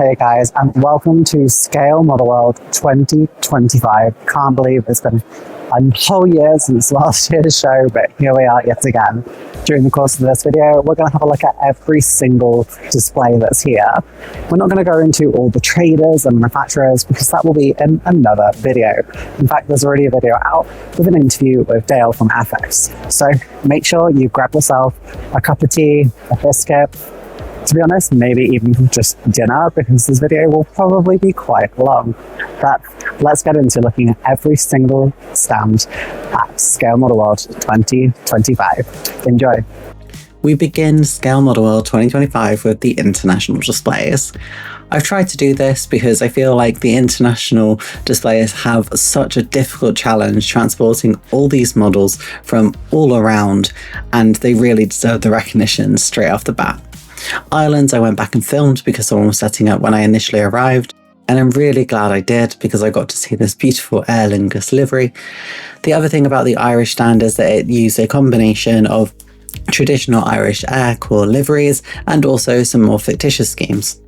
Hey guys, and welcome to Scale Model World 2025. Can't believe it's been a whole year since last year's show, but here we are yet again. During the course of this video, we're going to have a look at every single display that's here. We're not going to go into all the traders and manufacturers because that will be in another video. In fact, there's already a video out with an interview with Dale from Airfix. So make sure you grab yourself a cup of tea, a biscuit, to be honest, maybe even just dinner, because this video will probably be quite long. But let's get into looking at every single stand at Scale Model World 2025. Enjoy. We begin Scale Model World 2025 with the international displays. I've tried to do this because I feel like the international displays have such a difficult challenge transporting all these models from all around, and they really deserve the recognition straight off the bat. Ireland, I went back and filmed because someone was setting up when I initially arrived, and I'm really glad I did because I got to see this beautiful Aer Lingus livery. The other thing about the Irish stand is that it used a combination of traditional Irish Air Corps liveries and also some more fictitious schemes.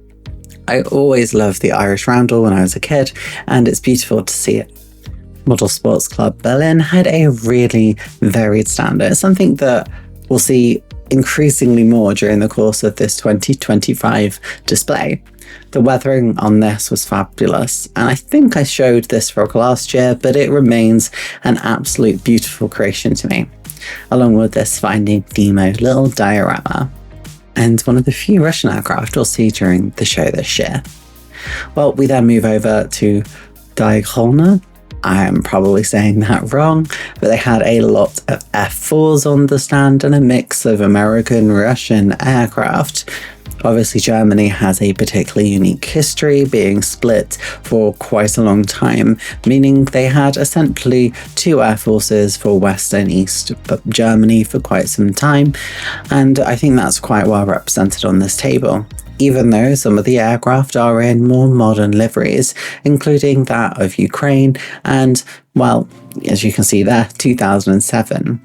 I always loved the Irish roundel when I was a kid, and it's beautiful to see it. Model Sports Club Berlin had a really varied stand. It's something that we'll see increasingly more during the course of this 2025 display. The weathering on this was fabulous, and I think I showed this vlog last year, but it remains an absolute beautiful creation to me, along with this Finding Nemo little diorama, and one of the few Russian aircraft we'll see during the show this year. Well, we then move over to dioramas. I am probably saying that wrong, but they had a lot of F4s on the stand and a mix of American, Russian aircraft. Obviously, Germany has a particularly unique history, being split for quite a long time, meaning they had essentially two air forces for West and East Germany for quite some time, and I think that's quite well represented on this table. Even though some of the aircraft are in more modern liveries, including that of Ukraine and, well, as you can see there, 2007.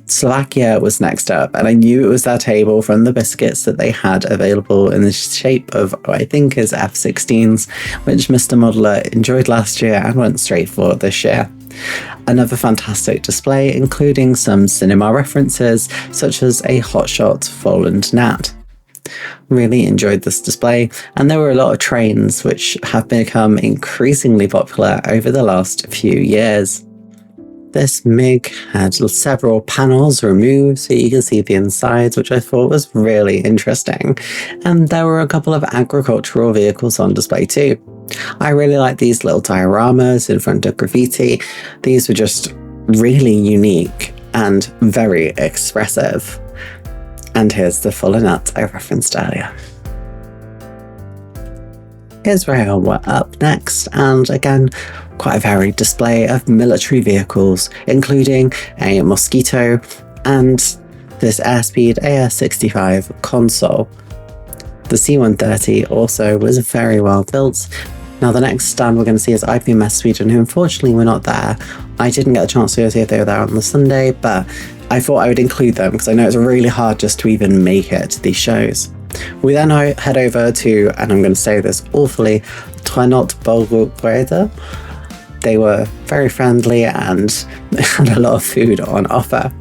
Slovakia was next up, and I knew it was their table from the biscuits that they had available in the shape of what I think is F-16s, which Mr. Modeler enjoyed last year and went straight for this year. Another fantastic display, including some cinema references, such as a hotshot Voland Gnat. Really enjoyed this display, and there were a lot of trains which have become increasingly popular over the last few years. This MiG had several panels removed so you can see the insides, which I thought was really interesting, and there were a couple of agricultural vehicles on display too. I really like these little dioramas in front of graffiti. These were just really unique and very expressive. And here's the fuller nut I referenced earlier. Israel were up next, and again, quite a varied display of military vehicles, including a Mosquito and this Airspeed AS-65 console. The C-130 also was very well built. Now the next stand we're going to see is IPMS Sweden, who unfortunately were not there. I didn't get a chance to go see if they were there on the Sunday, but I thought I would include them because I know it's really hard just to even make it to these shows. We then head over to, and I'm going to say this awfully, Tornado. They were very friendly and had a lot of food on offer.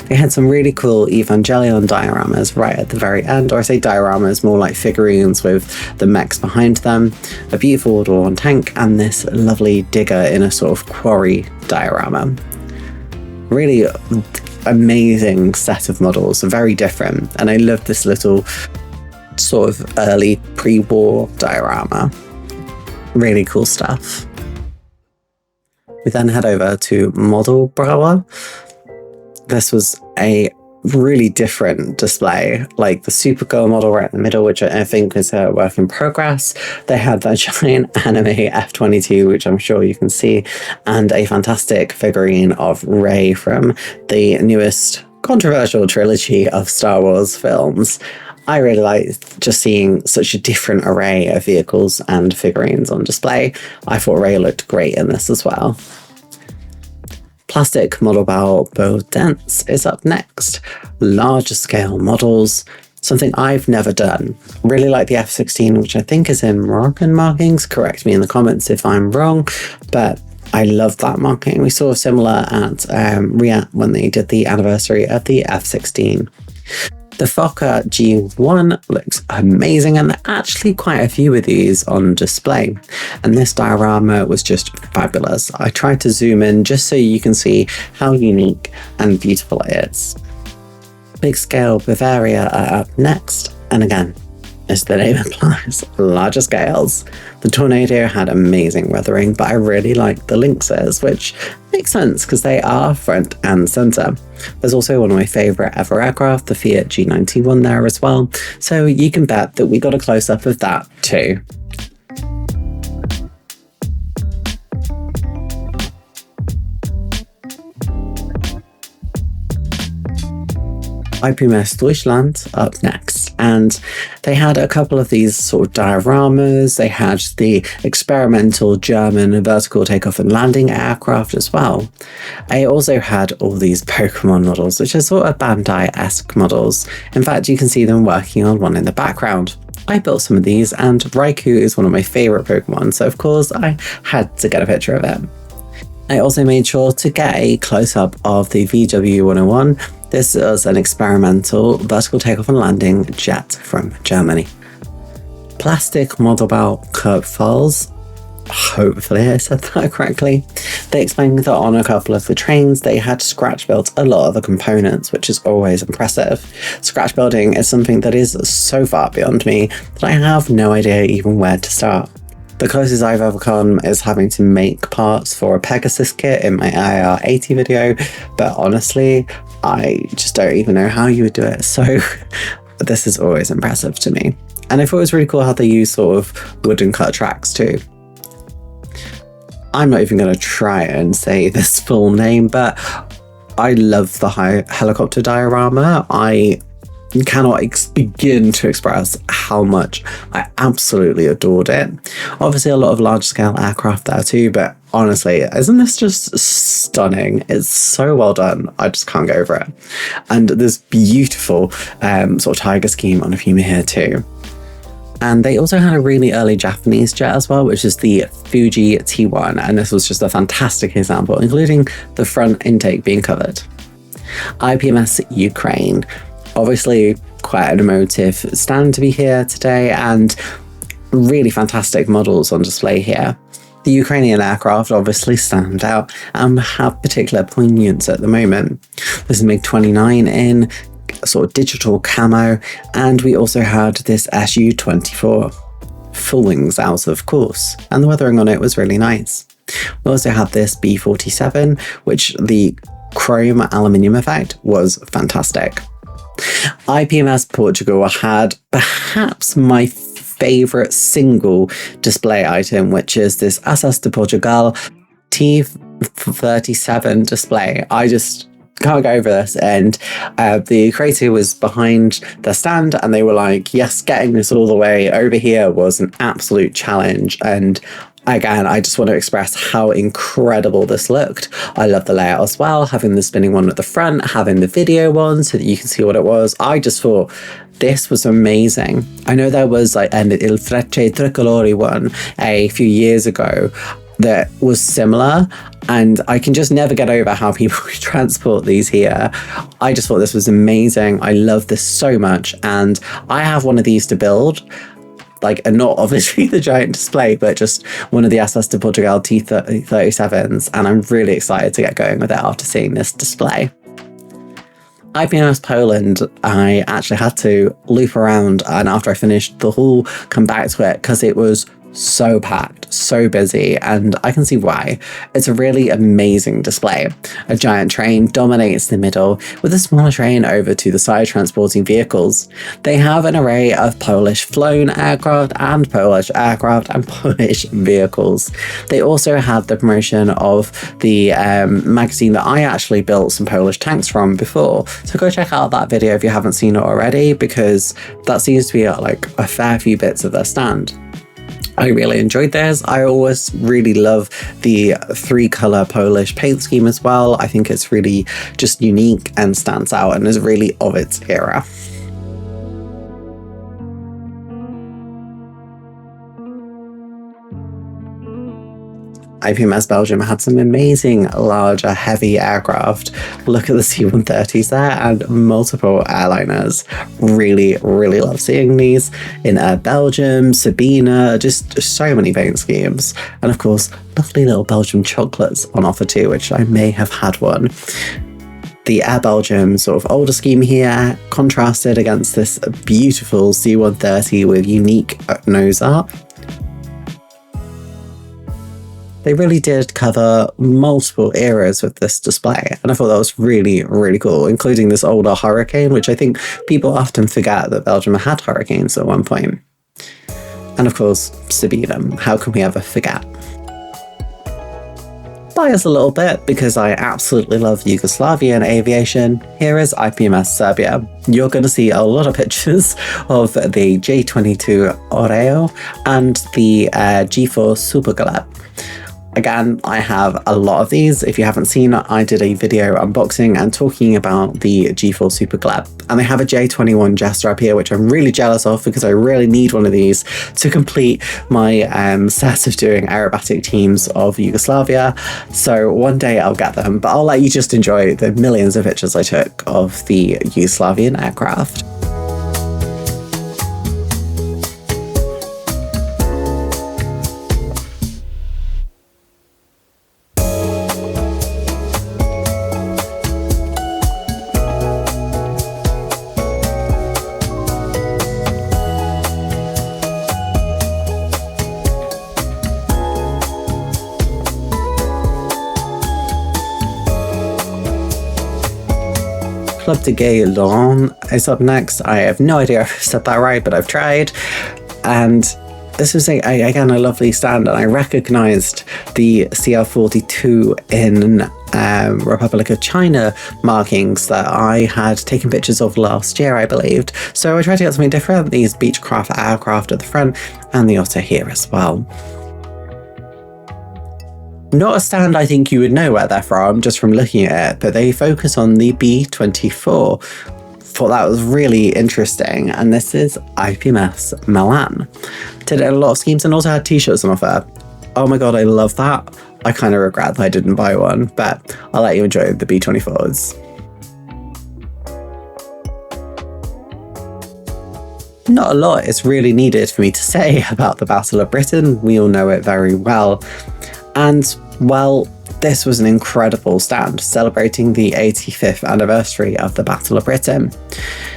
They had some really cool Evangelion dioramas right at the very end, or I say dioramas, more like figurines with the mechs behind them, a beautiful World tank, and this lovely digger in a sort of quarry diorama. Really amazing set of models, very different, and I love this little sort of early pre-war diorama. Really cool stuff. We then head over to Model Bauer. This was a really different display, like the Supergirl model right in the middle, which I think is a work in progress. They had the giant anime F-22, which I'm sure you can see, and a fantastic figurine of Rey from the newest controversial trilogy of Star Wars films. I really like just seeing such a different array of vehicles and figurines on display. I thought Rey looked great in this as well. Plastic Model Bow Dense is up next. Larger scale models, something I've never done. Really like the F16, which I think is in Moroccan markings. Correct me in the comments if I'm wrong, but I love that marking. We saw similar at Riyadh when they did the anniversary of the F16. The Fokker G1 looks amazing, and there are actually quite a few of these on display, and this diorama was just fabulous. I tried to zoom in just so you can see how unique and beautiful it is. Big scale Bavaria are up next, and again, as the name implies, larger scales. The Tornado had amazing weathering, but I really like the Lynxes, which makes sense because they are front and centre. There's also one of my favourite ever aircraft, the Fiat G91 there as well, so you can bet that we got a close-up of that too. IPMS Deutschland up next, and they had a couple of these sort of dioramas. They had the experimental German vertical takeoff and landing aircraft as well. I also had all these Pokemon models, which are sort of Bandai-esque models. In fact, you can see them working on one in the background. I built some of these, and Raikou is one of my favourite Pokemon, so of course I had to get a picture of it. I also made sure to get a close-up of the VW101. This is an experimental vertical takeoff and landing jet from Germany. Plastic Modelbau Kurzfalls. Hopefully I said that correctly. They explained that on a couple of the trains they had scratch built a lot of the components, which is always impressive. Scratch building is something that is so far beyond me that I have no idea even where to start. The closest I've ever come is having to make parts for a Pegasus kit in my IR80 video, but honestly, I just don't even know how you would do it, so this is always impressive to me. And I thought it was really cool how they use sort of wooden cut tracks too. I'm not even going to try and say this full name, but I love the helicopter diorama. I cannot begin to express how much I absolutely adored it. Obviously a lot of large scale aircraft there too, but honestly, isn't this just stunning? It's so well done. I just can't get over it. And this beautiful sort of tiger scheme on a Puma here too. And they also had a really early Japanese jet as well, which is the Fuji T1, and this was just a fantastic example, including the front intake being covered. IPMS Ukraine. Obviously quite an emotive stand to be here today, and really fantastic models on display here. The Ukrainian aircraft obviously stand out and have particular poignance at the moment. This is MiG-29 in sort of digital camo, and we also had this Su-24. Full wings out, of course, and the weathering on it was really nice. We also had this B-47, which the chrome aluminium effect was fantastic. IPMS Portugal had perhaps my favourite single display item, which is this SS de Portugal T37 display. I just can't go over this, and the creator was behind the stand and they were like, yes, getting this all the way over here was an absolute challenge, and again, I just want to express how incredible this looked. I love the layout as well, having the spinning one at the front, having the video one so that you can see what it was. I just thought this was amazing. I know there was like an Il Frecce Tricolore one a few years ago that was similar, and I can just never get over how people transport these here. I just thought this was amazing. I love this so much, and I have one of these to build. Like, and not obviously the giant display, but just one of the SS de Portugal T37s, and I'm really excited to get going with it after seeing this display. IPMS Poland, I actually had to loop around, and after I finished the haul, come back to it because it was so packed, so busy, and I can see why. It's a really amazing display. A giant train dominates the middle, with a smaller train over to the side transporting vehicles. They have an array of Polish flown aircraft and Polish aircraft and Polish vehicles. They also had the promotion of the magazine that I actually built some Polish tanks from before, so go check out that video if you haven't seen it already, because that seems to be like a fair few bits of their stand. I really enjoyed theirs. I always really love the 3-color Polish paint scheme as well. I think it's really just unique and stands out and is really of its era. IPMS Belgium had some amazing larger heavy aircraft. Look at the C-130s there and multiple airliners. Really, really love seeing these in Air Belgium, Sabina, just so many paint schemes. And of course, lovely little Belgium chocolates on offer too, which I may have had one. The Air Belgium sort of older scheme here contrasted against this beautiful C-130 with unique nose art. They really did cover multiple eras with this display, and I thought that was really, really cool, including this older Hurricane, which I think people often forget that Belgium had Hurricanes at one point. And of course, Sabina, how can we ever forget? Bias a little bit because I absolutely love Yugoslavian aviation. Here is IPMS Serbia. You're going to see a lot of pictures of the J-22 Oreo and the G4 Supergalep. Again, I have a lot of these. If you haven't seen it, I did a video unboxing and talking about the G4 Supergalep. And they have a J21 Jester up here, which I'm really jealous of because I really need one of these to complete my set of doing aerobatic teams of Yugoslavia. So one day I'll get them, but I'll let you just enjoy the millions of pictures I took of the Yugoslavian aircraft. Club de Gay Laurent is up next. I have no idea if I've said that right, but I've tried. And this was again a lovely stand, and I recognised the CL42 in Republic of China markings that I had taken pictures of last year, I believed. So I tried to get something different. These Beechcraft aircraft at the front and the Otter here as well. Not a stand I think you would know where they're from just from looking at it, but they focus on the B-24. Thought that was really interesting, and this is IPMS Milan. Did a lot of schemes and also had t-shirts on offer. Oh my god, I love that. I kind of regret that I didn't buy one, but I'll let you enjoy the B-24s. Not a lot is really needed for me to say about the Battle of Britain. We all know it very well. And, well, this was an incredible stand celebrating the 85th anniversary of the Battle of Britain.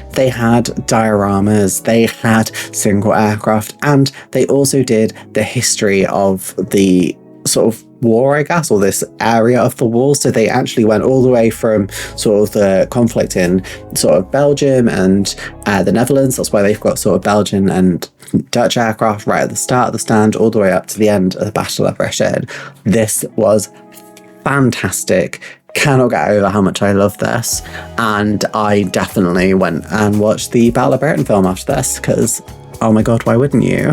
They had dioramas, they had single aircraft, and they also did the history of the sort of war, I guess, or this area of the war. So they actually went all the way from sort of the conflict in sort of Belgium and the Netherlands. That's why they've got sort of Belgian and Dutch aircraft right at the start of the stand, all the way up to the end of the Battle of Britain. This was fantastic. Cannot get over how much I love this. And I definitely went and watched the Battle of Britain film after this because, oh my god, why wouldn't you?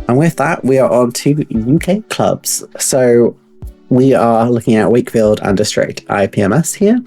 And with that, we are on to UK clubs. So we are looking at Wakefield and District IPMS here.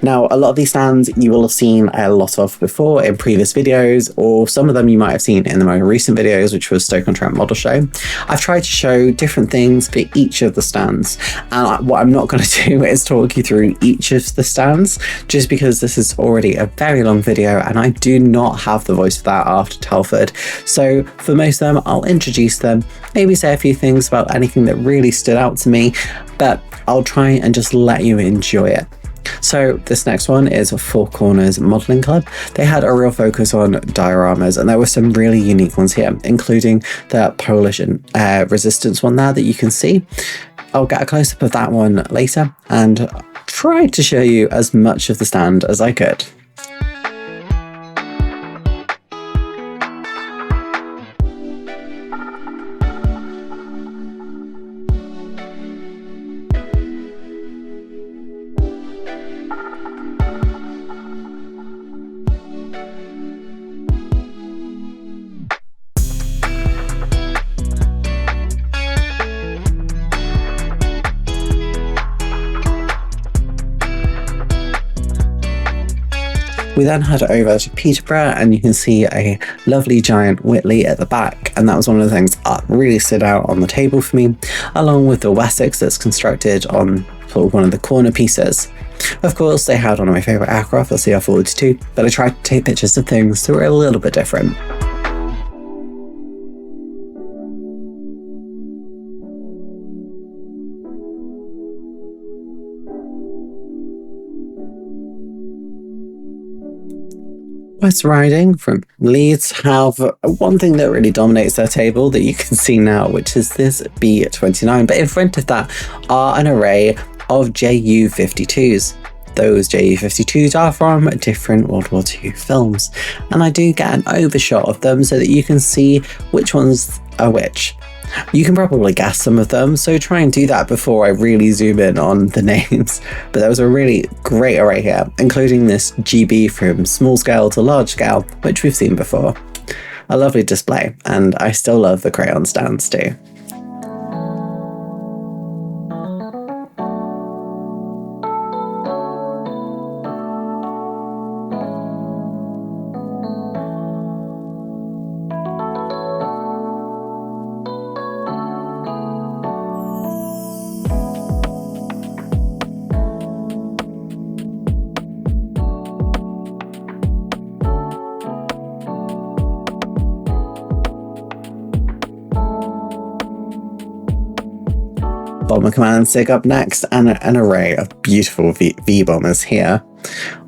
Now, a lot of these stands you will have seen a lot of before in previous videos, or some of them you might have seen in the more recent videos, which was Stoke-on-Trent Model Show. I've tried to show different things for each of the stands, and what I'm not going to do is talk you through each of the stands, just because this is already a very long video and I do not have the voice for that after Telford. So for most of them, I'll introduce them, maybe say a few things about anything that really stood out to me, but I'll try and just let you enjoy it. So this next one is Four Corners Modelling Club. They had a real focus on dioramas, and there were some really unique ones here, including the Polish resistance one there that you can see. I'll get a close-up of that one later and try to show you as much of the stand as I could. We then head over to Peterborough, and you can see a lovely giant Whitley at the back, and that was one of the things that really stood out on the table for me, along with the Wessex that's constructed on sort of one of the corner pieces. Of course, they had one of my favourite aircraft, the CR-42, but I tried to take pictures of things that were a little bit different. West Riding from Leeds have one thing that really dominates their table that you can see now, which is this B29, but in front of that are an array of Ju-52s. Those Ju-52s are from different World War II films, and I do get an overshot of them so that you can see which ones are which. You can probably guess some of them, so try and do that before I really zoom in on the names. But there was a really great array here, including this GB from small scale to large scale, which we've seen before. A lovely display, and I still love the crayon stands too. Bomber Command SIG up next, and an array of beautiful V-bombers here.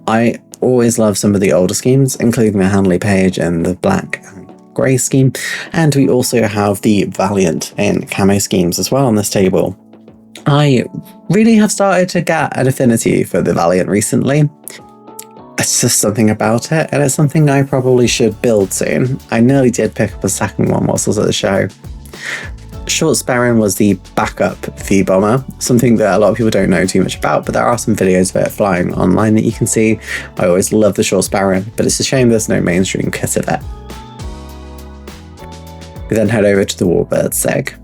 I always love some of the older schemes, including the Handley Page and the black and grey scheme, and we also have the Valiant in camo schemes as well on this table. I really have started to get an affinity for the Valiant recently. It's just something about it, and it's something I probably should build soon. I nearly did pick up a second one whilst I was at the show. Short Sparrow was the backup V-bomber, something that a lot of people don't know too much about, but there are some videos of it flying online that you can see. I always love the Short Sparrow, but it's a shame there's no mainstream kit of it. We then head over to the Warbird SIG.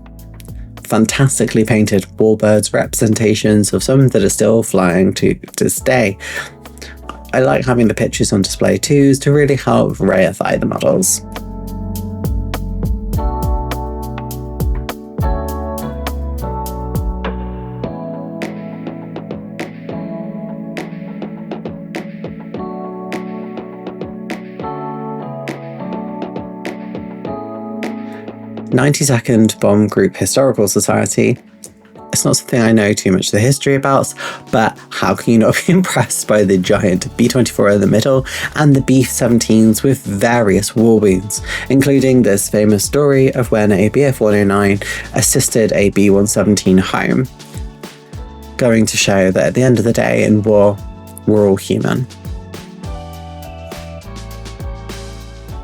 Fantastically painted Warbirds representations of some that are still flying to this day. I like having the pictures on display too, to really help reify the models. (92nd Bomb Group Historical Society). It's not something I know too much the history about, but how can you not be impressed by the giant B-24 in the middle and the B-17s with various war wounds, including this famous story of when a Bf-109 assisted a B-117 home, going to show that at the end of the day in war, we're all human.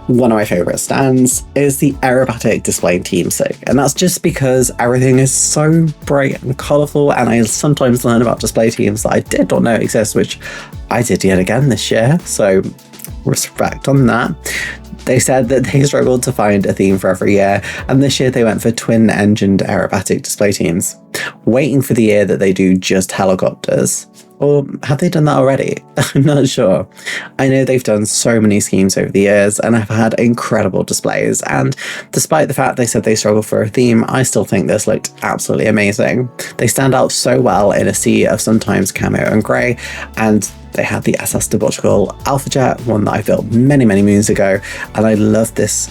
One of my favourite stands is the aerobatic display team SIG, and that's just because everything is so bright and colourful, and I sometimes learn about display teams that I did not know exist, which I did yet again this year, so respect on that. They said that they struggled to find a theme for every year, and this year they went for twin-engined aerobatic display teams, waiting for the year that they do just helicopters, Or have they done that already? I'm not sure. I know they've done so many schemes over the years and have had incredible displays. And despite the fact they said they struggled for a theme, I still think this looked absolutely amazing. They stand out so well in a sea of sometimes camo and grey, and they had the SS Debauchical Alpha Jet, one that I built many, many moons ago, and I love this,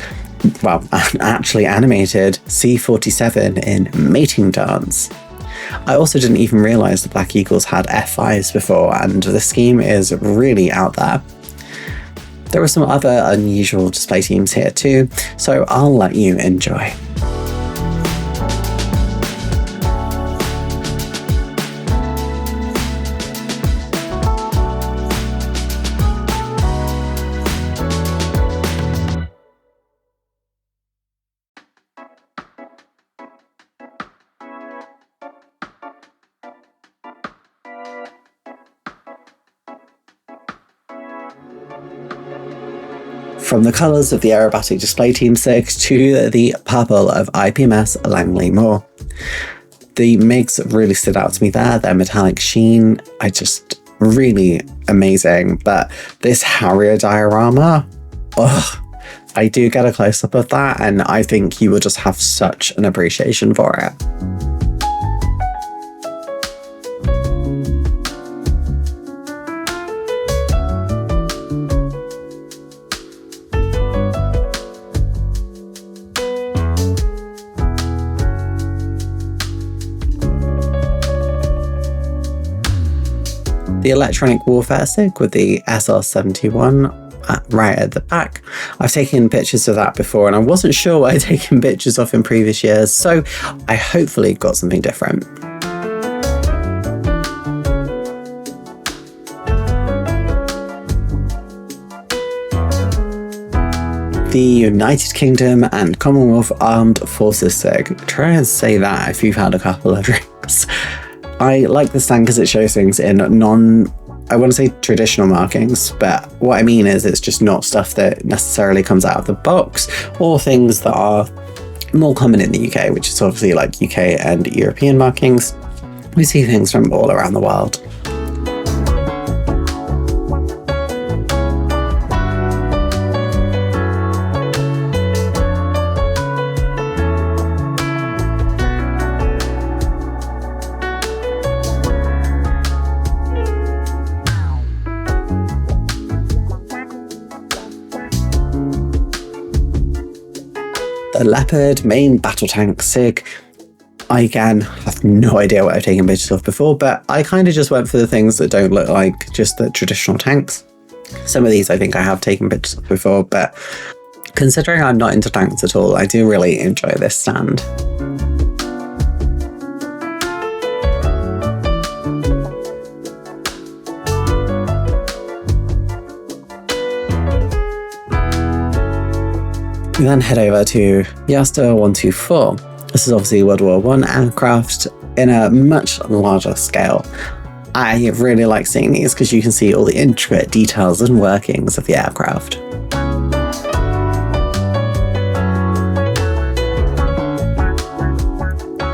well, actually animated C-47 in Mating Dance. I also didn't even realise the Black Eagles had F5s before, and the scheme is really out there. There are some other unusual display teams here too, so I'll let you enjoy. From the colours of the aerobatic display team SIG to the purple of IPMS Langley Moore. The MiGs really stood out to me there, their metallic sheen, really amazing. But this Harrier diorama, I do get a close-up of that, and I think you will just have such an appreciation for it. The electronic warfare SIG with the SR-71 right at the back. I've taken pictures of that before and I wasn't sure what I'd taken pictures of in previous years, so I hopefully got something different. The United Kingdom and Commonwealth Armed Forces SIG. Try and say that if you've had a couple of drinks. I like the stand because it shows things in I want to say traditional markings, but what I mean is it's just not stuff that necessarily comes out of the box or things that are more common in the UK, which is obviously like UK and European markings. We see things from all around the world. The Leopard main battle tank SIG. I again have no idea what I've taken pictures of before, but I kind of just went for the things that don't look like just the traditional tanks. Some of these I think I have taken pictures of before, but considering I'm not into tanks at all, I do really enjoy this stand. We then head over to Yasta 124. This is obviously World War I aircraft in a much larger scale. I really like seeing these because you can see all the intricate details and workings of the aircraft.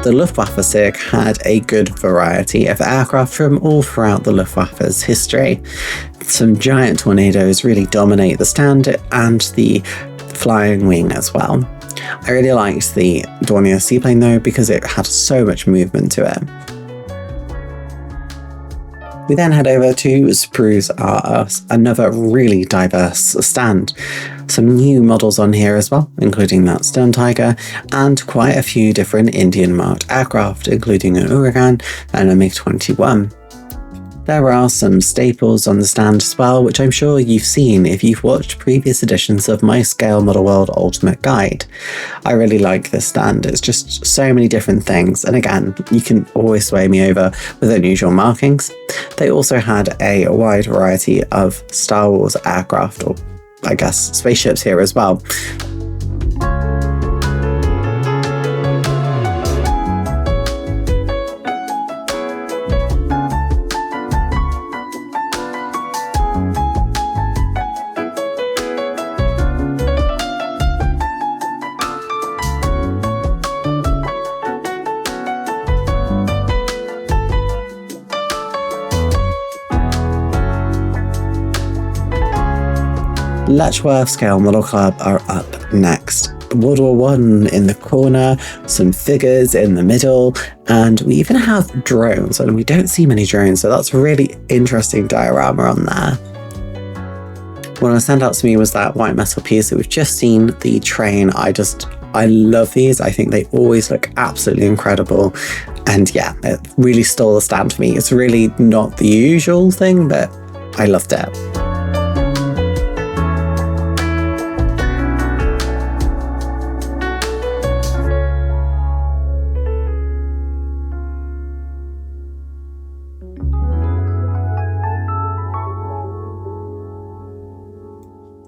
The Luftwaffe SIG had a good variety of aircraft from all throughout the Luftwaffe's history. Some giant tornadoes really dominate the stand, and the flying wing as well. I really liked the Dornier seaplane though because it had so much movement to it. We then head over to Spruce RS, another really diverse stand. Some new models on here as well, including that Stern Tiger, and quite a few different Indian marked aircraft, including an Uragan and a MiG-21. There are some staples on the stand as well, which I'm sure you've seen if you've watched previous editions of my Scale Model World Ultimate Guide. I really like this stand, it's just so many different things, and again, you can always sway me over with unusual markings. They also had a wide variety of Star Wars aircraft, or I guess spaceships here as well. Letchworth Scale Model Club are up next. World War I in the corner, some figures in the middle, and we even have drones, and we don't see many drones, so that's a really interesting diorama on there. One that stand out to me was that white metal piece that we've just seen, the train. I love these. I think they always look absolutely incredible, and yeah, it really stole the stand for me. It's really not the usual thing, but I loved it.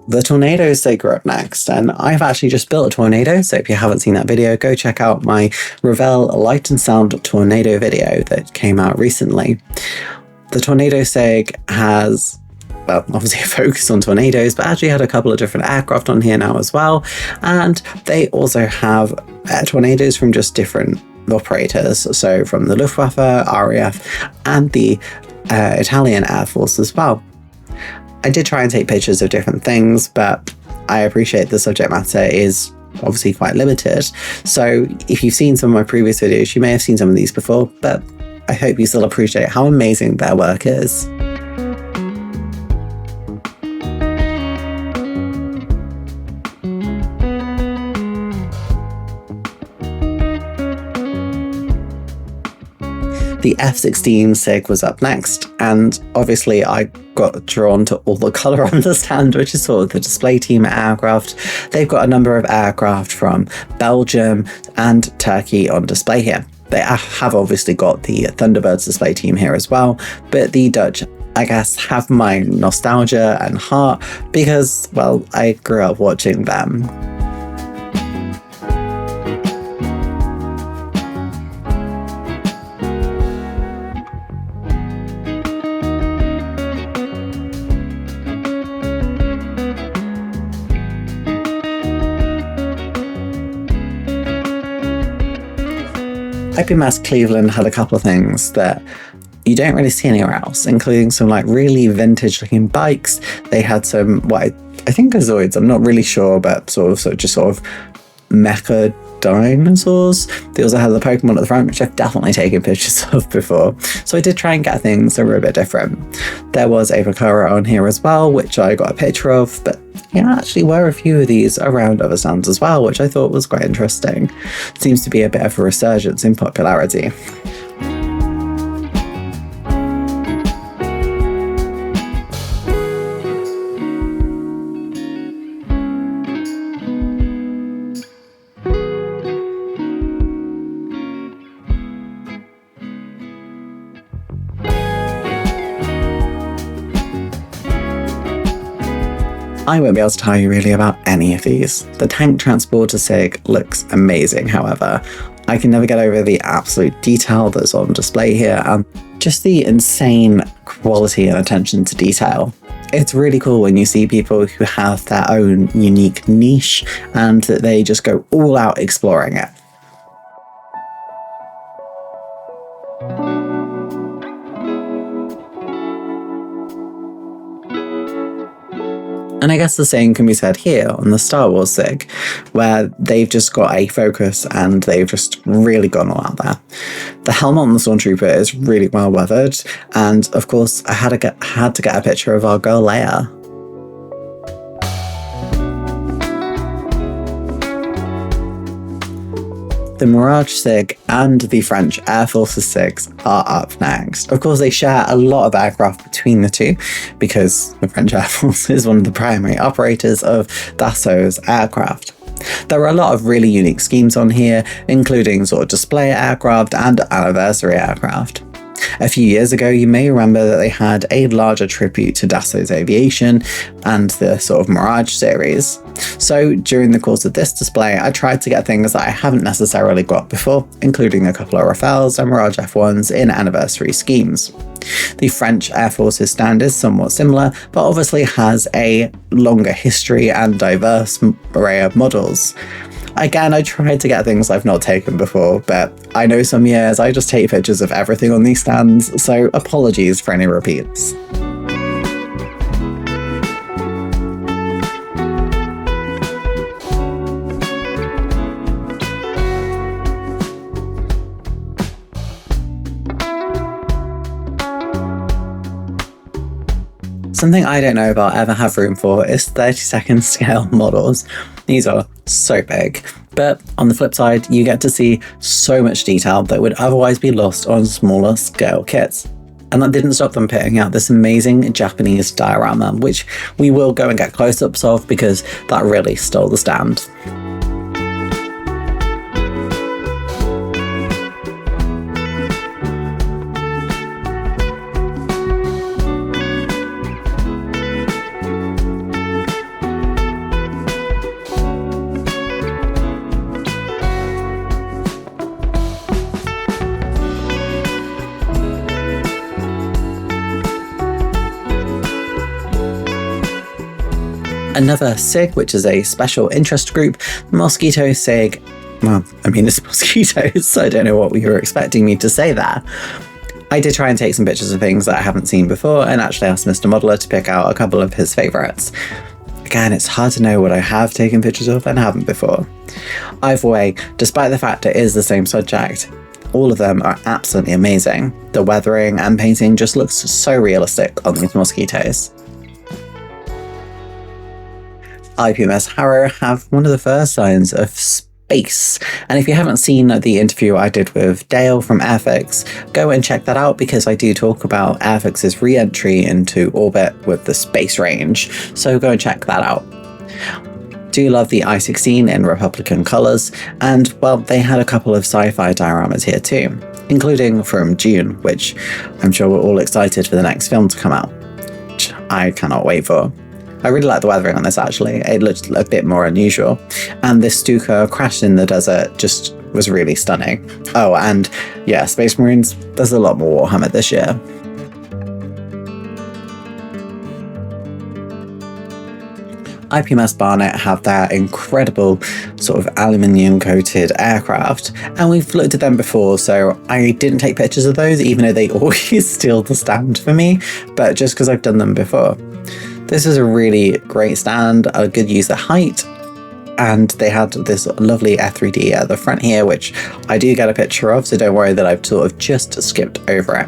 The Tornado SIG are up next, and I've actually just built a Tornado, so if you haven't seen that video, go check out my Revell Light and Sound Tornado video that came out recently. The Tornado SIG has, well, obviously a focus on tornadoes, but actually had a couple of different aircraft on here now as well, and they also have tornadoes from just different operators, so from the Luftwaffe, RAF, and the Italian Air Force as well. I did try and take pictures of different things, but I appreciate the subject matter is obviously quite limited. So if you've seen some of my previous videos, you may have seen some of these before, but I hope you still appreciate how amazing their work is. The F-16 SIG was up next, and obviously I got drawn to all the colour on the stand, which is sort of the display team aircraft. They've got a number of aircraft from Belgium and Turkey on display here. They have obviously got the Thunderbirds display team here as well, but the Dutch, I guess, have my nostalgia and heart because, well, I grew up watching them. IPMS Cleveland had a couple of things that you don't really see anywhere else, including some like really vintage looking bikes. They had some, what I think are Zoids, I'm not really sure, but sort of mecha dinosaurs. They also had the Pokemon at the front, which I've definitely taken pictures of before. So I did try and get things that were a bit different. There was a Vakura on here as well, which I got a picture of, but yeah, actually were a few of these around other stands as well, which I thought was quite interesting. Seems to be a bit of a resurgence in popularity. I won't be able to tell you really about any of these. The Tank Transporter SIG looks amazing, however. I can never get over the absolute detail that's on display here and just the insane quality and attention to detail. It's really cool when you see people who have their own unique niche and that they just go all out exploring it. And I guess the same can be said here on the Star Wars SIG, where they've just got a focus and they've just really gone all out there. The helmet on the Stormtrooper is really well weathered, and of course I had to get a picture of our girl Leia. The Mirage SIG and the French Air Force's SIGs are up next. Of course, they share a lot of aircraft between the two because the French Air Force is one of the primary operators of Dassault's aircraft. There are a lot of really unique schemes on here, including sort of display aircraft and anniversary aircraft. A few years ago, you may remember that they had a larger tribute to Dassault's aviation and the sort of Mirage series. So during the course of this display, I tried to get things that I haven't necessarily got before, including a couple of Rafales and Mirage F1s in anniversary schemes. The French Air Force's stand is somewhat similar, but obviously has a longer history and diverse array of models. Again, I tried to get things I've not taken before, but I know some years I just take pictures of everything on these stands, so apologies for any repeats. Something I don't know if I'll ever have room for is 30-second scale models. These are so big. But on the flip side, you get to see so much detail that would otherwise be lost on smaller scale kits. And that didn't stop them putting out this amazing Japanese diorama, which we will go and get close-ups of because that really stole the stand. Another SIG, which is a special interest group, Mosquito SIG. Well, I mean, it's mosquitoes, so I don't know what you were expecting me to say there. I did try and take some pictures of things that I haven't seen before and actually asked Mr. Modeler to pick out a couple of his favourites. Again, it's hard to know what I have taken pictures of and haven't before. Either way, despite the fact it is the same subject, all of them are absolutely amazing. The weathering and painting just looks so realistic on these mosquitoes. IPMS Harrow have one of the first signs of space. And if you haven't seen the interview I did with Dale from Airfix, go and check that out because I do talk about Airfix's re-entry into orbit with the space range. So go and check that out. Do love the I-16 in Republican colours, and well, they had a couple of sci-fi dioramas here too, including from June, which I'm sure we're all excited for the next film to come out, which I cannot wait for. I really like the weathering on this actually, it looked a bit more unusual, and this Stuka crash in the desert just was really stunning. Oh, and yeah, Space Marines, there's a lot more Warhammer this year. IPMS Barnet have their incredible sort of aluminium coated aircraft, and we've looked at them before, so I didn't take pictures of those even though they always steal the stand for me, but just because I've done them before. This is a really great stand, a good use of height, and they had this lovely F3D at the front here, which I do get a picture of, so don't worry that I've sort of just skipped over it.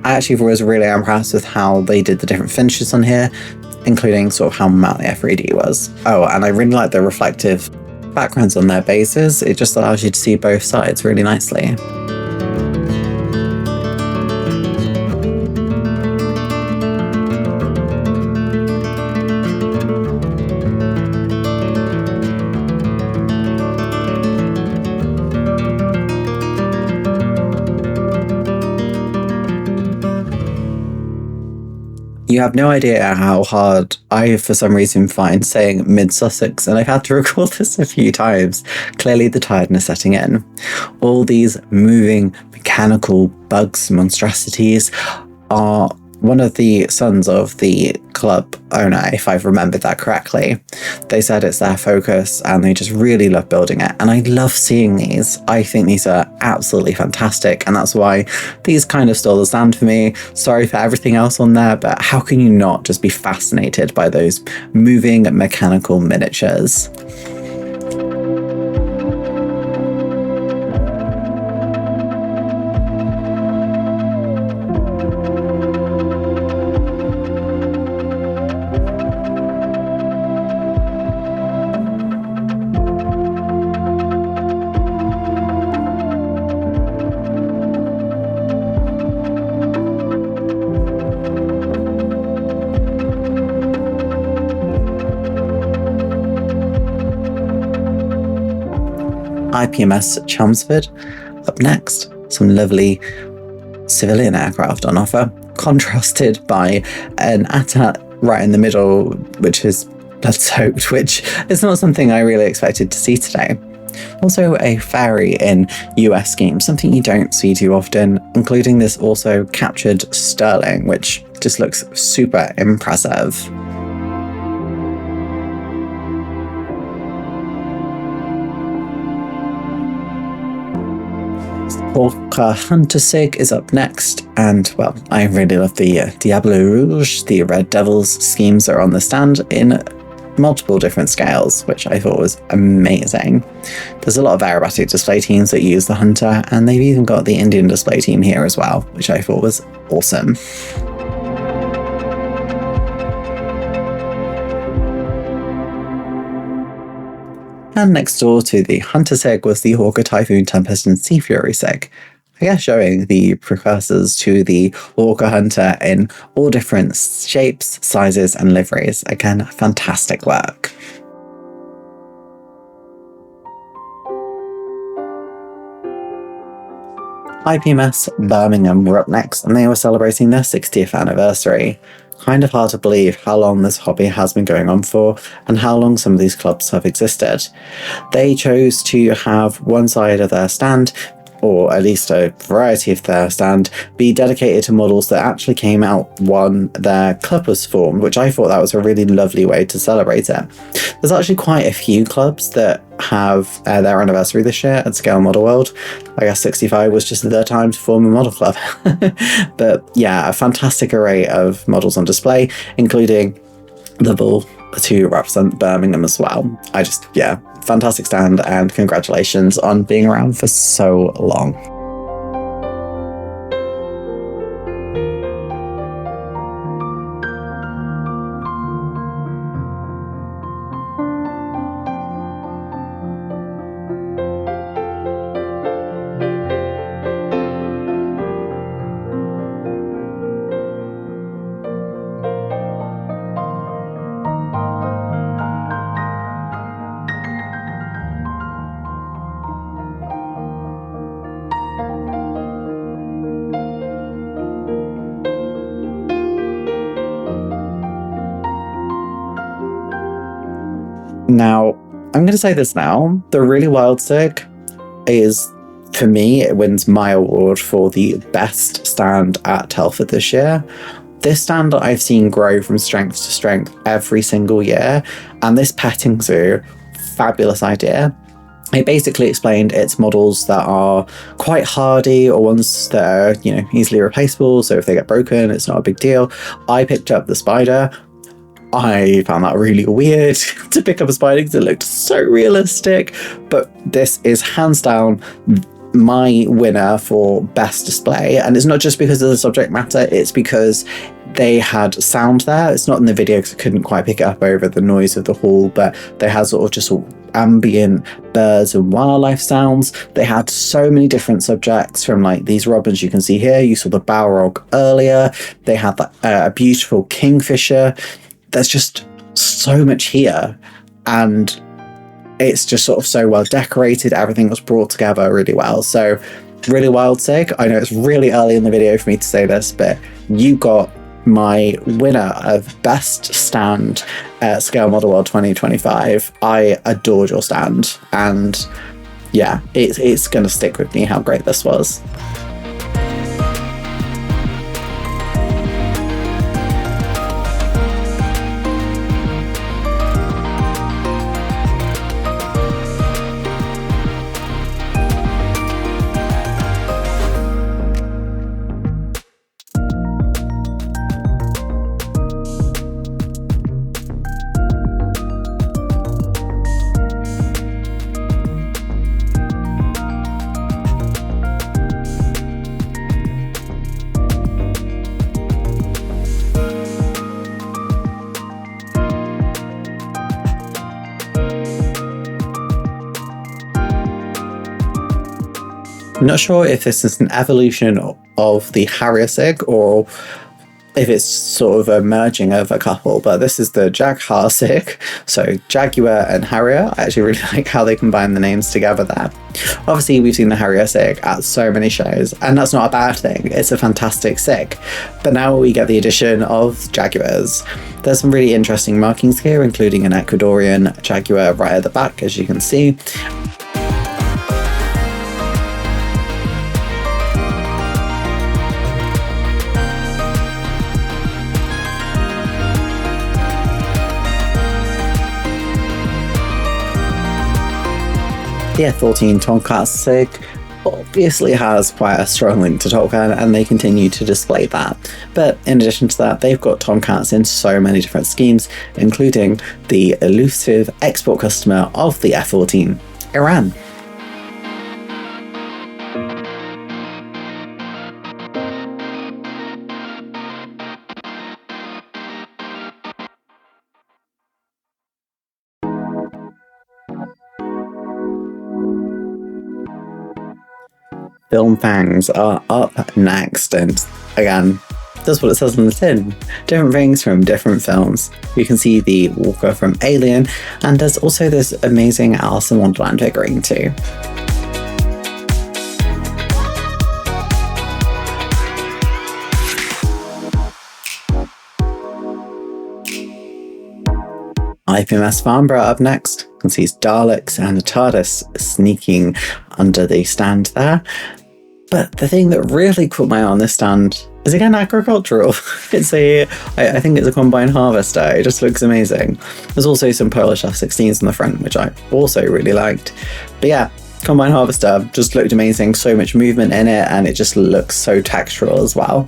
I actually was really impressed with how they did the different finishes on here, including sort of how matte the F3D was. Oh, and I really like the reflective backgrounds on their bases. It just allows you to see both sides really nicely. You have no idea how hard I, for some reason, find saying mid-Sussex, and I've had to record this a few times. Clearly the tiredness setting in. All these moving mechanical bugs monstrosities are one of the sons of the club owner, if I've remembered that correctly. They said it's their focus and they just really love building it, and I love seeing these. I think these are absolutely fantastic, and that's why these kind of stole the stand for me. Sorry for everything else on there, but how can you not just be fascinated by those moving mechanical miniatures? IPMS Chelmsford up next. Some lovely civilian aircraft on offer, contrasted by an ATAT right in the middle, which is blood-soaked, which is not something I really expected to see today. Also a ferry in US scheme, something you don't see too often, including this also captured Sterling, which just looks super impressive. Orca Hunter SIG is up next, and well, I really love the Diablo Rouge, the Red Devils schemes that are on the stand in multiple different scales, which I thought was amazing. There's a lot of aerobatic display teams that use the Hunter, and they've even got the Indian display team here as well, which I thought was awesome. And next door to the Hunter SIG was the Hawker Typhoon Tempest and Sea Fury SIG. I guess showing the precursors to the Hawker Hunter in all different shapes, sizes, and liveries. Again, fantastic work. IPMS Birmingham were up next, and they were celebrating their 60th anniversary. Kind of hard to believe how long this hobby has been going on for, and how long some of these clubs have existed. They chose to have one side of their stand, or at least a variety of their stand, be dedicated to models that actually came out when their club was formed, which I thought that was a really lovely way to celebrate it. There's actually quite a few clubs that have their anniversary this year at Scale Model World. I guess 65 was just their time to form a model club. But yeah, a fantastic array of models on display, including the bull to represent Birmingham as well. Fantastic stand, and congratulations on being around for so long. Now, I'm going to say this now, the Really Wild SIG is, for me, it wins my award for the best stand at Telford this year. This stand that I've seen grow from strength to strength every single year, and this petting zoo, fabulous idea. It basically explained its models that are quite hardy, or ones that are, easily replaceable, so if they get broken, it's not a big deal. I picked up the spider. I found that really weird to pick up a spider because it looked so realistic, but this is hands down my winner for best display. And it's not just because of the subject matter, it's because they had sound there. It's not in the video because I couldn't quite pick it up over the noise of the hall, but they had sort of just ambient birds and wildlife sounds. They had so many different subjects, from like these robins you can see here. You saw the balrog earlier. They had a beautiful kingfisher. There's just so much here, and it's just sort of so well decorated. Everything was brought together really well. So Really Wild SIG, I know it's really early in the video for me to say this, but you got my winner of best stand at Scale Model World 2025. I adored your stand, and yeah, it's going to stick with me how great this was. I'm not sure if this is an evolution of the Harrier SIG or if it's sort of a merging of a couple, but this is the Jaguar SIG. So Jaguar and Harrier. I actually really like how they combine the names together there. Obviously, we've seen the Harrier SIG at so many shows, and that's not a bad thing. It's a fantastic SIG. But now we get the addition of Jaguars. There's some really interesting markings here, including an Ecuadorian Jaguar right at the back, as you can see. The F14 Tomcat SIG obviously has quite a strong link to Top Gun, and they continue to display that. But in addition to that, they've got Tomcats in so many different schemes, including the elusive export customer of the F14, Iran. film fangs are up next, and again, that's what it says on the tin. Different things from different films. You can see the walker from Alien, and there's also this amazing Alice in Wonderland figurine too. IPMS Farnborough up next. You can see Daleks and a TARDIS sneaking under the stand there. But the thing that really caught my eye on this stand is again agricultural. I think it's a combine harvester. It just looks amazing. There's also some Polish F-16s in the front, which I also really liked. But yeah, combine harvester just looked amazing. So much movement in it, and it just looks so textural as well.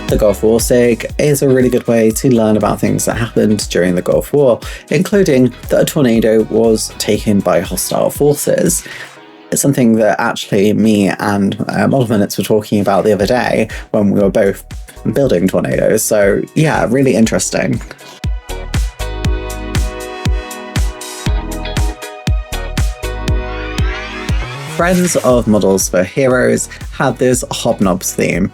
The Gulf War SIG is a really good way to learn about things that happened during the Gulf War, including that a tornado was taken by hostile forces. It's something that actually me and Model Minutes were talking about the other day when we were both building tornadoes. So yeah, really interesting. Friends of Models for Heroes had this Hobnobs theme.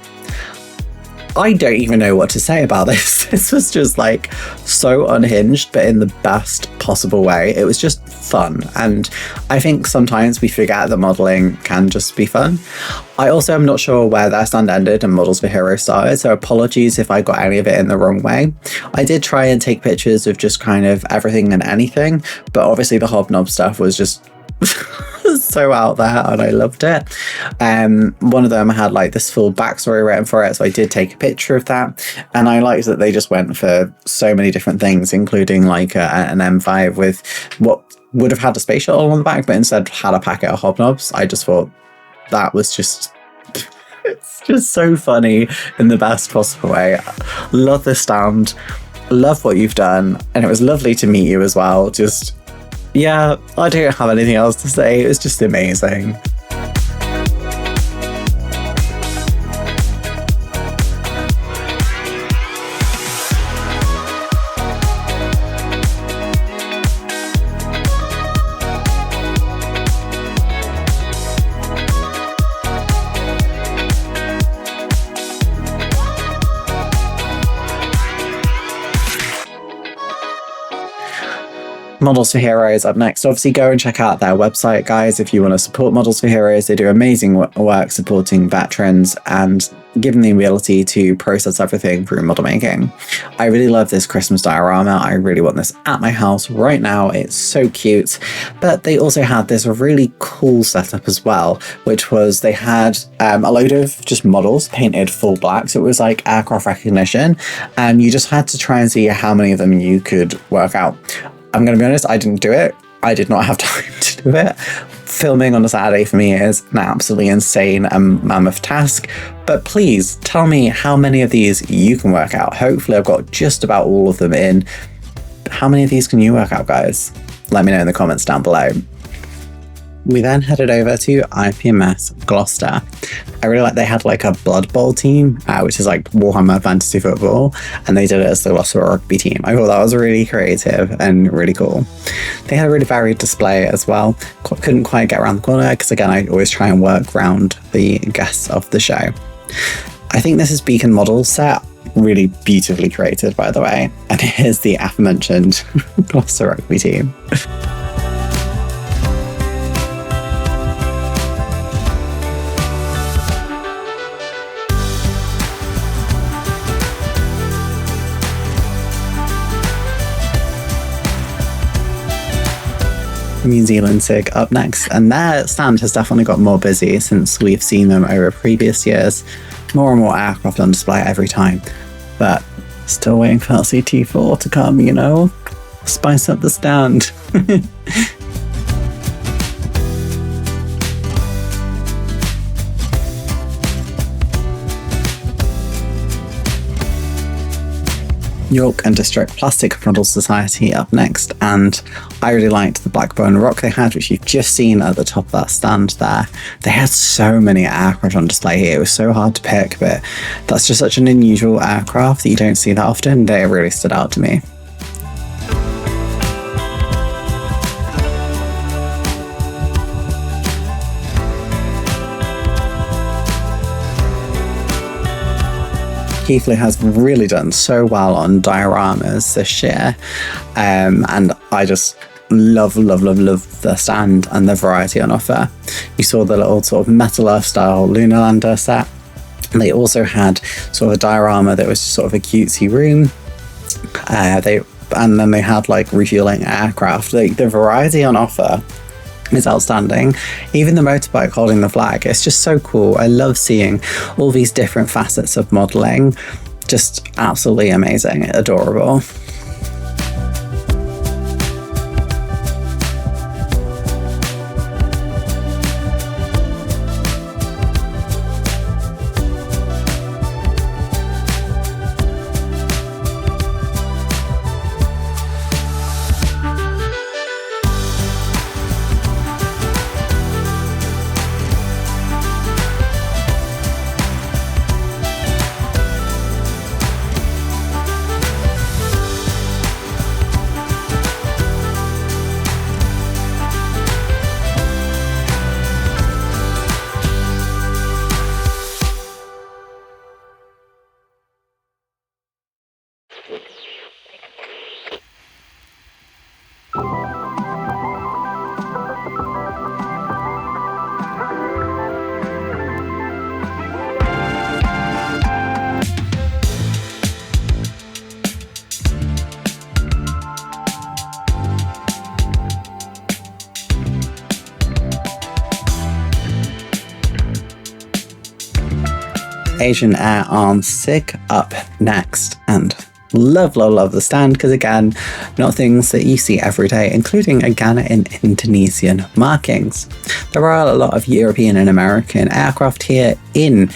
I don't even know what to say about this. This was just like so unhinged, but in the best possible way. It was just fun. And I think sometimes we forget that modelling can just be fun. I also am not sure where their stand ended and Models for Heroes started, so apologies if I got any of it in the wrong way. I did try and take pictures of just kind of everything and anything, but obviously the Hobnob stuff was just so out there and I loved it. One of them had like this full backstory written for it, so I did take a picture of that, and I liked that they just went for so many different things, including like an M5 with what would have had a space shuttle on the back but instead had a packet of hobnobs. I just thought that was just it's just so funny in the best possible way. Love this stand, love what you've done, and it was lovely to meet you as well. Just yeah, I don't have anything else to say. It was just amazing. Models for Heroes up next. Obviously go and check out their website, guys, if you want to support Models for Heroes. They do amazing work supporting veterans and giving the ability to process everything through model making. I really love this Christmas diorama. I really want this at my house right now. It's so cute. But they also had this really cool setup as well, which was they had a load of just models painted full black. So it was like aircraft recognition, and you just had to try and see how many of them you could work out. I'm going to be honest, I didn't do it. I did not have time to do it. Filming on a Saturday for me is an absolutely insane and mammoth task. But please tell me how many of these you can work out. Hopefully I've got just about all of them in. How many of these can you work out, guys? Let me know in the comments down below. We then headed over to IPMS Gloucester. I really like they had like a Blood Bowl team, which is like Warhammer Fantasy Football, and they did it as the Gloucester Rugby team. I thought that was really creative and really cool. They had a really varied display as well. Couldn't quite get around the corner because again, I always try and work around the guests of the show. I think this is Beacon Model set. Really beautifully created, by the way. And here's the aforementioned Gloucester Rugby team. New Zealand SIG up next, and their stand has definitely got more busy since we've seen them over previous years. More and more aircraft on display every time, but still waiting for LCT4 to come, you know, spice up the stand. York and District Plastic Model Society up next, and I really liked the Blackburn Rock they had, which you've just seen at the top of that stand there. They had so many aircraft on display here, it was so hard to pick, but that's just such an unusual aircraft that you don't see that often. They really stood out to me. Keithley has really done so well on dioramas this year, and I just love the stand and the variety on offer. You saw the little sort of Metal Earth style lunar lander set. They also had sort of a diorama that was sort of a cutesy room. And then they had like refueling aircraft. The variety on offer is outstanding. Even the motorbike holding the flag, it's just so cool. I love seeing all these different facets of modelling. Just absolutely amazing, adorable. Asian Air Arms SIG up next, and love the stand because again, not things that you see every day, including again in Indonesian markings. There are a lot of European and American aircraft here in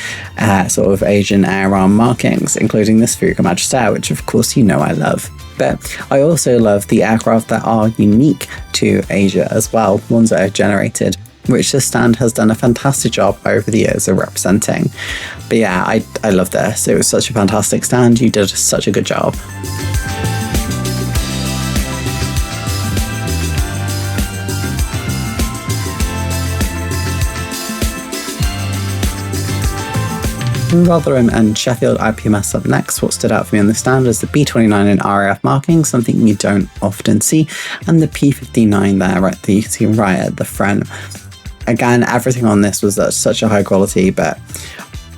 sort of Asian Air Arm markings, including this Fuga Magister, which of course you know I love. But I also love the aircraft that are unique to Asia as well, ones that are generated, which the stand has done a fantastic job over the years of representing. But yeah, I love this. It was such a fantastic stand. You did such a good job. Rotherham and Sheffield IPMS up next. What stood out for me on the stand was the B29 and RAF marking, something you don't often see, and the P59 there, right, that you can see right at the front. Again, everything on this was at such a high quality, but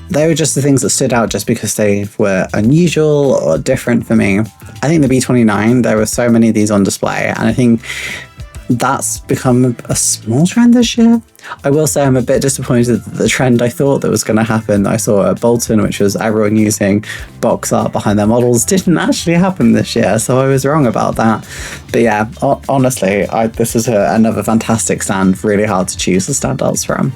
they were just the things that stood out just because they were unusual or different for me. I think the B29, there were so many of these on display, and I think that's become a small trend this year. I will say I'm a bit disappointed that the trend I thought that was going to happen, I saw at Bolton, which was everyone using box art behind their models, didn't actually happen this year, so I was wrong about that. But yeah, honestly, this is another fantastic stand, really hard to choose the standouts from.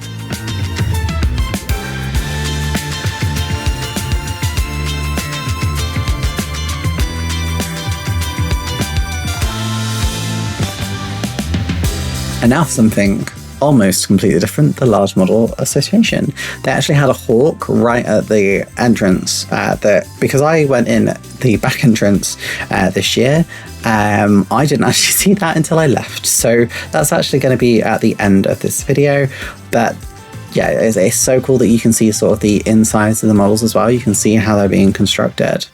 And now for something almost completely different, the Large Model Association. They actually had a hawk right at the entrance, because I went in the back entrance this year, I didn't actually see that until I left. So that's actually going to be at the end of this video. But yeah, it's so cool that you can see sort of the insides of the models as well. You can see how they're being constructed.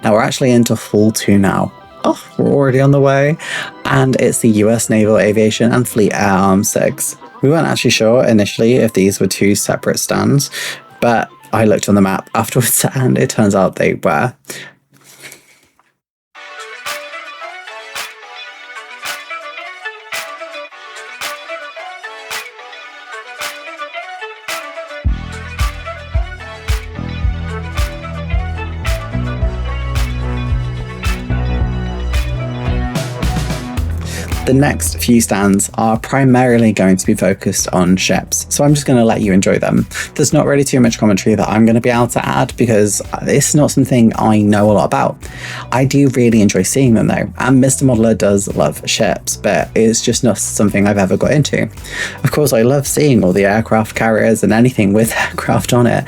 Now we're actually into Hall 2 now. Oh, we're already on the way, and it's the US Naval Aviation and Fleet Air Arms SIGs. We weren't actually sure initially if these were two separate stands, but I looked on the map afterwards and it turns out they were. The next few stands are primarily going to be focused on ships, so I'm just going to let you enjoy them. There's not really too much commentary that I'm going to be able to add because it's not something I know a lot about. I do really enjoy seeing them though, and Mr. Modeler does love ships, but it's just not something I've ever got into. Of course, I love seeing all the aircraft carriers and anything with aircraft on it,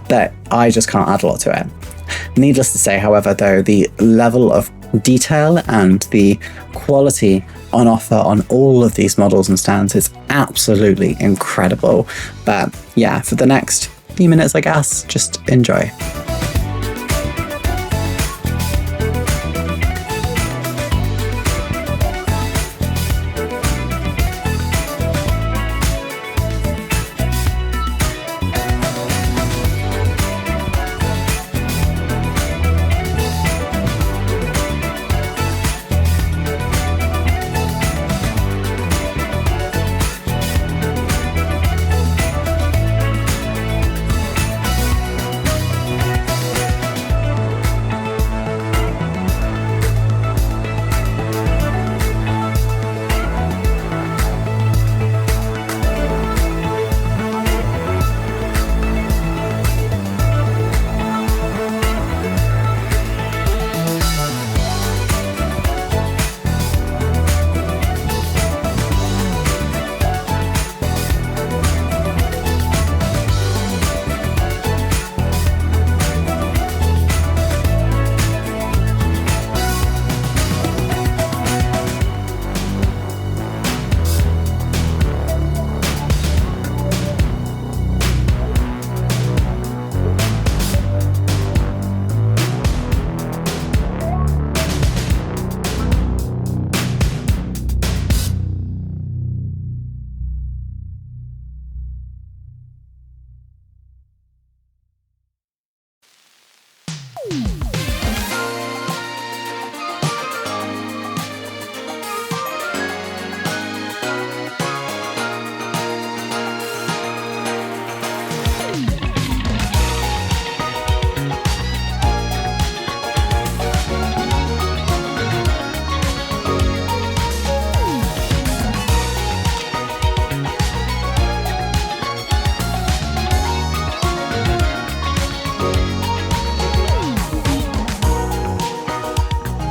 but I just can't add a lot to it. Needless to say, however, though, the level of detail and the quality on offer on all of these models and stands is absolutely incredible. But yeah, for the next few minutes, I guess, just enjoy.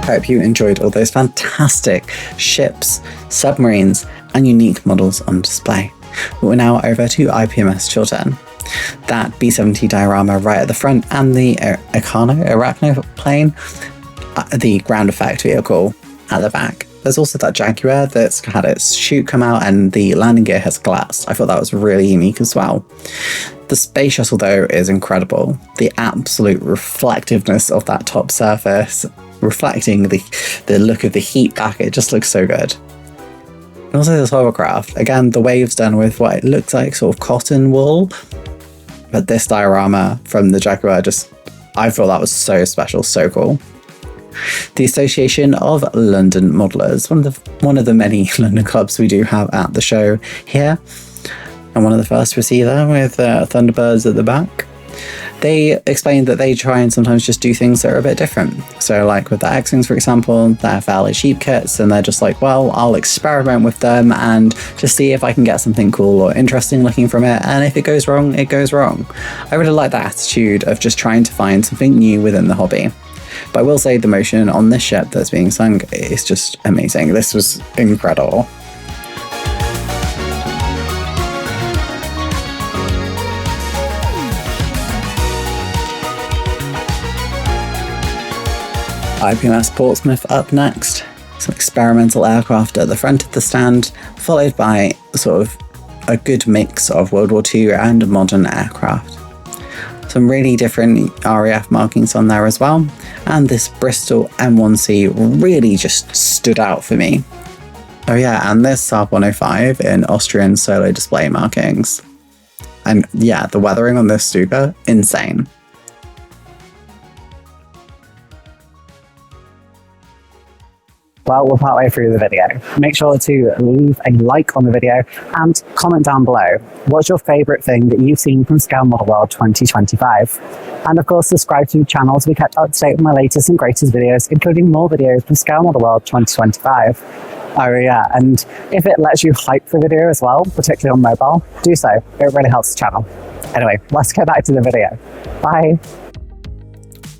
Hope you enjoyed all those fantastic ships, submarines, and unique models on display. But we're now over to IPMS Chiltern. That B-70 diorama right at the front and the Arachno plane, the ground effect vehicle at the back. There's also that Jaguar that's had its chute come out and the landing gear has collapsed. I thought that was really unique as well. The space shuttle though is incredible. The absolute reflectiveness of that top surface, reflecting the look of the heat back, it just looks so good. And also this hovercraft, again the wave's done with what it looks like sort of cotton wool, but this diorama from the Jaguar I thought that was so special, so cool. The Association of London Modellers, one of the many London clubs we do have at the show here, and one of the first we see there with Thunderbirds at the back. They explained that they try and sometimes just do things that are a bit different. So like with the X-Wings, for example, they're fairly cheap kits and they're just like, well, I'll experiment with them and just see if I can get something cool or interesting looking from it. And if it goes wrong, it goes wrong. I really like that attitude of just trying to find something new within the hobby. But I will say the motion on this ship that's being sung is just amazing. This was incredible. IPMS Portsmouth up next. Some experimental aircraft at the front of the stand, followed by sort of a good mix of World War II and modern aircraft. Some really different RAF markings on there as well, and this Bristol M1C really just stood out for me. Oh yeah, and this Saab 105 in Austrian solo display markings. And yeah, the weathering on this Stuka, insane. Well, we're partway through the video. Make sure to leave a like on the video and comment down below. What's your favourite thing that you've seen from Scale Model World 2025? And of course, subscribe to the channel to be kept up to date with my latest and greatest videos, including more videos from Scale Model World 2025. Oh yeah, and if it lets you hype the video as well, particularly on mobile, do so. It really helps the channel. Anyway, let's go back to the video. Bye.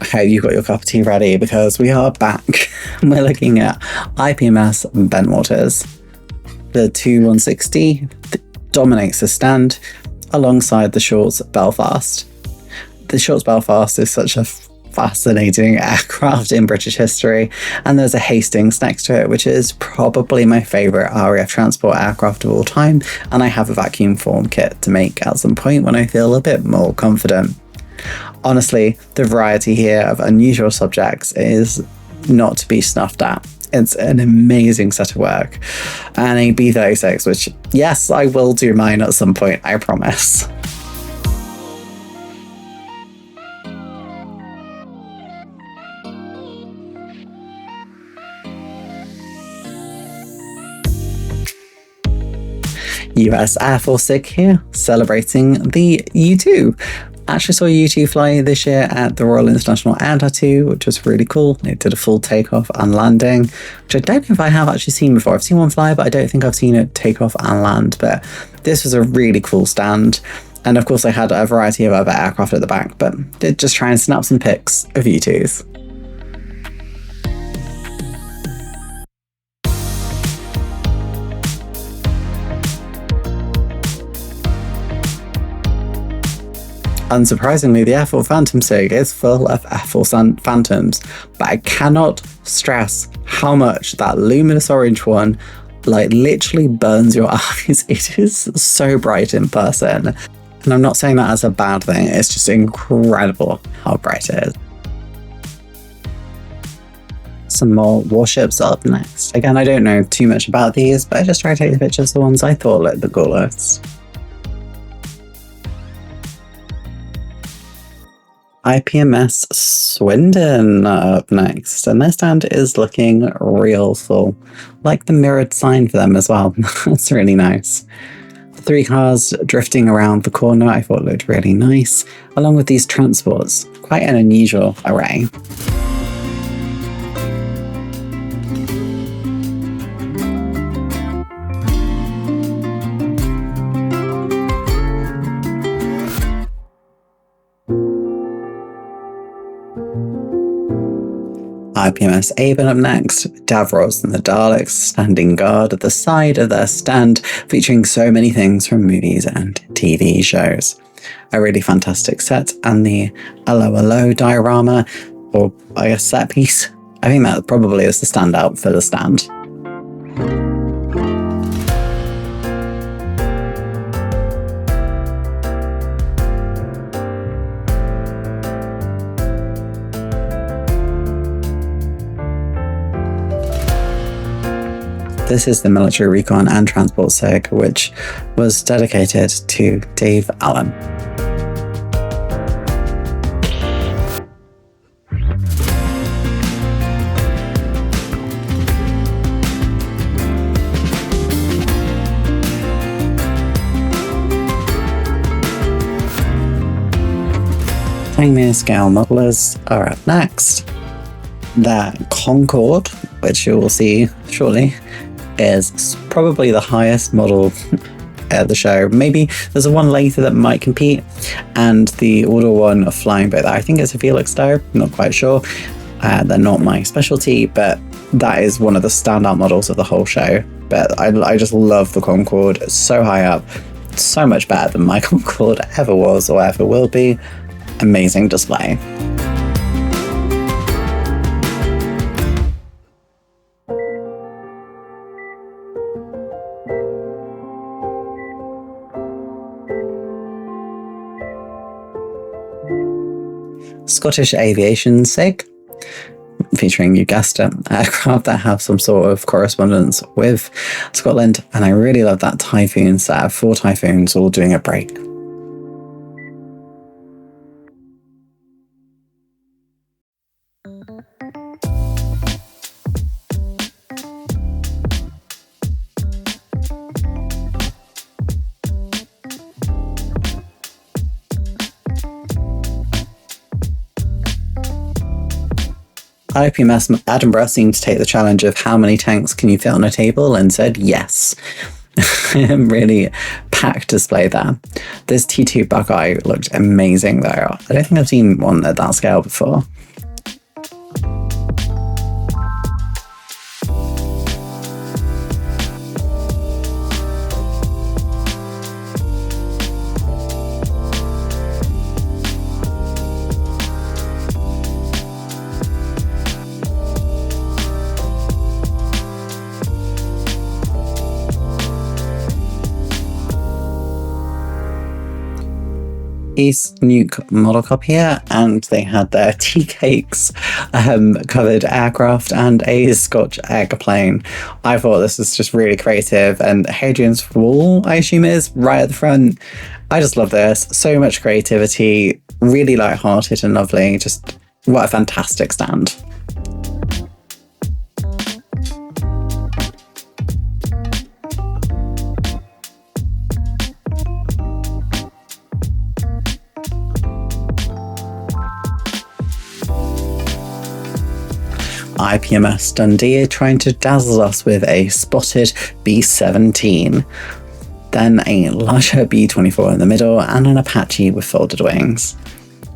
Okay, you've got your cup of tea ready because we are back. We're looking at IPMS Bentwaters. The 2160 dominates the stand alongside the Shorts Belfast. The Shorts Belfast is such a fascinating aircraft in British history, and there's a Hastings next to it, which is probably my favourite RAF transport aircraft of all time, and I have a vacuum form kit to make at some point when I feel a bit more confident. Honestly, the variety here of unusual subjects is not to be snuffed at. It's an amazing set of work. And a B-36, which, yes, I will do mine at some point, I promise. US Air Force SIG here, celebrating the U2. Actually saw U2 fly this year at the Royal International Air Tattoo, which was really cool. They did a full takeoff and landing, which I don't know if I have actually seen before. I've seen one fly, but I don't think I've seen it take off and land. But this was a really cool stand. And of course, I had a variety of other aircraft at the back, but did just try and snap some pics of U2s. Unsurprisingly, the Air Force Phantom SIG is full of Air Force Phantoms, but I cannot stress how much that luminous orange one literally burns your eyes. It is so bright in person. And I'm not saying that as a bad thing, it's just incredible how bright it is. Some more warships up next. Again, I don't know too much about these, but I just try to take the pictures of the ones I thought looked the coolest. IPMS Swindon up next, and their stand is looking real full, like the mirrored sign for them as well. That's really nice. The 3 cars drifting around the corner I thought looked really nice, along with these transports. Quite an unusual array. IPMS Avon up next, Davros and the Daleks standing guard at the side of their stand, featuring so many things from movies and TV shows. A really fantastic set, and the Allo Allo diorama, or I guess set piece. I think that probably is the standout for the stand. This is the Military Recon and Transport SIG, which was dedicated to Dave Allen. Tangmere scale modelers are up next. The Concorde, which you will see shortly, is probably the highest model at the show. Maybe there's a one later that might compete, and the Order 1 flying boat. I think it's a Felix Stowe, not quite sure. They're not my specialty, but that is one of the standout models of the whole show. But I just love the Concorde. It's so high up, so much better than my Concorde ever was or ever will be. Amazing display. Scottish Aviation SIG, featuring, you guessed it, aircraft that have some sort of correspondence with Scotland, and I really love that Typhoon set of 4 Typhoons all doing a break. IPMS Edinburgh seemed to take the challenge of how many tanks can you fit on a table and said yes. Really packed display there. This T2 Buckeye looked amazing though. I don't think I've seen one at that scale before. East Nuke model cop here, and they had their tea cakes covered aircraft and a Scotch airplane. I thought this was just really creative, and Hadrian's Wall, I assume, is right at the front. I just love this. So much creativity, really light-hearted and lovely. Just what a fantastic stand. IPMS Dundee are trying to dazzle us with a spotted B-17, then a larger B-24 in the middle, and an Apache with folded wings.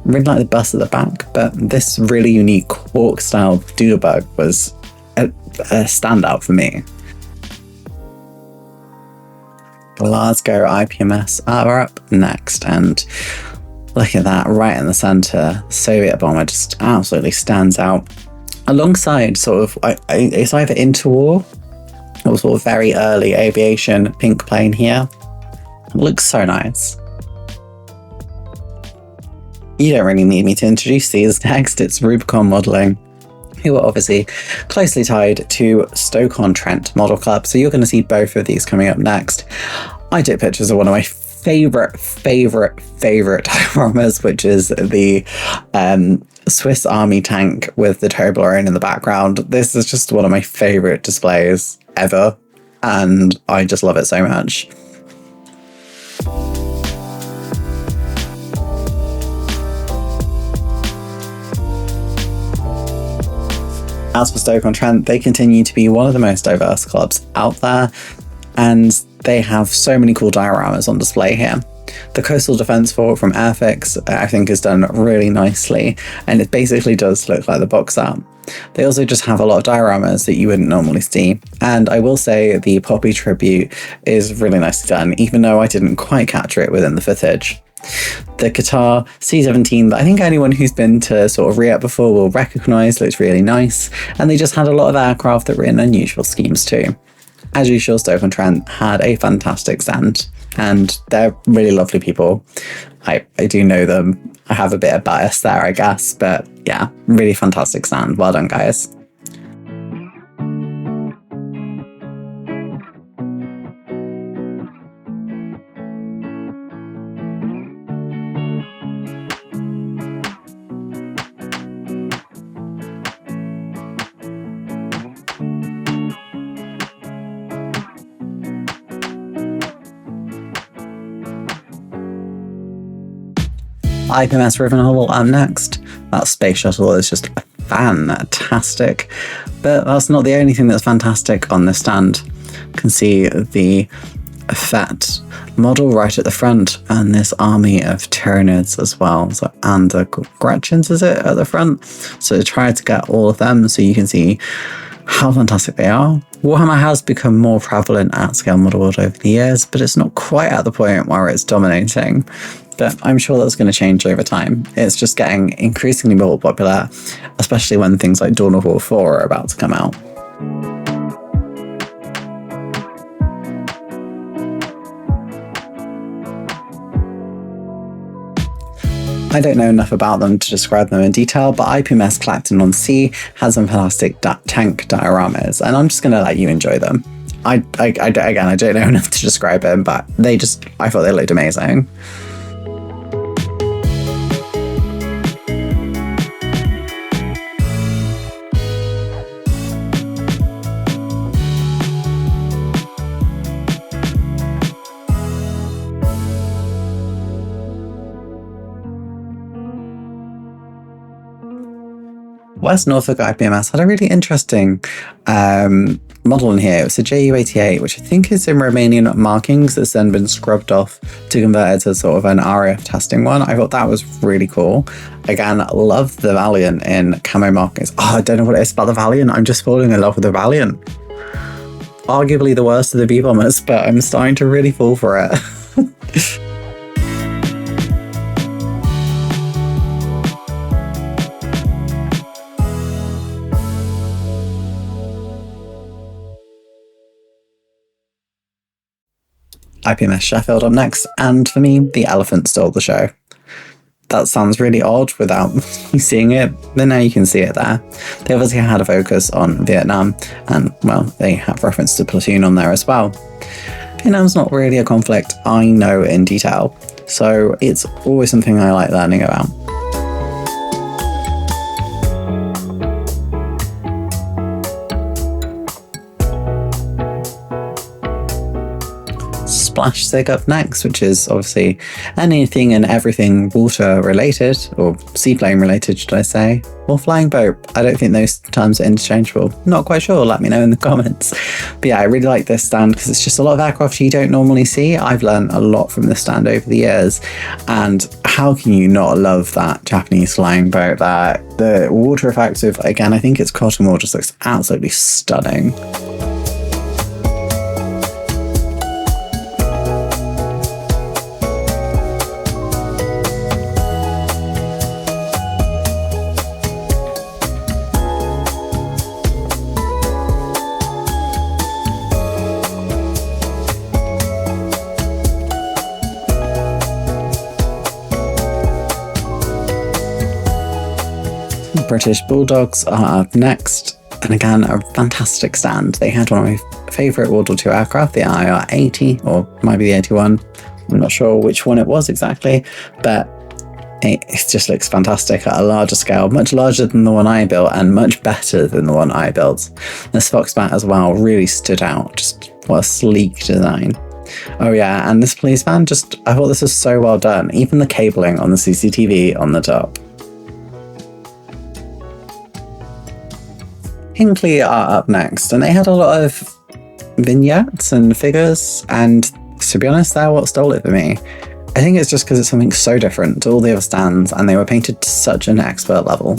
Really like the bus at the back, but this really unique Hawk-style doodlebug was a standout for me. Glasgow IPMS are up next, and look at that, right in the centre. Soviet bomber just absolutely stands out. Alongside sort of, it's either interwar or sort of very early aviation pink plane here. It looks so nice. You don't really need me to introduce these next. It's Rubicon Modelling, who are obviously closely tied to Stoke-on-Trent Model Club. So you're going to see both of these coming up next. I took pictures of one of my favorite dioramas, which is the Swiss Army tank with the Toblerone in the background. This is just one of my favorite displays ever, and I just love it so much. As for Stoke-on-Trent, they continue to be one of the most diverse clubs out there, and they have so many cool dioramas on display here. The Coastal Defence Fort from Airfix, I think, is done really nicely, and it basically does look like the box art. They also just have a lot of dioramas that you wouldn't normally see, and I will say the Poppy tribute is really nicely done, even though I didn't quite capture it within the footage. The Qatar C-17 that I think anyone who's been to sort of Riyadh before will recognise looks really nice, and they just had a lot of aircraft that were in unusual schemes too. As usual, Stoke-on-Trent had a fantastic stand, and they're really lovely people. I do know them. I have a bit of bias there, I guess, but yeah, really fantastic stand. Well done, guys. IPMS Rivenhall up next. That space shuttle is just fantastic, but that's not the only thing that's fantastic on this stand. You can see the fat model right at the front, and this army of Tyranids as well, and the Gretchens, is it, at the front? So try to get all of them so you can see how fantastic they are. Warhammer has become more prevalent at Scale Model World over the years, but it's not quite at the point where it's dominating. But I'm sure that's going to change over time. It's just getting increasingly more popular, especially when things like Dawn of War 4 are about to come out. I don't know enough about them to describe them in detail, but IPMS Clacton-on-Sea has some fantastic tank dioramas, and I'm just going to let you enjoy them. I don't know enough to describe them, but I thought they looked amazing. West Norfolk IPMS had a really interesting model in here. It was a JU88, which I think is in Romanian markings that's then been scrubbed off to convert it to sort of an RAF testing one. I thought that was really cool. Again, love the Valiant in camo markings. Oh, I don't know what it is about the Valiant. I'm just falling in love with the Valiant. Arguably the worst of the V-bombers, but I'm starting to really fall for it. IPMS Sheffield up next, and for me, the elephant stole the show. That sounds really odd without you seeing it, but now you can see it there. They obviously had a focus on Vietnam, and well, they have reference to Platoon on there as well. Vietnam's not really a conflict I know in detail, so it's always something I like learning about. Splash SIG up next, which is obviously anything and everything water related, or seaplane related, should I say, or flying boat. I don't think those terms are interchangeable. Not quite sure, let me know in the comments. But yeah, I really like this stand because it's just a lot of aircraft you don't normally see. I've learned a lot from this stand over the years, and how can you not love that Japanese flying boat there? The water effective, again, I think it's cotton wool, just looks absolutely stunning. British Bulldogs are up next, and again, a fantastic stand. They had one of my favourite World War II aircraft, the IR-80, or might be the 81. I'm not sure which one it was exactly, but it just looks fantastic at a larger scale, much larger than the one I built and much better than the one I built. This Foxbat as well really stood out, just what a sleek design. Oh yeah, and this police van, I thought this was so well done, even the cabling on the CCTV on the top. Hinckley are up next, and they had a lot of vignettes and figures, and to be honest, they're what stole it for me. I think it's just because it's something so different to all the other stands, and they were painted to such an expert level.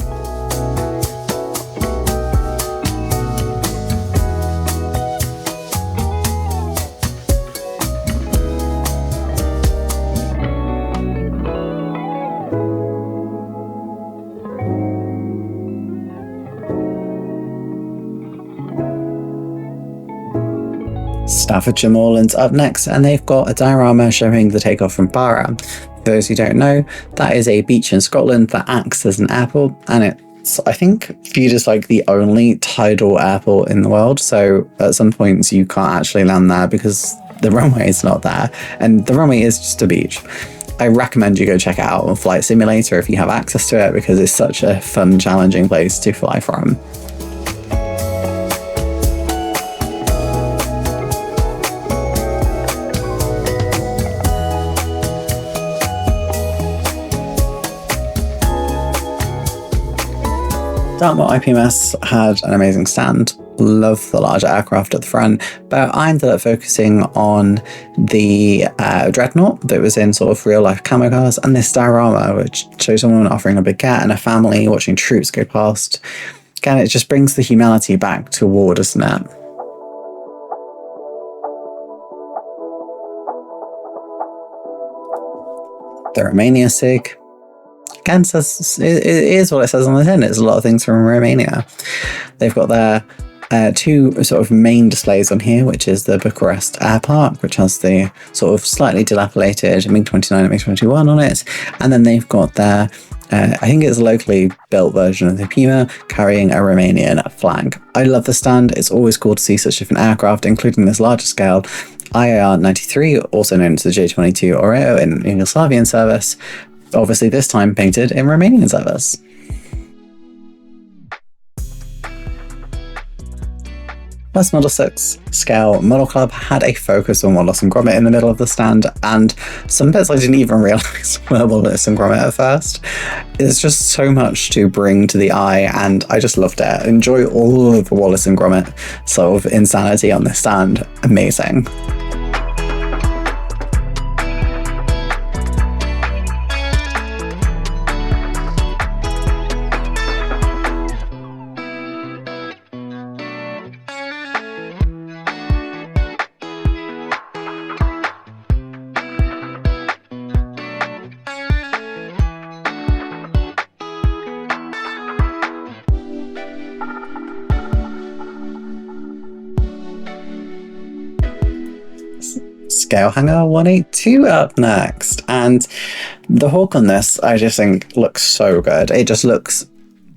Staffordshire Moorlands up next, and they've got a diorama showing the takeoff from Barra. For those who don't know, that is a beach in Scotland that acts as an airport, and it's, I think, viewed as like the only tidal airport in the world. So at some points you can't actually land there because the runway is not there, and the runway is just a beach. I recommend you go check it out on Flight Simulator if you have access to it, because it's such a fun, challenging place to fly from. Dartmoor IPMS had an amazing stand. Love the larger aircraft at the front, but I ended up focusing on the Dreadnought that was in sort of real life camo cars, and this diorama which shows someone offering a big cat and a family watching troops go past. Again, it just brings the humanity back to war, doesn't it? The Romania SIG. Again, says, it is what it says on the tin. It's a lot of things from Romania. They've got their two sort of main displays on here, which is the Bucharest Air Park, which has the sort of slightly dilapidated MiG-29 and MiG-21 on it. And then they've got their, I think it's a locally built version of the Puma carrying a Romanian flag. I love the stand. It's always cool to see such different aircraft, including this larger scale IAR-93, also known as the J-22 Oreo in Yugoslavian service. Obviously this time painted in Romanian service. West Model 6 Scale Model Club had a focus on Wallace and Gromit in the middle of the stand, and some bits I didn't even realise were Wallace and Gromit at first. There's just so much to bring to the eye, and I just loved it. Enjoy all of the Wallace and Gromit sort of insanity on this stand. Amazing. Scale Hanger 182 up next, and the hawk on this I just think looks so good. It just looks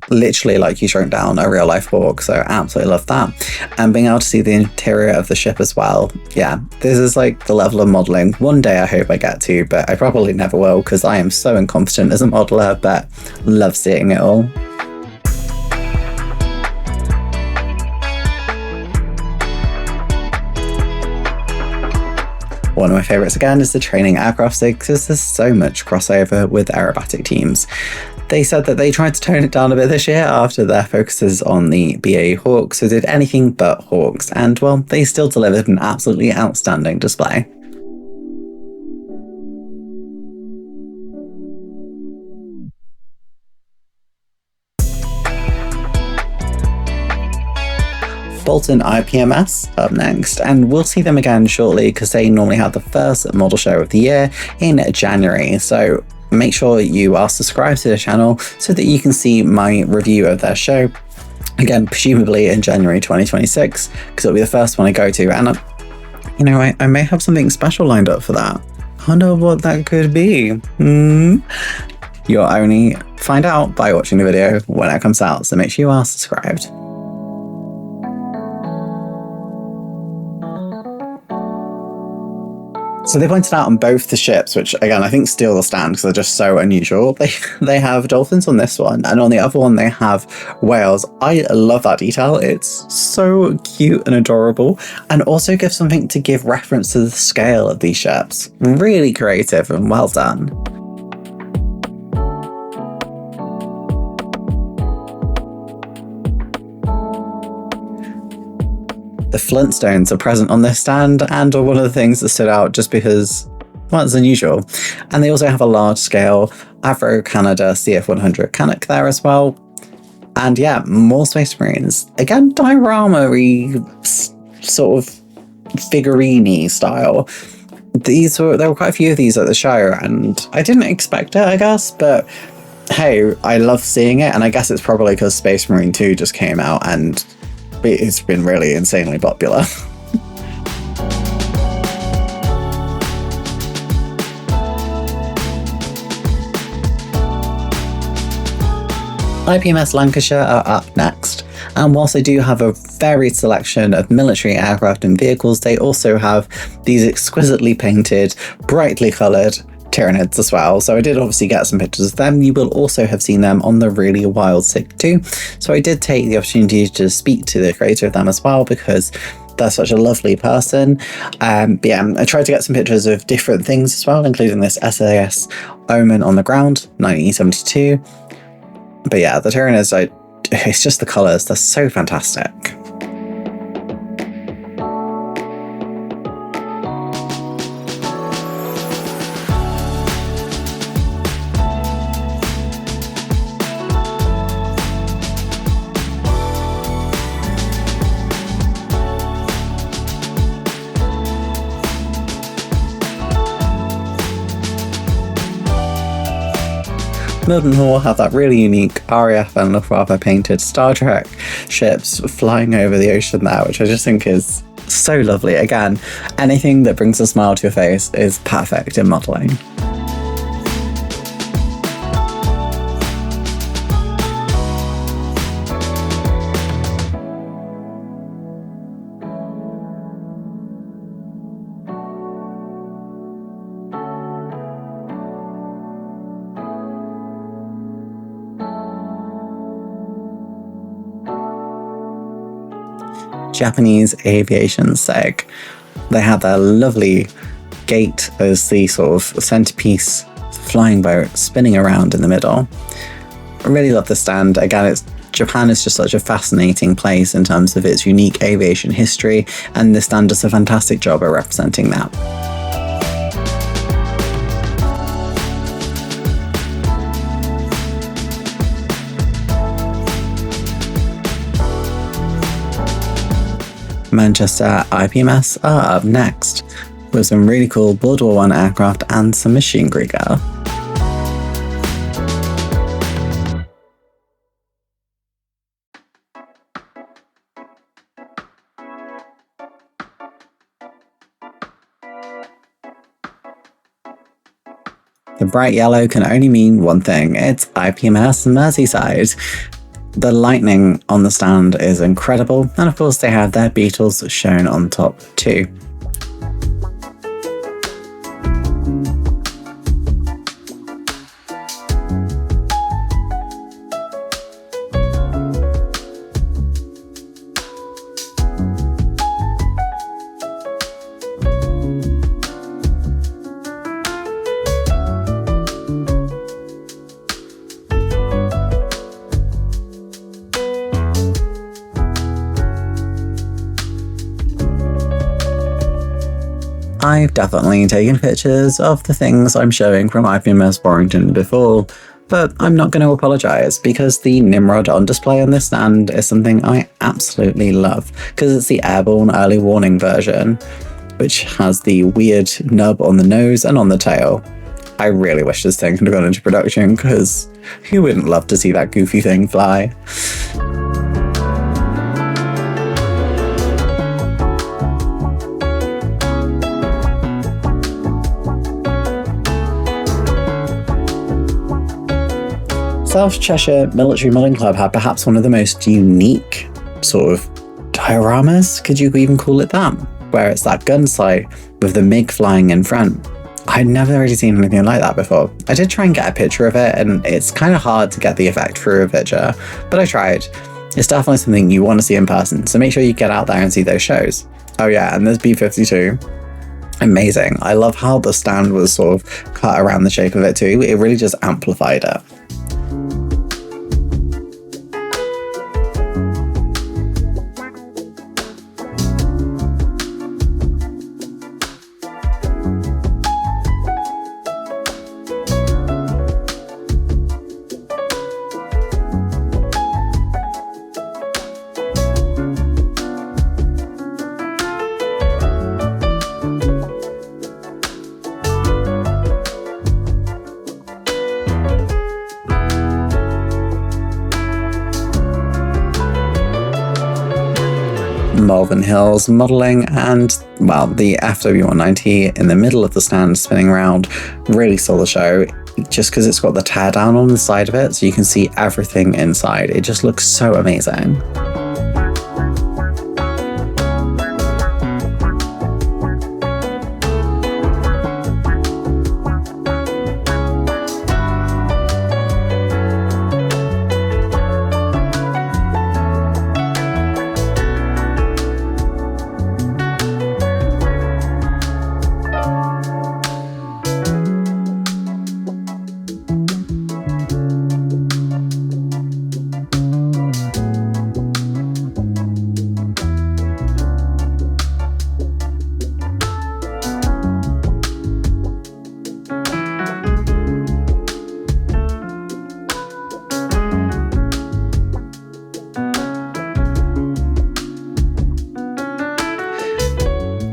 literally like you shrunk down a real life hawk, so absolutely love that. And being able to see the interior of the ship as well, yeah, this is like the level of modelling one day I hope I get to, but I probably never will because I am so incompetent as a modeller, but love seeing it all. One of my favourites again is the training aircraft SIG, because there's so much crossover with aerobatic teams. They said that they tried to tone it down a bit this year after their focuses on the BAE Hawks, so did anything but Hawks, and well, they still delivered an absolutely outstanding display. Bolton IPMS up next, and we'll see them again shortly because they normally have the first model show of the year in January, so make sure you are subscribed to the channel so that you can see my review of their show, again presumably in January 2026, because it'll be the first one I go to, and you know, I may have something special lined up for that. I wonder what that could be. You'll only find out by watching the video when it comes out, so make sure you are subscribed. So they pointed out on both the ships, which again I think steal the stand because they're just so unusual. They have dolphins on this one, and on the other one they have whales. I love that detail. It's so cute and adorable, and also gives something to give reference to the scale of these ships. Really creative and well done. The Flintstones are present on this stand and are one of the things that stood out just because, well, it's unusual. And they also have a large scale Avro Canada CF100 Canuck there as well. And yeah, more Space Marines. Again, diorama-y sort of figurine-y style. There were quite a few of these at the show, and I didn't expect it, I guess, but hey, I love seeing it, and I guess it's probably because Space Marine 2 just came out and it's been really insanely popular. IPMS Lancashire are up next, and whilst they do have a varied selection of military aircraft and vehicles, they also have these exquisitely painted, brightly coloured Tyranids as well. So I did obviously get some pictures of them. You will also have seen them on the Really Wild SIG too. So I did take the opportunity to speak to the creator of them as well because they're such a lovely person. But yeah, I tried to get some pictures of different things as well, including this SAS Omen on the ground, 1972. But yeah, the Tyranids, it's just the colours, they're so fantastic. Mildenhall have that really unique RAF and Luftwaffe painted Star Trek ships flying over the ocean there, which I just think is so lovely. Again, anything that brings a smile to your face is perfect in modelling. Japanese aviation SIG. They had their lovely gate as the sort of centerpiece flying boat spinning around in the middle. I really love the stand. Again, Japan is just such a fascinating place in terms of its unique aviation history, and this stand does a fantastic job at representing that. Manchester IPMS are up next, with some really cool World War I aircraft and some machinery gear. The bright yellow can only mean one thing, it's IPMS Merseyside. The lightning on the stand is incredible, and of course they have their Beatles shown on top too. I've definitely taken pictures of the things I'm showing from IPMS Warrington before, but I'm not going to apologise because the Nimrod on display on this stand is something I absolutely love, because it's the airborne early warning version, which has the weird nub on the nose and on the tail. I really wish this thing had gone into production, because who wouldn't love to see that goofy thing fly? South Cheshire Military Modelling Club had perhaps one of the most unique sort of dioramas, could you even call it that? Where it's that gun sight with the MiG flying in front. I'd never really seen anything like that before. I did try and get a picture of it, and it's kind of hard to get the effect through a picture, but I tried. It's definitely something you want to see in person, so make sure you get out there and see those shows. Oh yeah, and there's B-52. Amazing. I love how the stand was sort of cut around the shape of it too. It really just amplified it. Malvern Hills modelling, and well, the FW190 in the middle of the stand spinning around really stole the show, just because it's got the teardown on the side of it, so you can see everything inside. It just looks so amazing.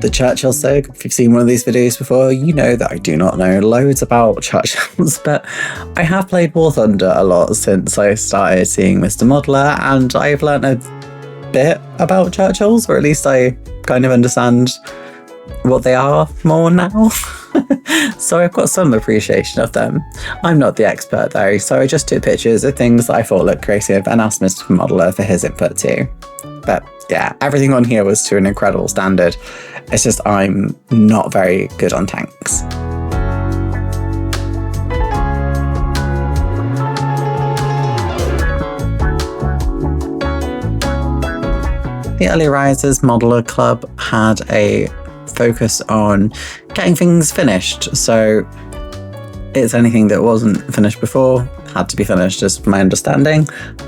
The Churchill SIG, if you've seen one of these videos before, you know that I do not know loads about Churchills, but I have played War Thunder a lot since I started seeing Mr. Modeler, and I've learned a bit about Churchills, or at least I kind of understand what they are more now. So I've got some appreciation of them. I'm not the expert though, so I just took pictures of things that I thought looked creative and asked Mr. Modeler for his input too. But yeah, everything on here was to an incredible standard. It's just I'm not very good on tanks. The Early Risers Modeler Club had a focus on getting things finished. So it's anything that wasn't finished before had to be finished, is my understanding.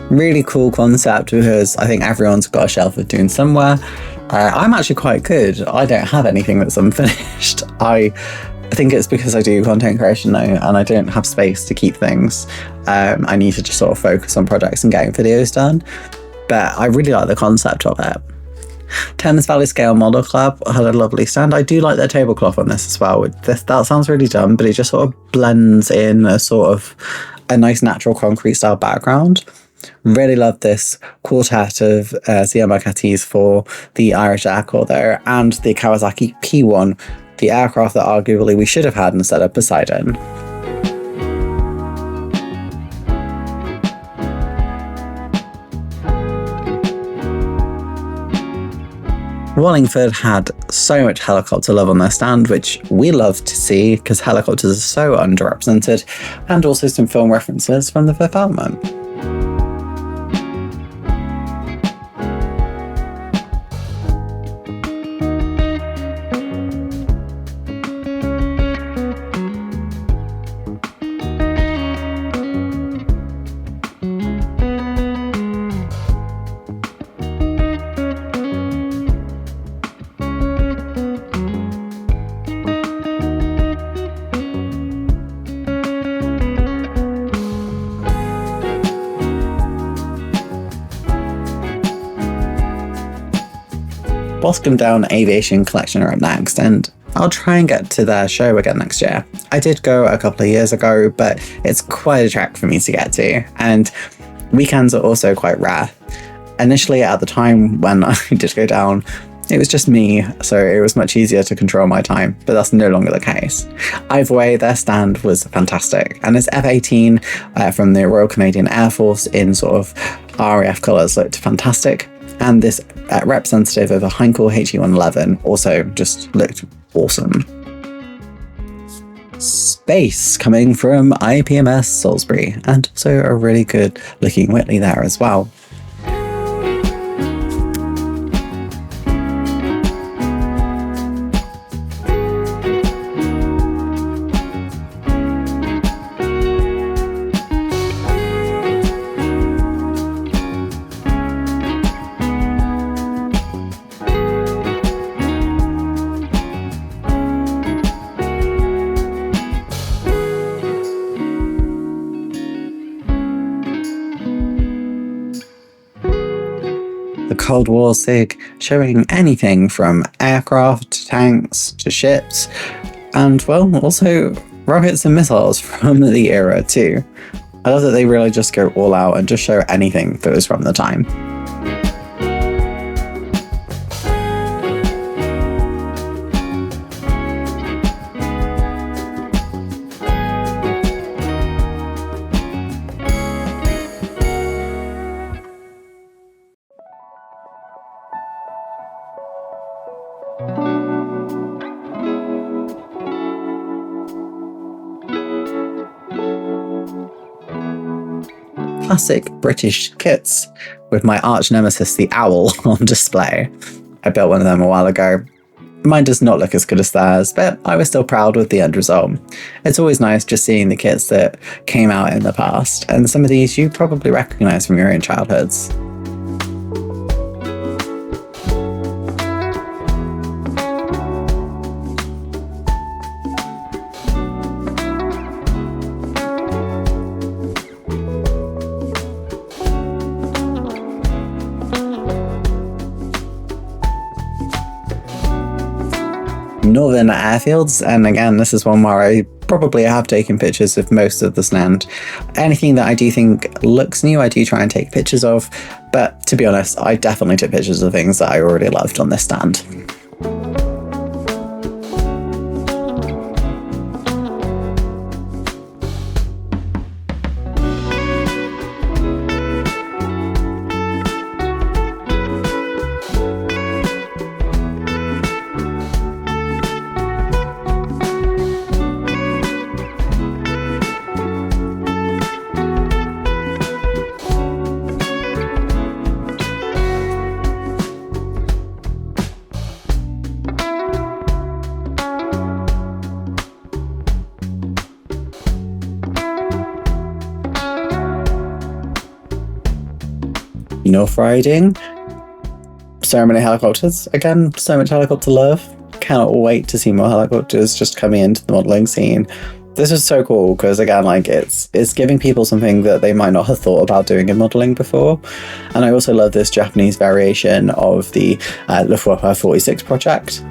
Really cool concept because I think everyone's got a shelf of doing somewhere. I'm actually quite good. I don't have anything that's unfinished. I think it's because I do content creation now and I don't have space to keep things. I need to just sort of focus on projects and getting videos done. But I really like the concept of it. Thames Valley Scale Model Club had a lovely stand. I do like their tablecloth on this as well. That sounds really dumb, but it just sort of blends in a sort of a nice natural concrete style background. Really love this quartet of CM maquettes for the Irish Aircorps there, and the Kawasaki P1, the aircraft that arguably we should have had instead of Poseidon. Wallingford had so much helicopter love on their stand, which we love to see because helicopters are so underrepresented, and also some film references from the Fifth Element. Boscombe Down Aviation Collection are up next, and I'll try and get to their show again next year. I did go a couple of years ago, but it's quite a trek for me to get to, and weekends are also quite rare. Initially, at the time when I did go down, it was just me, so it was much easier to control my time, but that's no longer the case. Either way, their stand was fantastic, and this F-18 from the Royal Canadian Air Force in sort of RAF colours looked fantastic. And this representative of a Heinkel HE-111 also just looked awesome. Space coming from IPMS Salisbury, and also a really good looking Whitley there as well. Cold War SIG, showing anything from aircraft to tanks to ships, and well, also rockets and missiles from the era too. I love that they really just go all out and just show anything that was from the time. Classic British kits with my arch nemesis, the owl, on display. I built one of them a while ago. Mine does not look as good as theirs, but I was still proud with the end result. It's always nice just seeing the kits that came out in the past, and some of these you probably recognise from your own childhoods. Northern Airfields, and again, this is one where I probably have taken pictures of most of the stand. Anything that I do think looks new, I do try and take pictures of, but to be honest, I definitely took pictures of things that I already loved on this stand. North Riding. So many helicopters. Again, so much helicopter love. Cannot wait to see more helicopters just coming into the modelling scene. This is so cool because, again, like it's giving people something that they might not have thought about doing in modelling before. And I also love this Japanese variation of the Luftwaffe 46 project.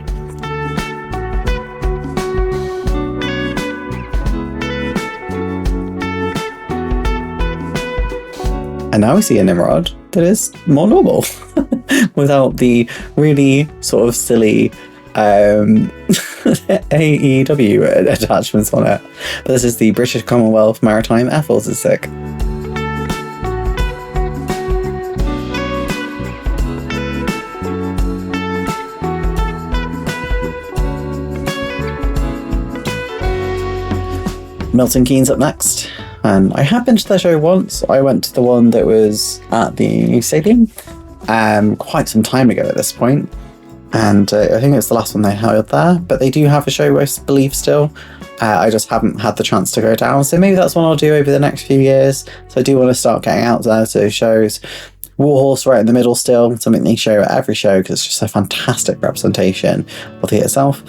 And now we see a Nimrod that is more normal without the really sort of silly AEW attachments on it. But this is the British Commonwealth Maritime Air Forces SIG. Milton Keynes up next. And I have been to their show once. I went to the one that was at the stadium quite some time ago at this point. And I think it's the last one they held there. But they do have a show, I believe, still. I just haven't had the chance to go down. So maybe that's one I'll do over the next few years. So I do want to start getting out there to shows. Warhorse right in the middle still. Something they show at every show because it's just a fantastic representation of the itself.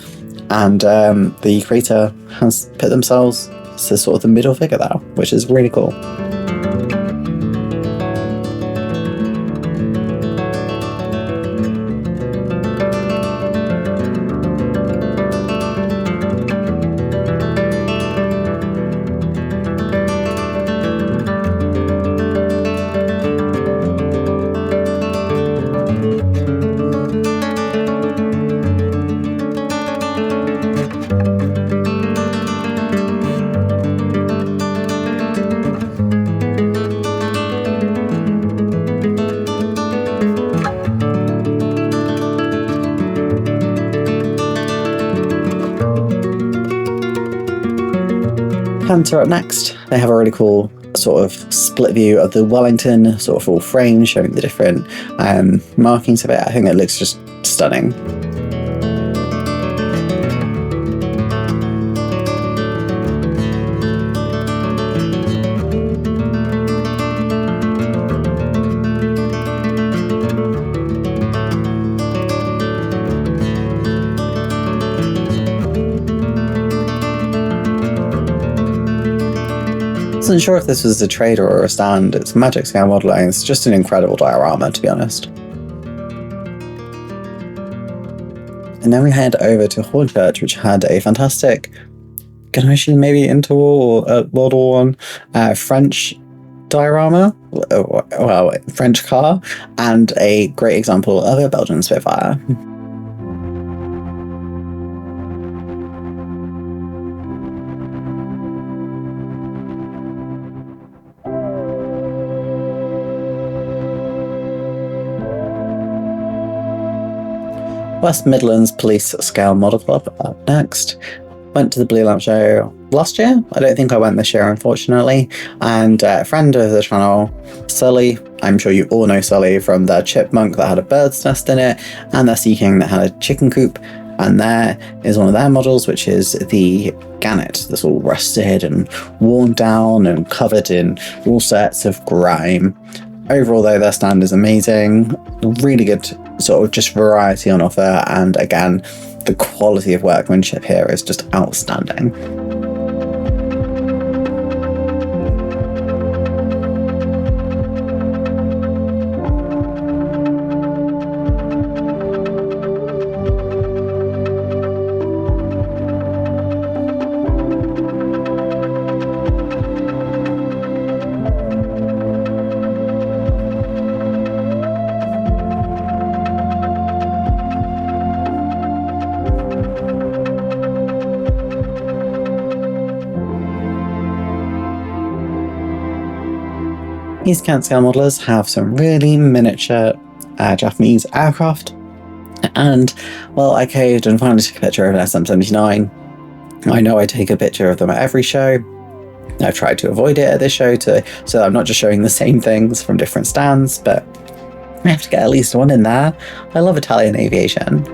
And the creator has put themselves to sort of the middle figure there, which is really cool. Hunter up next. They have a really cool sort of split view of the Wellington sort of full frame showing the different markings of it. I think it looks just stunning. I wasn't sure if this was a trader or a stand. It's magic scale modelling. It's just an incredible diorama, to be honest. And then we head over to Hornchurch, which had a fantastic, can I assume maybe interwar or World War I French diorama, well, French car, and a great example of a Belgian Spitfire. West Midlands Police Scale Model Club up next. Went to the Blue Lamp show last year. I don't think I went this year, unfortunately. And a friend of the channel, Sully, I'm sure you all know Sully from their chipmunk that had a bird's nest in it, and their sea king that had a chicken coop. And there is one of their models, which is the gannet that's all rusted and worn down and covered in all sorts of grime. Overall, though, their stand is amazing. Really good sort of just variety on offer, and again, the quality of workmanship here is just outstanding. East Kent scale modelers have some really miniature Japanese aircraft, and well, I caved and finally took a picture of an SM-79. I know I take a picture of them at every show. I've tried to avoid it at this show so that I'm not just showing the same things from different stands, but I have to get at least one in there. I love Italian aviation.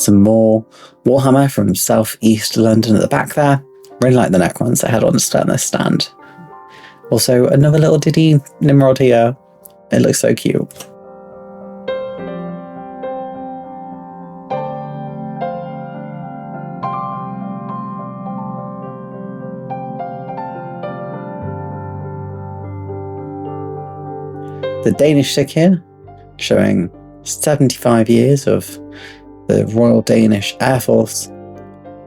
Some more Warhammer from South East London at the back there. Really like the neck ones that had on this stand. Also, another little Diddy Nimrod here. It looks so cute. The Danish SIG here, showing 75 years of the Royal Danish Air Force.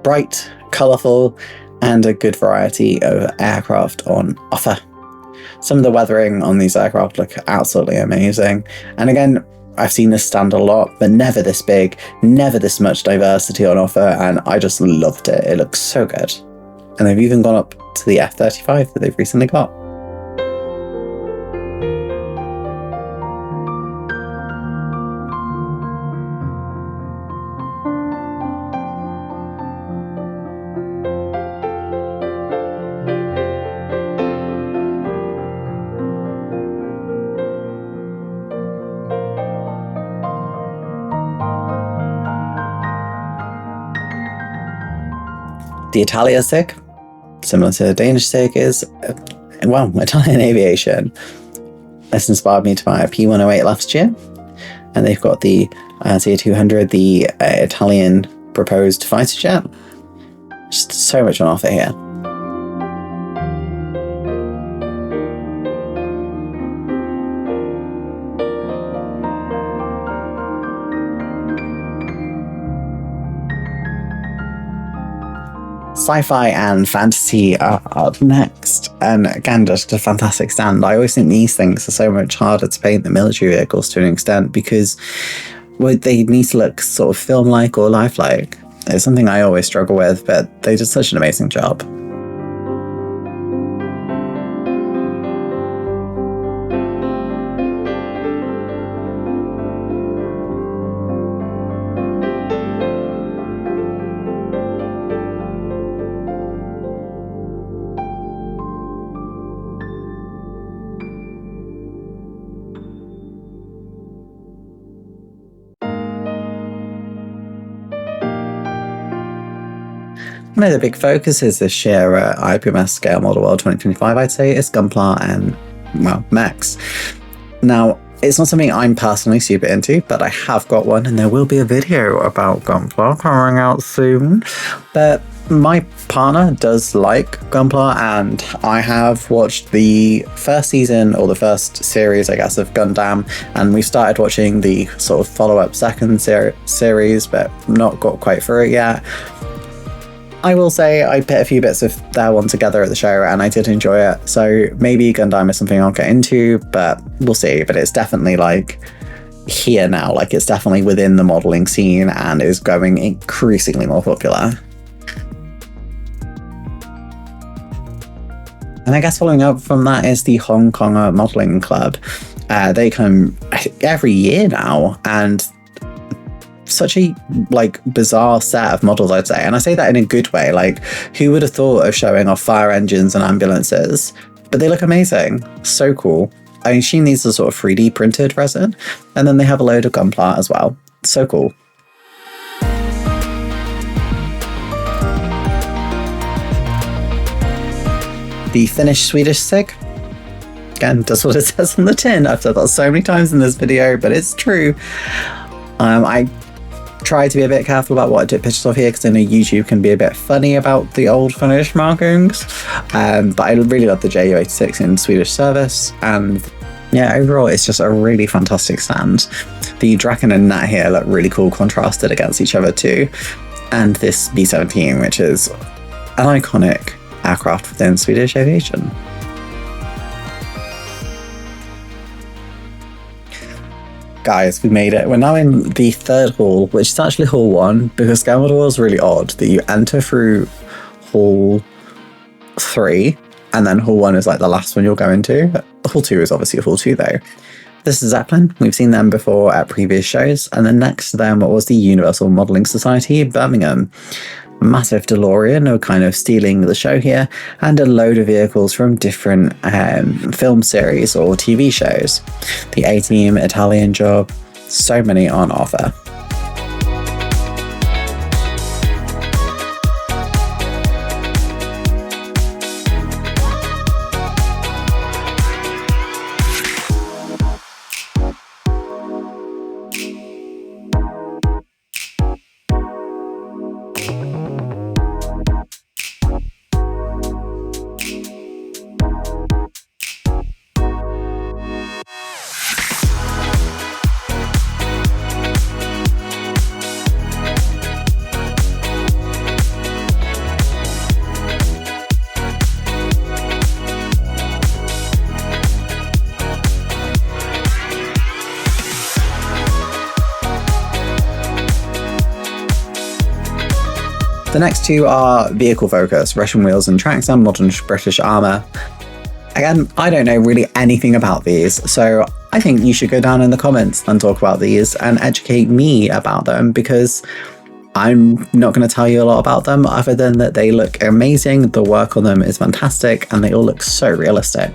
Bright, colourful, and a good variety of aircraft on offer. Some of the weathering on these aircraft look absolutely amazing. And again, I've seen this stand a lot, but never this big, never this much diversity on offer, and I just loved it. It looks so good. And they've even gone up to the F-35 that they've recently got. The Italia SIG, similar to the Danish SIG, is, well, Italian aviation. This inspired me to buy a P108 last year. And they've got the T200, the Italian proposed fighter jet. Just so much on offer here. Sci-fi and fantasy are up next, and again, just a fantastic stand. I always think these things are so much harder to paint than military vehicles to an extent, because they need to look sort of film-like or lifelike. It's something I always struggle with, but they did such an amazing job. One of the big focuses this year at IPMS Scale Model World 2025, I'd say, is Gunpla and, well, mechs. Now, it's not something I'm personally super into, but I have got one, and there will be a video about Gunpla coming out soon. But my partner does like Gunpla, and I have watched the first season, or the first series, I guess, of Gundam, and we started watching the sort of follow-up second series, but not got quite through it yet. I will say I put a few bits of that one together at the show, and I did enjoy it. So maybe Gundam is something I'll get into, but we'll see. But it's definitely like here now, like it's definitely within the modeling scene and is going increasingly more popular. And I guess following up from that is the Hong Konger Modeling Club. They come every year now, and such a like bizarre set of models, I'd say, and I say that in a good way. Like, who would have thought of showing off fire engines and ambulances? But they look amazing, so cool. I assume these are sort of 3D printed resin, and then they have a load of Gunpla as well. So cool. The Finnish Swedish SIG, again, does what it says on the tin. I've said that so many times in this video, but it's true. I try to be a bit careful about what I take pictures of here, because I know YouTube can be a bit funny about the old Finnish markings, but I really love the Ju-86 in Swedish service, and yeah, overall it's just a really fantastic stand. The Draken and Nat here look really cool contrasted against each other too, and this B-17, which is an iconic aircraft within Swedish aviation. Guys, we made it. We're now in the third hall, which is actually hall 1, because Scale Model World is really odd that you enter through hall 3, and then hall 1 is like the last one you'll go into. Hall 2 is obviously hall 2 though. This is Zeppelin. We've seen them before at previous shows, and then next to them was the Universal Modelling Society, Birmingham. Massive DeLorean are kind of stealing the show here, and a load of vehicles from different film series or TV shows. The A-Team, Italian Job, so many on offer. The next two are vehicle focus, Russian wheels and tracks, and modern British armour. Again, I don't know really anything about these, so I think you should go down in the comments and talk about these and educate me about them, because I'm not going to tell you a lot about them other than that they look amazing, the work on them is fantastic, and they all look so realistic.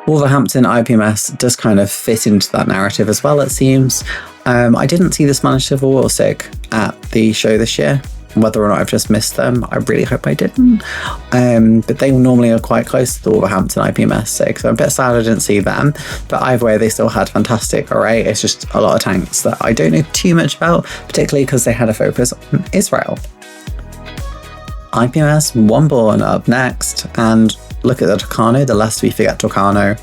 Wolverhampton IPMS does kind of fit into that narrative as well, it seems. I didn't see this managed Civil War SIG at the show this year. Whether or not I've just missed them, I really hope I didn't. But they normally are quite close to the Wolverhampton IPMS SIG, so I'm a bit sad I didn't see them. But either way, they still had fantastic array. It's just a lot of tanks that I don't know too much about, particularly because they had a focus on Israel. IPMS One Born up next, and look at the Tucano, the lest we forget Tucano.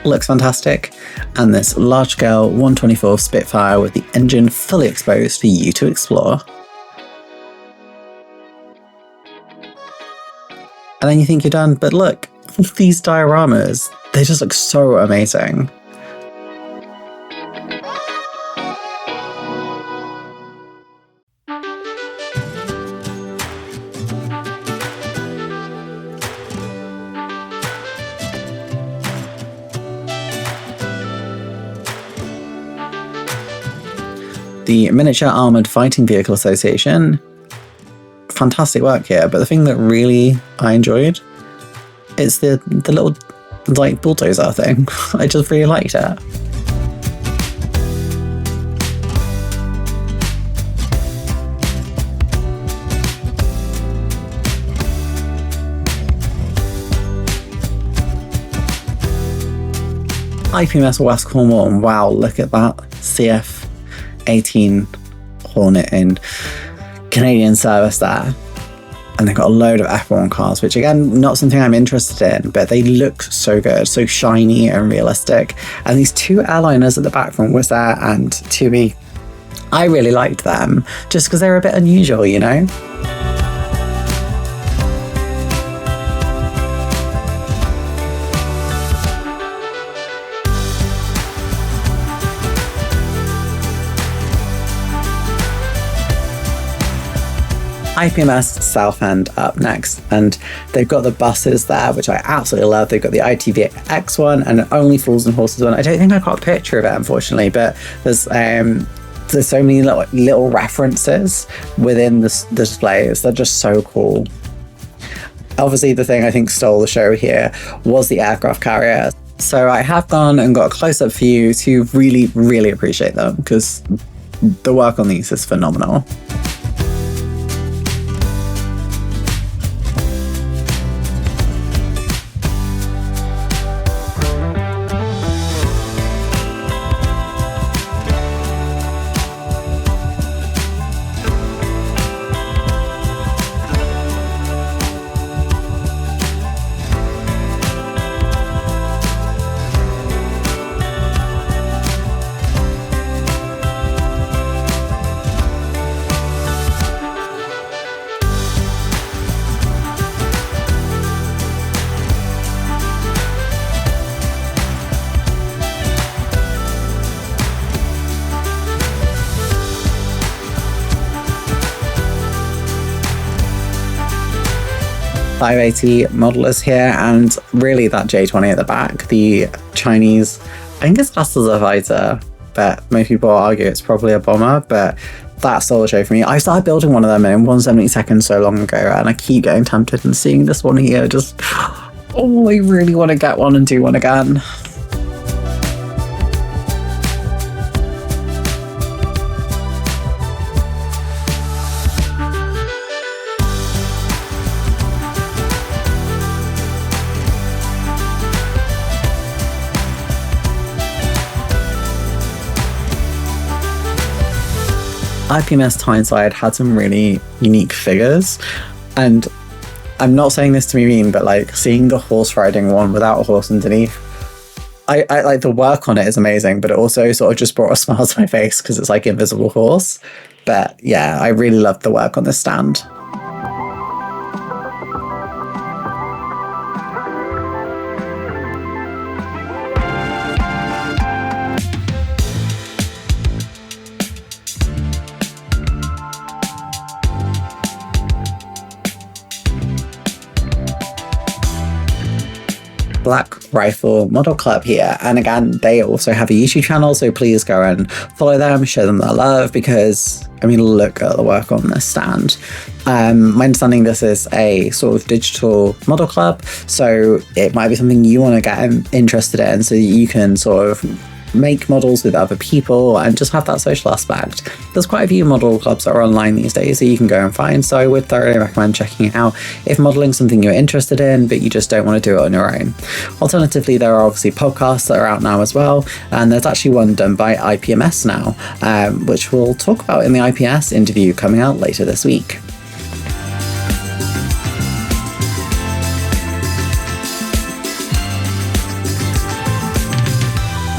Looks fantastic. And this large-scale 124 Spitfire with the engine fully exposed for you to explore. And then you think you're done, but look, these dioramas, they just look so amazing. The Miniature Armoured Fighting Vehicle Association, fantastic work here, but the thing that really I enjoyed is the little like bulldozer thing. I just really liked it. IPMS West Cornwall, wow, look at that CF-18 Hornet in Canadian service there. And they've got a load of F1 cars, which again, not something I'm interested in, but they look so good, so shiny and realistic. And these two airliners at the back from Wizz Air and TUI, I really liked them, just because they're a bit unusual, you know? IPMS Southend up next, and they've got the buses there, which I absolutely love. They've got the ITVX one and an Only Fools and Horses one. I don't think I got a picture of it, unfortunately, but there's so many little references within the displays. They're just so cool. Obviously, the thing I think stole the show here was the aircraft carrier. So I have gone and got a close-up view to really, really appreciate them, because the work on these is phenomenal. .580 model is here, and really that J20 at the back, the Chinese, I think it's classed as a fighter, but most people argue it's probably a bomber, but that stole the show for me. I started building one of them in 1/72 so long ago, and I keep getting tempted and seeing this one here, just, oh, I really want to get one and do one again. IPMS Tyneside had some really unique figures, and I'm not saying this to be mean, but like seeing the horse riding one without a horse underneath, I like the work on it is amazing, but it also sort of just brought a smile to my face because it's like invisible horse. But yeah, I really loved the work on this stand. Black Rifle Model Club here, and again they also have a YouTube channel, so please go and follow them, show them their love, because I mean, look at the work on this stand. My understanding, this is a sort of digital model club, so it might be something you want to get interested in so that you can sort of make models with other people and just have that social aspect. There's quite a few model clubs that are online these days that you can go and find, so I would thoroughly recommend checking it out if modeling is something you're interested in but you just don't want to do it on your own. Alternatively, there are obviously podcasts that are out now as well, and there's actually one done by IPMS now, which we'll talk about in the IPS interview coming out later this week.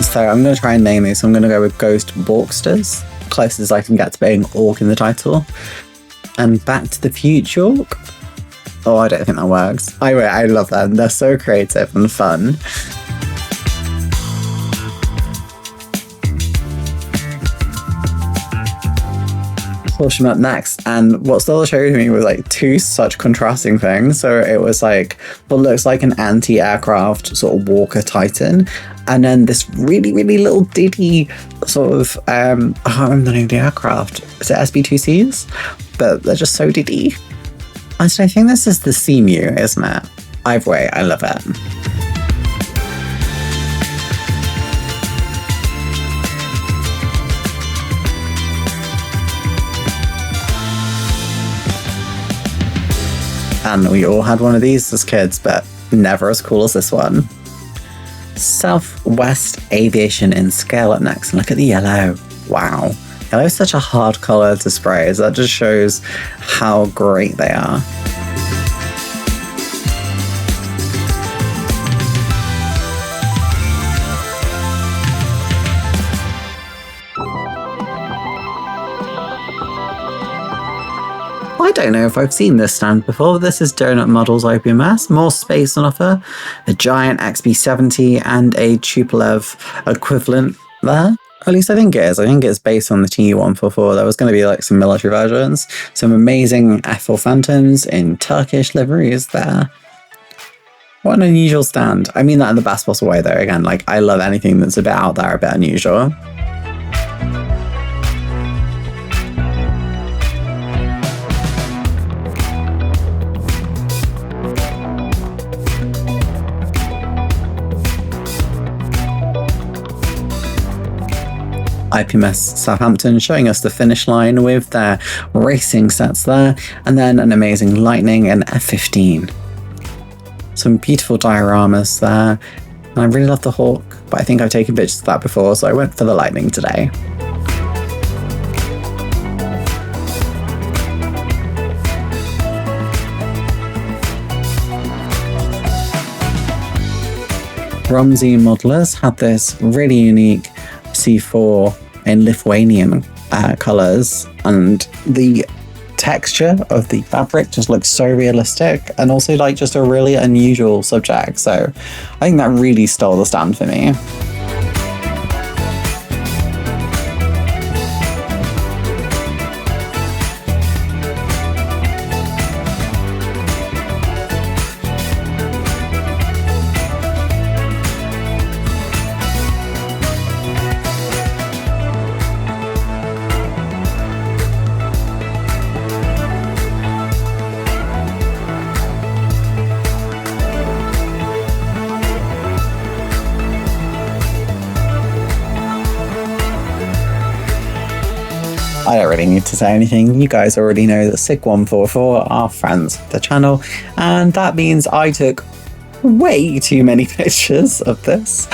So I'm going to try and name these. I'm going to go with Ghost Borksters, closest as I can get to being Orc in the title. And Back to the Future. Oh, I don't think that works. I love them. They're so creative and fun. Push up next, and what Stella showed me was like two such contrasting things. So it was like what looks like an anti-aircraft sort of Walker Titan, and then this really little diddy sort of I can't remember the name of the aircraft. Is it SB2Cs? But they're just so diddy. And so I think this is the Seamew, isn't it? Either way, I love it. And we all had one of these as kids, but never as cool as this one. Southwest Aviation in scale up next, and look at the yellow. Wow. Yellow is such a hard colour to spray, so that just shows how great they are. I don't know if I've seen this stand before. This is Donut Models IPMS, more space on offer, a giant XB70 and a Tupolev equivalent there. At least I think it is. I think it's based on the Tu-144. There was going to be like some military versions. Some amazing F4 Phantoms in Turkish liveries there. What an unusual stand. I mean that in the best possible way though. Again, like I love anything that's a bit out there, a bit unusual. IPMS Southampton showing us the finish line with their racing sets there, and then an amazing Lightning and F-15. Some beautiful dioramas there, and I really love the Hawk, but I think I've taken pictures of that before, so I went for the Lightning today. Romsey Modelers had this really unique C4 in Lithuanian colours, and the texture of the fabric just looks so realistic, and also like just a really unusual subject, so I think that really stole the stand for me. I don't really need to say anything. You guys already know that SIG144 are friends of the channel, and that means I took way too many pictures of this.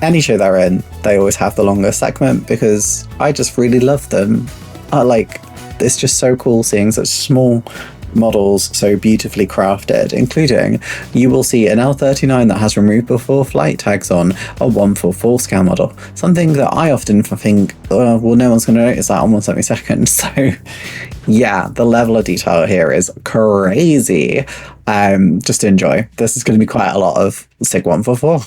Any show they're in, they always have the longer segment because I just really love them. It's just so cool seeing such small models so beautifully crafted, including you will see an L39 that has removed before flight tags on a 144 scale model. Something that I often think, well, no one's going to notice that on 1/72. So yeah, the level of detail here is crazy. Just enjoy. This is going to be quite a lot of SIG 144.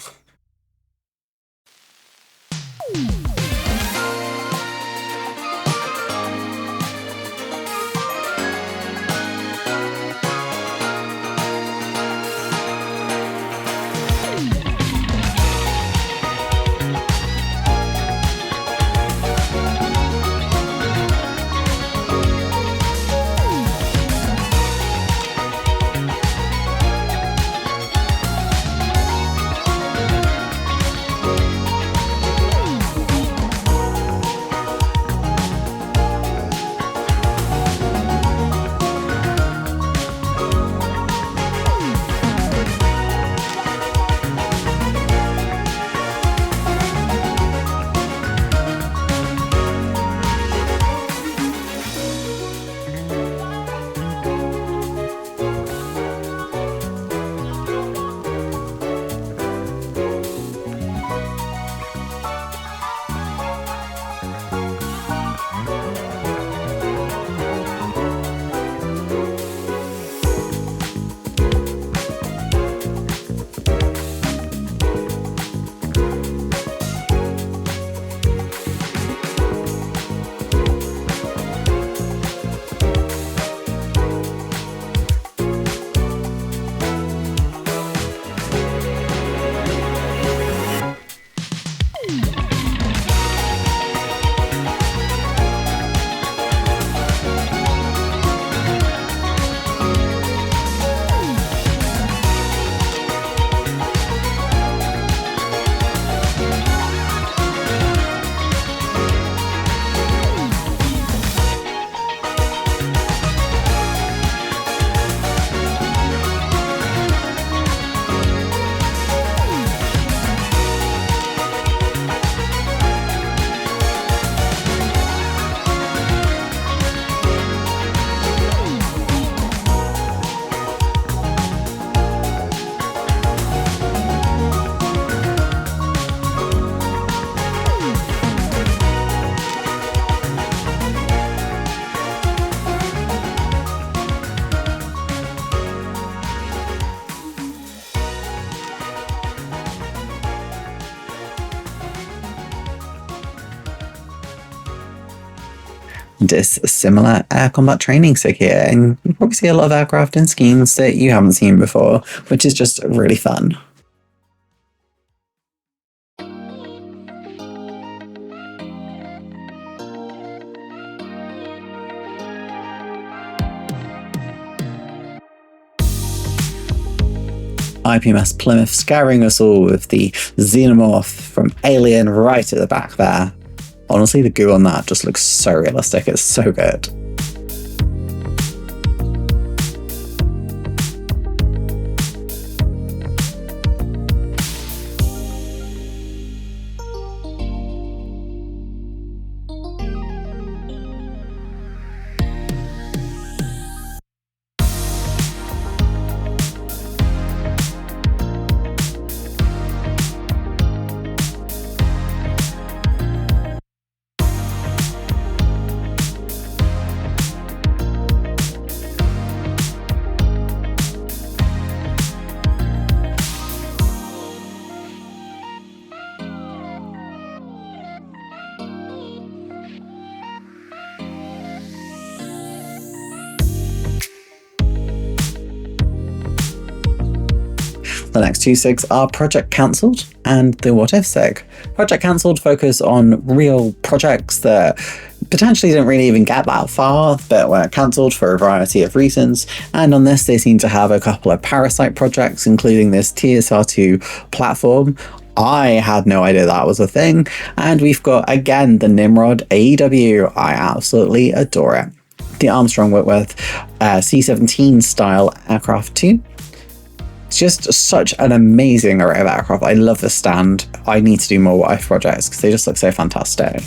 This similar air combat training SIG here, and you probably see a lot of aircraft and schemes that you haven't seen before, which is just really fun. IPMS Plymouth scaring us all with the xenomorph from Alien right at the back there. Honestly, the goo on that just looks so realistic, it's so good. The next two SIGs are Project Cancelled and the What If SIG. Project Cancelled focus on real projects that potentially didn't really even get that far, but were cancelled for a variety of reasons. And on this, they seem to have a couple of parasite projects, including this TSR2 platform. I had no idea that was a thing. And we've got, again, the Nimrod AEW. I absolutely adore it. The Armstrong Whitworth C-17 style aircraft too. It's just such an amazing array of aircraft. I love this stand. I need to do more what if projects because they just look so fantastic.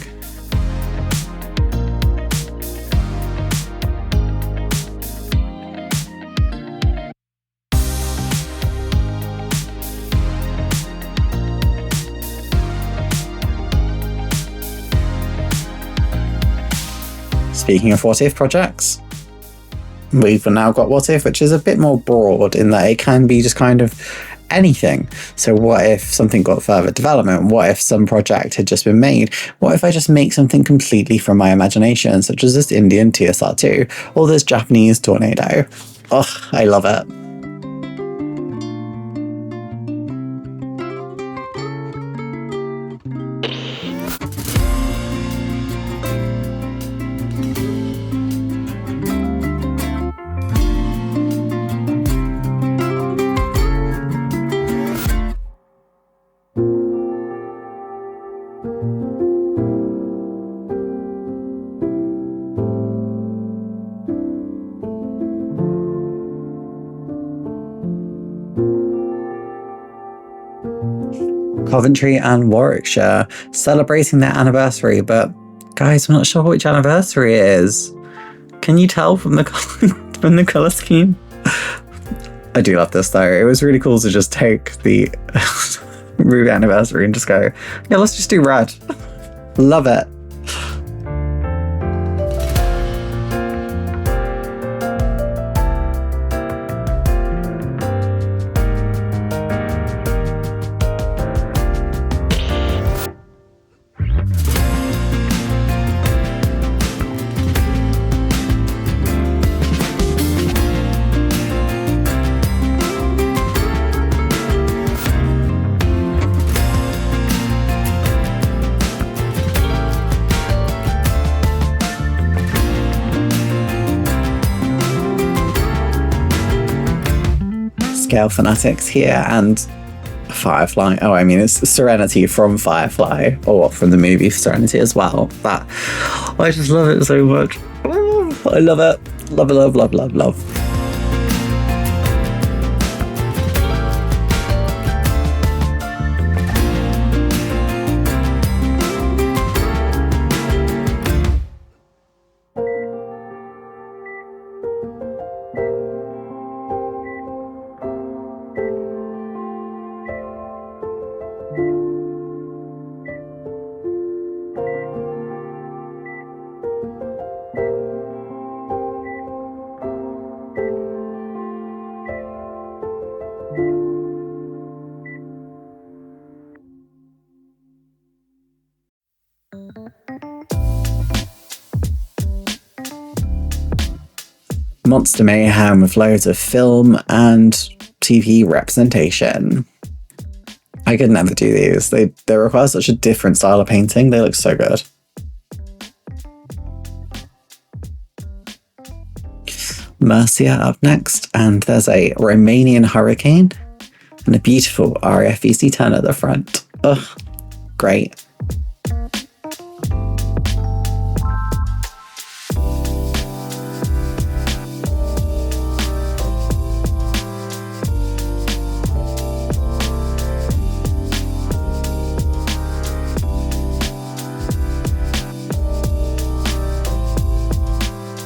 Speaking of what if projects, we've now got what if, which is a bit more broad in that it can be just kind of anything. So what if something got further development? What if some project had just been made? What if I just make something completely from my imagination, such as this Indian TSR2 or this Japanese Tornado? Oh, I love it. Coventry and Warwickshire celebrating their anniversary, but guys, we're not sure which anniversary it is. Can you tell from the from the colour scheme? I do love this though. It was really cool to just take the Ruby anniversary and just go, yeah, let's just do red. Love it. Scale fanatics here and Firefly. Oh, I mean, it's Serenity from Firefly or from the movie Serenity as well. That I just love it so much. I love it. Love it, love, love, love, love. Monster mayhem with loads of film and TV representation. I could never do these. They require such a different style of painting. They look so good. Mercia up next, and there's a Romanian Hurricane and a beautiful RAF EC-10 at the front. Ugh, great.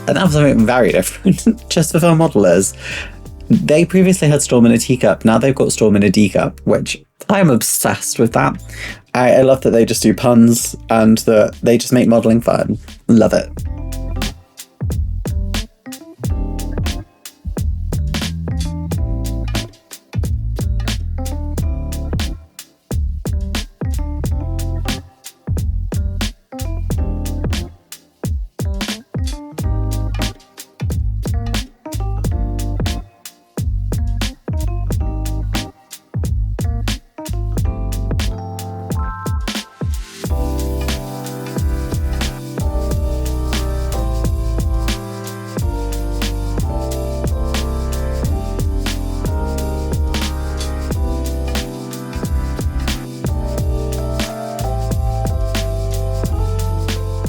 And that was something very different, just for film modelers. They previously had Storm in a teacup, now they've got Storm in a D-cup, which I'm obsessed with that. I love that they just do puns and that they just make modelling fun. Love it.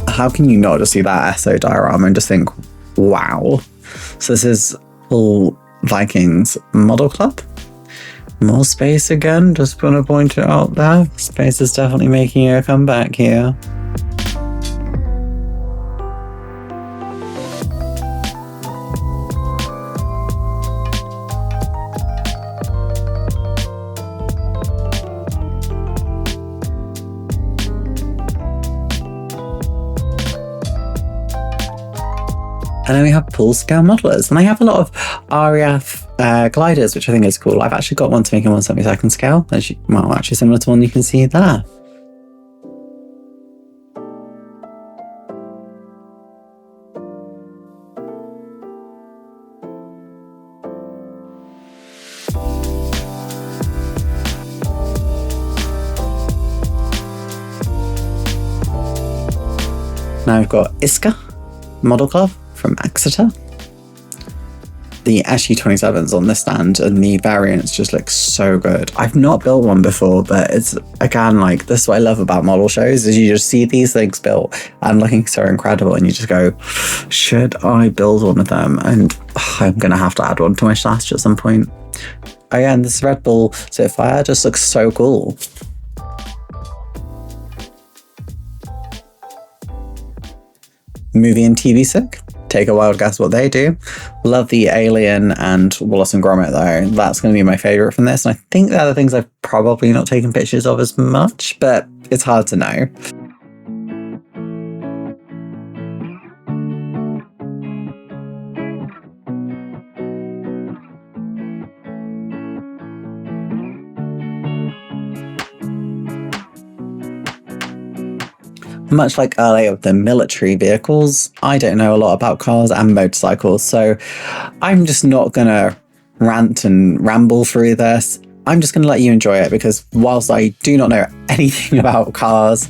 How can you not just see that SO diorama and just think, wow. So this is Hull Vikings Model Club. More space again, just want to point it out there. Space is definitely making a comeback here. And then we have pool scale modelers, and I have a lot of RAF gliders, which I think is cool. I've actually got one to make in 1/72 scale, actually similar to one you can see there. Now we've got Iska Model Club from Exeter. The SU-27s on this stand and the variants just look so good. I've not built one before, but it's, again, like, this is what I love about model shows, is you just see these things built and looking so incredible, and you just go, should I build one of them? And I'm gonna have to add one to my stash at some point. Again, this Red Bull Spitfire just looks so cool. Movie and TV SIG. Take a wild guess what they do. Love the Alien and Wallace and Gromit though. That's going to be my favourite from this. And I think the other things I've probably not taken pictures of as much, but it's hard to know. Much like earlier with the military vehicles, I don't know a lot about cars and motorcycles, so I'm just not gonna rant and ramble through this. I'm just gonna let you enjoy it, because whilst I do not know anything about cars,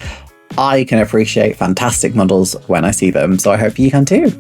I can appreciate fantastic models when I see them, so I hope you can too.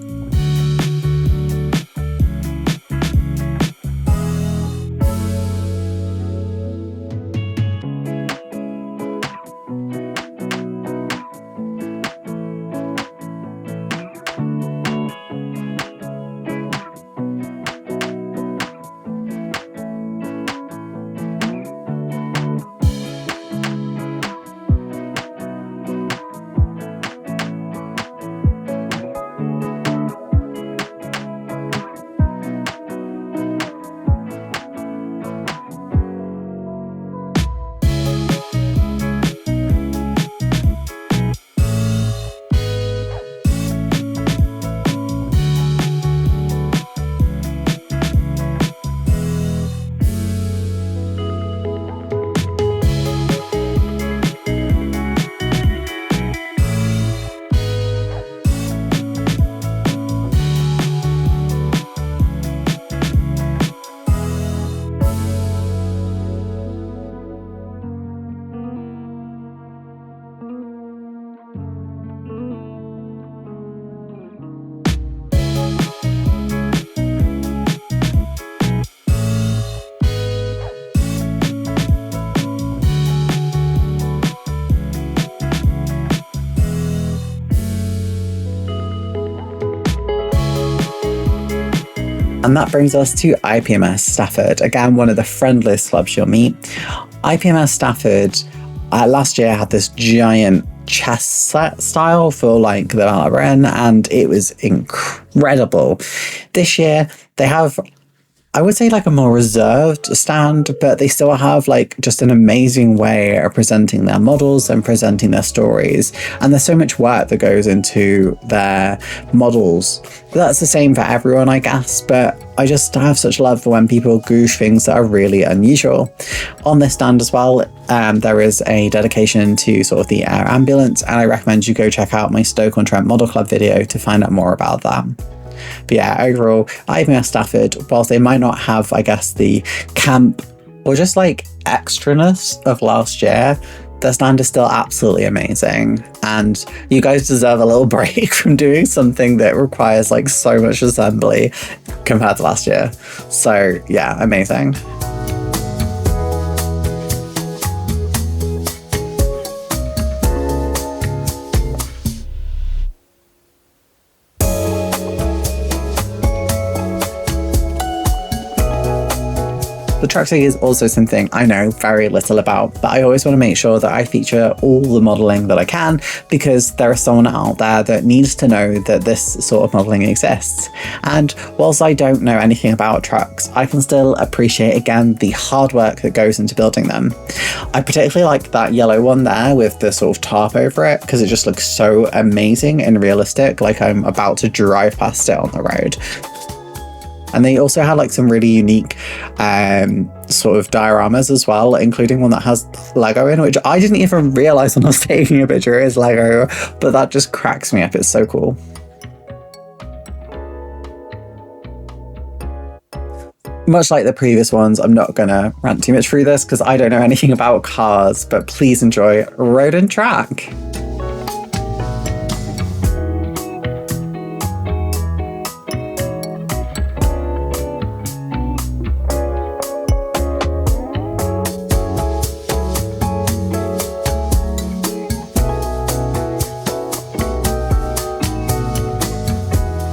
And that brings us to IPMS Stafford. Again, one of the friendliest clubs you'll meet. IPMS Stafford last year had this giant chess set style for like the Valorant, and it was incredible. This year they have, I would say, like a more reserved stand, but they still have like just an amazing way of presenting their models and presenting their stories. And there's so much work that goes into their models. That's the same for everyone, I guess, but I just have such love for when people goosh things that are really unusual. On this stand as well, there is a dedication to sort of the air ambulance, and I recommend you go check out my Stoke-on-Trent Model Club video to find out more about that. But yeah, overall, IPMS Stafford, whilst they might not have, I guess, the camp or just like extraness of last year, their stand is still absolutely amazing. And you guys deserve a little break from doing something that requires like so much assembly compared to last year. So yeah, amazing. The Truck SIG is also something I know very little about, but I always want to make sure that I feature all the modelling that I can, because there is someone out there that needs to know that this sort of modelling exists. And whilst I don't know anything about trucks, I can still appreciate again the hard work that goes into building them. I particularly like that yellow one there with the sort of tarp over it, because it just looks so amazing and realistic, like I'm about to drive past it on the road. And they also had like some really unique sort of dioramas as well, including one that has Lego in, which I didn't even realise when I was taking a picture is Lego, but that just cracks me up. It's so cool. Much like the previous ones, I'm not going to rant too much through this because I don't know anything about cars, but please enjoy Road and Track.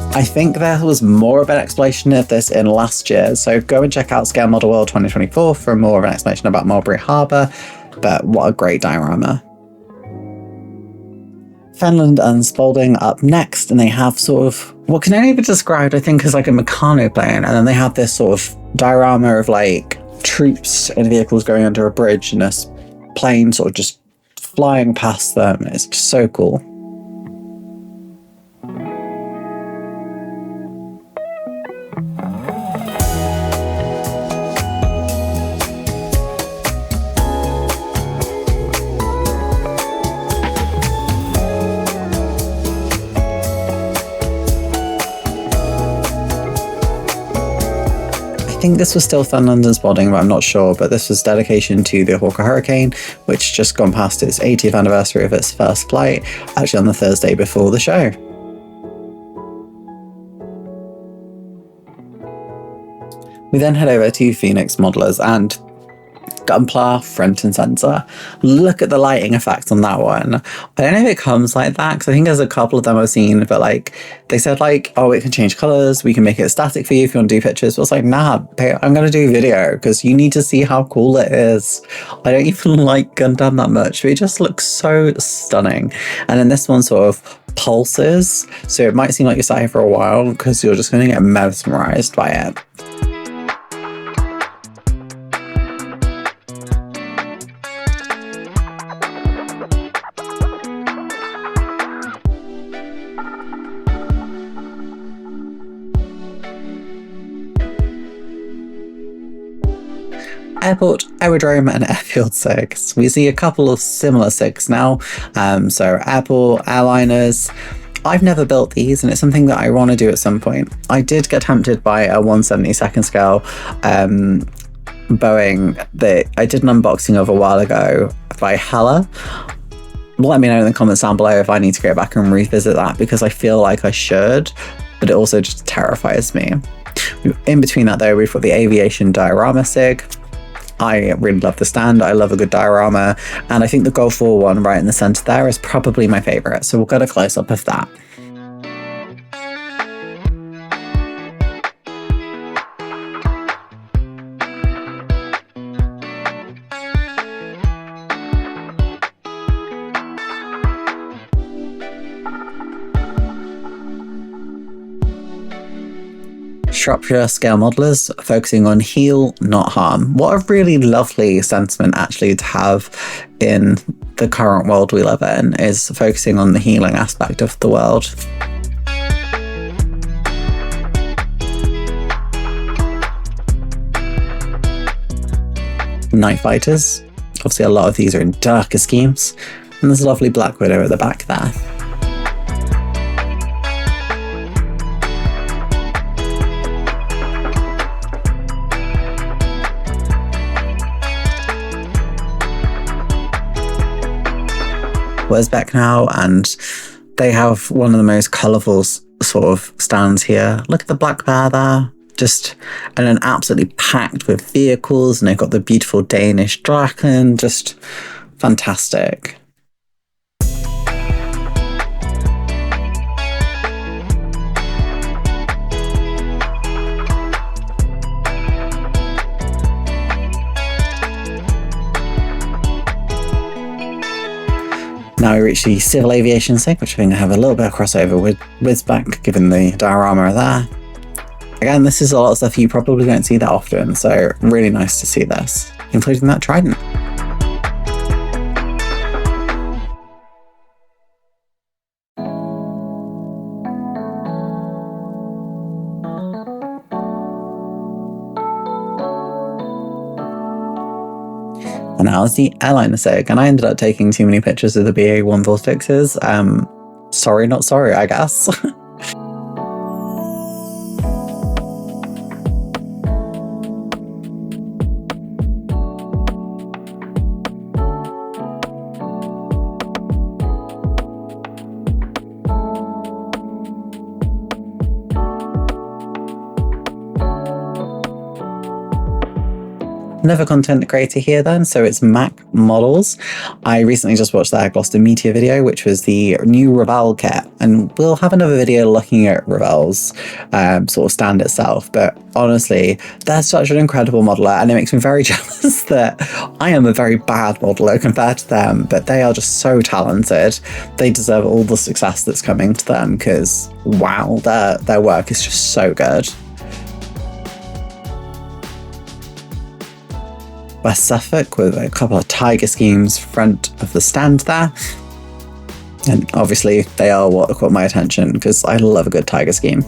I think there was more of an explanation of this in last year, so go and check out Scale Model World 2024 for more of an explanation about Mulberry Harbour, but what a great diorama. Fenland and Spalding up next, and they have sort of what can only be described, I think, as like a Meccano plane, and then they have this sort of diorama of like troops and vehicles going under a bridge and a plane sort of just flying past them. It's just so cool. I think this was still Fenland and Spalding, but I'm not sure, but this was dedication to the Hawker Hurricane, which just gone past its 80th anniversary of its first flight, actually on the Thursday before the show. We then head over to Phoenix Modelers and Gunpla front and centre. Look at the lighting effect on that one. I don't know if it comes like that, because I think there's a couple of them I've seen, but like they said like, oh, it can change colours, we can make it static for you if you want to do pictures. But it's like, nah, I'm going to do video because you need to see how cool it is. I don't even like Gundam that much, but it just looks so stunning. And then this one sort of pulses, so it might seem like you're sat here for a while because you're just going to get mesmerised by it. Airport, aerodrome and airfield SIGs. We see a couple of similar SIGs now. So airport, airliners. I've never built these and it's something that I want to do at some point. I did get tempted by a 1/72nd scale Boeing that I did an unboxing of a while ago by Hella. Let me know in the comments down below if I need to go back and revisit that, because I feel like I should, but it also just terrifies me. In between that though, we've got the aviation diorama SIG. I really love the stand, I love a good diorama, and I think the Gulf War one right in the centre there is probably my favourite, so we'll get a close-up of that. Shropshire Scale Modelers, focusing on heal, not harm. What a really lovely sentiment actually to have in the current world we live in, is focusing on the healing aspect of the world. Night Fighters. Obviously a lot of these are in darker schemes. And there's a lovely Black Widow at the back there. Where's Beck now? And they have one of the most colourful sort of stands here. Look at the black bear there. Just, and then absolutely packed with vehicles, and they've got the beautiful Danish dragon. Just fantastic. Now we reach the civil aviation SIG, which I think I have a little bit of crossover with back, given the diorama there. Again, this is a lot of stuff you probably don't see that often, so really nice to see this, including that trident. And now it's the airliner SIG, and I ended up taking too many pictures of the BA-146s. Sorry, not sorry, I guess. Another content creator here then, so it's Mac Models. I recently just watched their Gloucester Meteor video, which was the new Ravel kit, and we'll have another video looking at Ravel's sort of stand itself, but honestly, they're such an incredible modeler, and it makes me very jealous that I am a very bad modeler compared to them, but they are just so talented. They deserve all the success that's coming to them, because wow, their work is just so good. West Suffolk with a couple of tiger schemes front of the stand there. And obviously they are what caught my attention because I love a good tiger scheme.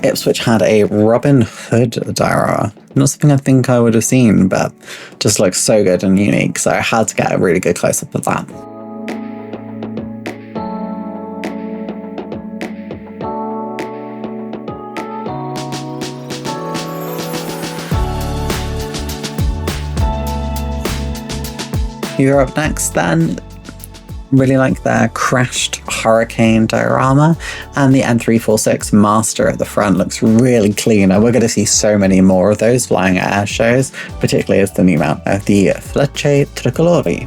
Ipswich had a Robin Hood diorama. Not something I think I would have seen, but just looks so good and unique, so I had to get a really good close-up of that. You're up next then. Really like their crashed Hurricane diorama, and the N346 Master at the front looks really clean, and we're going to see so many more of those flying at air shows, particularly as the new mount of the Flecce Tricolori.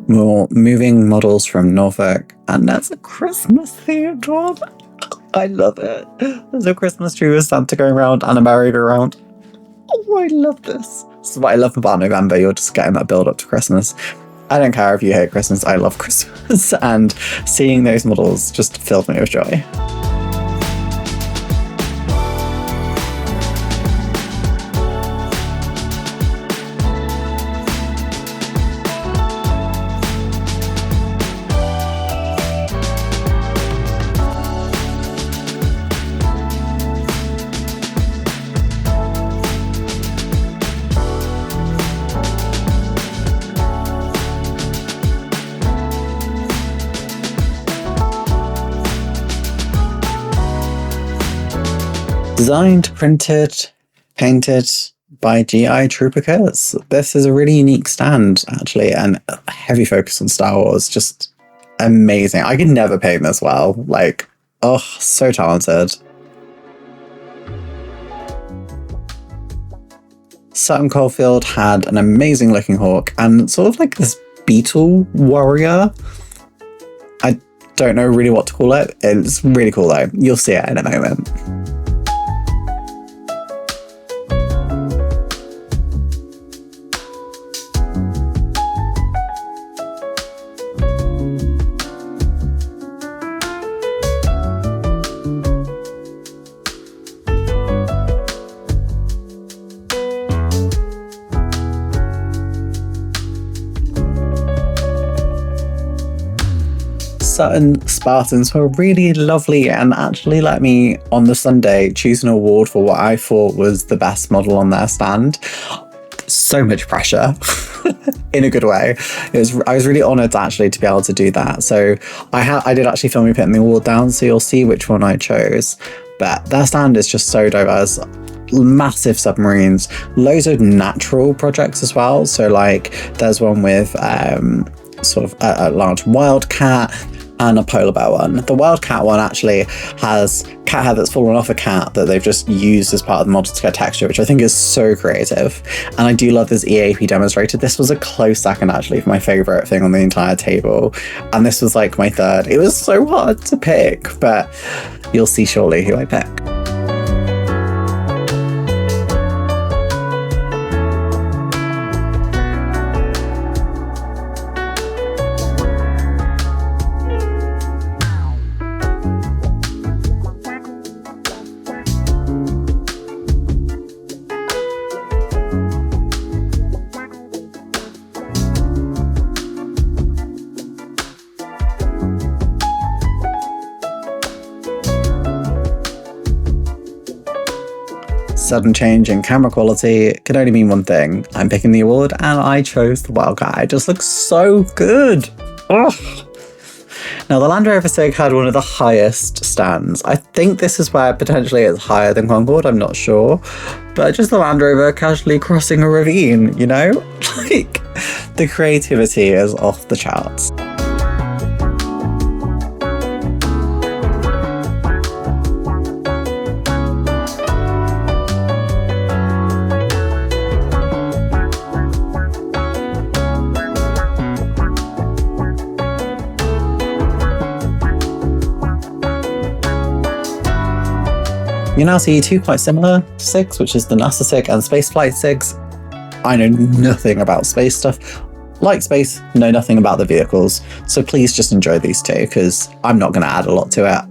More moving models from Norfolk, and that's a Christmas themed one. I love it. There's a Christmas tree with Santa going around and a merry-go-round. Oh, I love this. This is what I love about November. You're just getting that build up to Christmas. I don't care if you hate Christmas. I love Christmas, and seeing those models just filled me with joy. Designed, printed, painted by GI Troopers. This is a really unique stand, actually, and a heavy focus on Star Wars. Just amazing. I could never paint this well. Like, oh, so talented. Sutton Coldfield had an amazing looking hawk and sort of like this beetle warrior. I don't know really what to call it. It's really cool though. You'll see it in a moment. Sutton Spartans were really lovely and actually let me, on the Sunday, choose an award for what I thought was the best model on their stand. So much pressure in a good way. I was really honoured actually to be able to do that. So I did actually film me putting the award down, so you'll see which one I chose. But their stand is just so diverse. massive submarines, loads of natural projects as well. So like there's one with sort of a large wildcat and a polar bear one. The wildcat one actually has cat hair that's fallen off a cat that they've just used as part of the model to get texture, which I think is so creative. And I do love this EAP demonstrated. This was a close second actually for my favorite thing on the entire table, and this was like my third. It was so hard to pick, but you'll see shortly who I pick. Sudden change in camera quality can only mean one thing. I'm picking the award, and I chose the Wildcat. It just looks so good. Ugh. Now, the Land Rover SIG had one of the highest stands. I think this is where potentially it's higher than Concorde, I'm not sure. But just the Land Rover casually crossing a ravine, you know? Like, the creativity is off the charts. You now see two quite similar SIGs, which is the NASA SIG and spaceflight SIGs. I know nothing about space stuff. Like space, know nothing about the vehicles. So please just enjoy these two, because I'm not going to add a lot to it.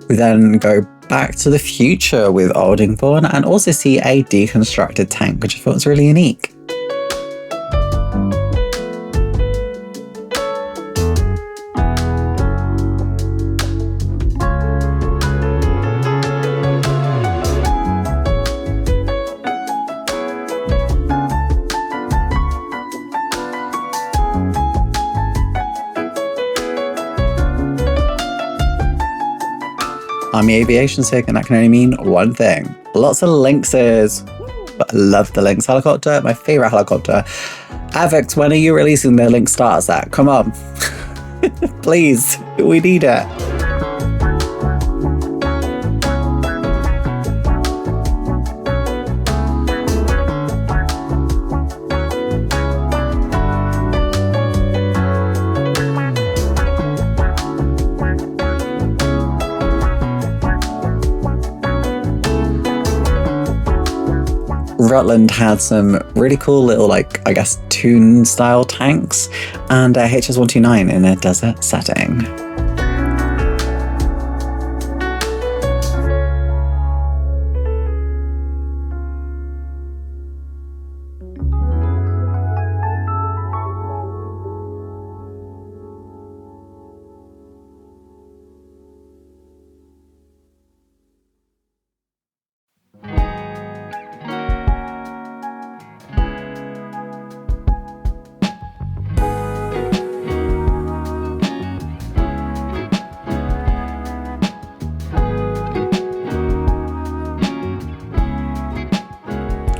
We then go back to the future with Aldingbourne and also see a deconstructed tank, which I thought was really unique. Army Aviation SIG, and that can only mean one thing. Lots of Lynxes. I love the Lynx helicopter, my favourite helicopter. Airfix, when are you releasing the Lynx starter set? Come on. Please, we need it. Rutland had some really cool little, like, I guess, Toon style tanks, and HS-129 in a desert setting.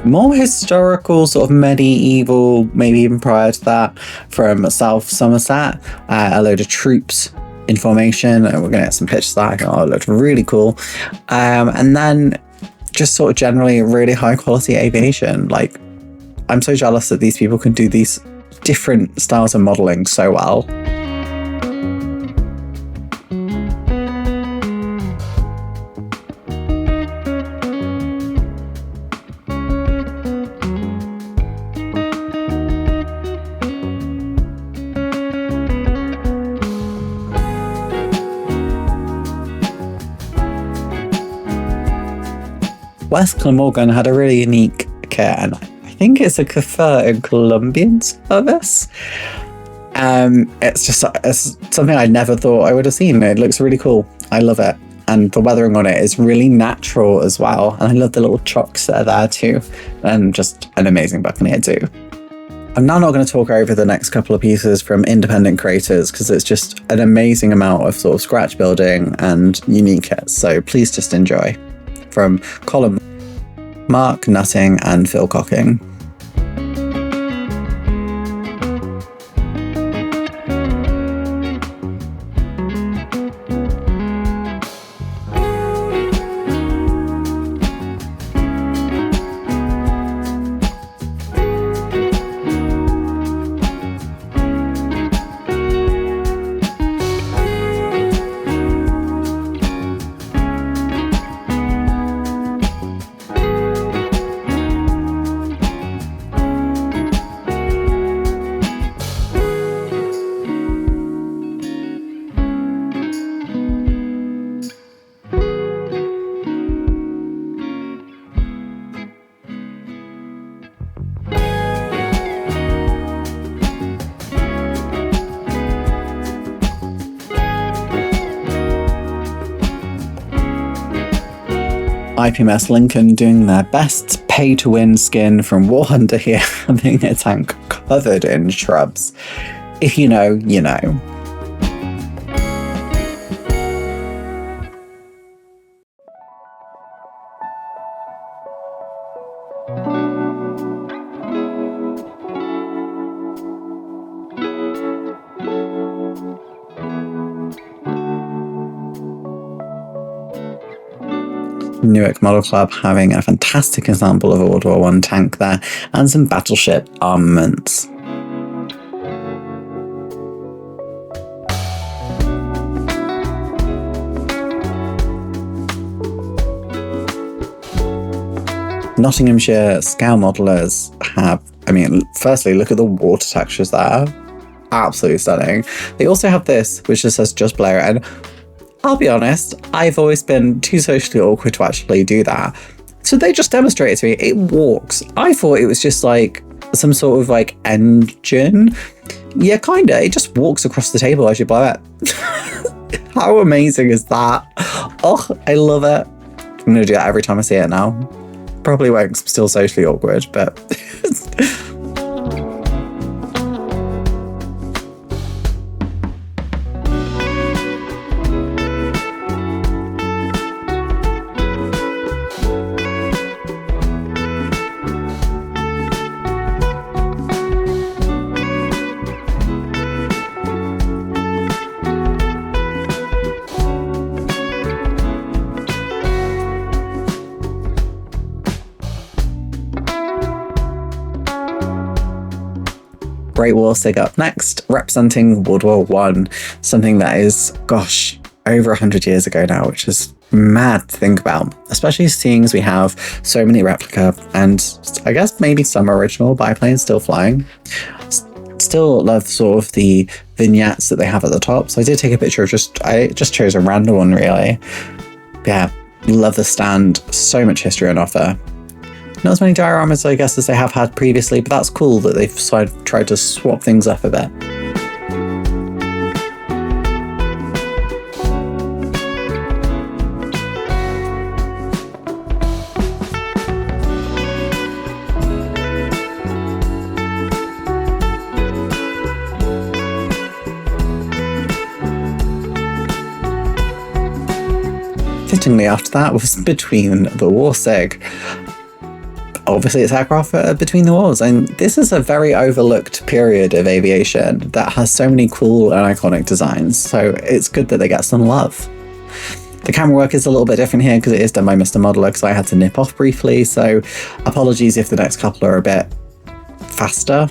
More historical, sort of medieval, maybe even prior to that, from South Somerset. A load of troops in formation, and we're going to get some pictures of that. Oh, it looked really cool. And then just sort of generally really high quality aviation. Like, I'm so jealous that these people can do these different styles of modelling so well. West Glamorgan had a really unique kit, and I think it's a Cafer and Colombian service. It's something I never thought I would have seen. It looks really cool. I love it. And the weathering on it is really natural as well. And I love the little chocks that are there too. And just an amazing buccaneer too. I'm now not going to talk over the next couple of pieces from independent creators because it's just an amazing amount of sort of scratch building and unique kits. So please just enjoy. From Colin, Mark Nutting and Phil Cocking. IPMS Lincoln doing their best pay-to-win skin from War Hunter here, having a tank covered in shrubs. If you know, you know. Newark Model Club having a fantastic example of a World War I tank there, and some battleship armaments. Nottinghamshire scale modelers have, firstly, look at the water textures there. Absolutely stunning. They also have this, which just says just below it, and I'll be honest, I've always been too socially awkward to actually do that. So they just demonstrated to me, it walks. I thought it was just like some sort of like engine. Yeah, kinda. It just walks across the table as you blow it. How amazing is that? Oh, I love it. I'm gonna do that every time I see it now. Probably won't, 'cause I'm still socially awkward, but Great Wall SIG up next, representing World War I, something that is, gosh, over 100 years ago now, which is mad to think about, especially seeing as we have so many replica and I guess maybe some original biplanes still flying. Still love sort of the vignettes that they have at the top. So I did take a picture of I just chose a random one really. Yeah, love the stand, so much history on offer. Not as many dioramas, I guess, as they have had previously, but that's cool that they've sort of tried to swap things up a bit. Fittingly after that was Between the War SIG. Obviously it's aircraft between the wars, and this is a very overlooked period of aviation that has so many cool and iconic designs, so it's good that they get some love. The camera work is a little bit different here because it is done by Mr. Modeler, because I had to nip off briefly, so apologies if the next couple are a bit faster,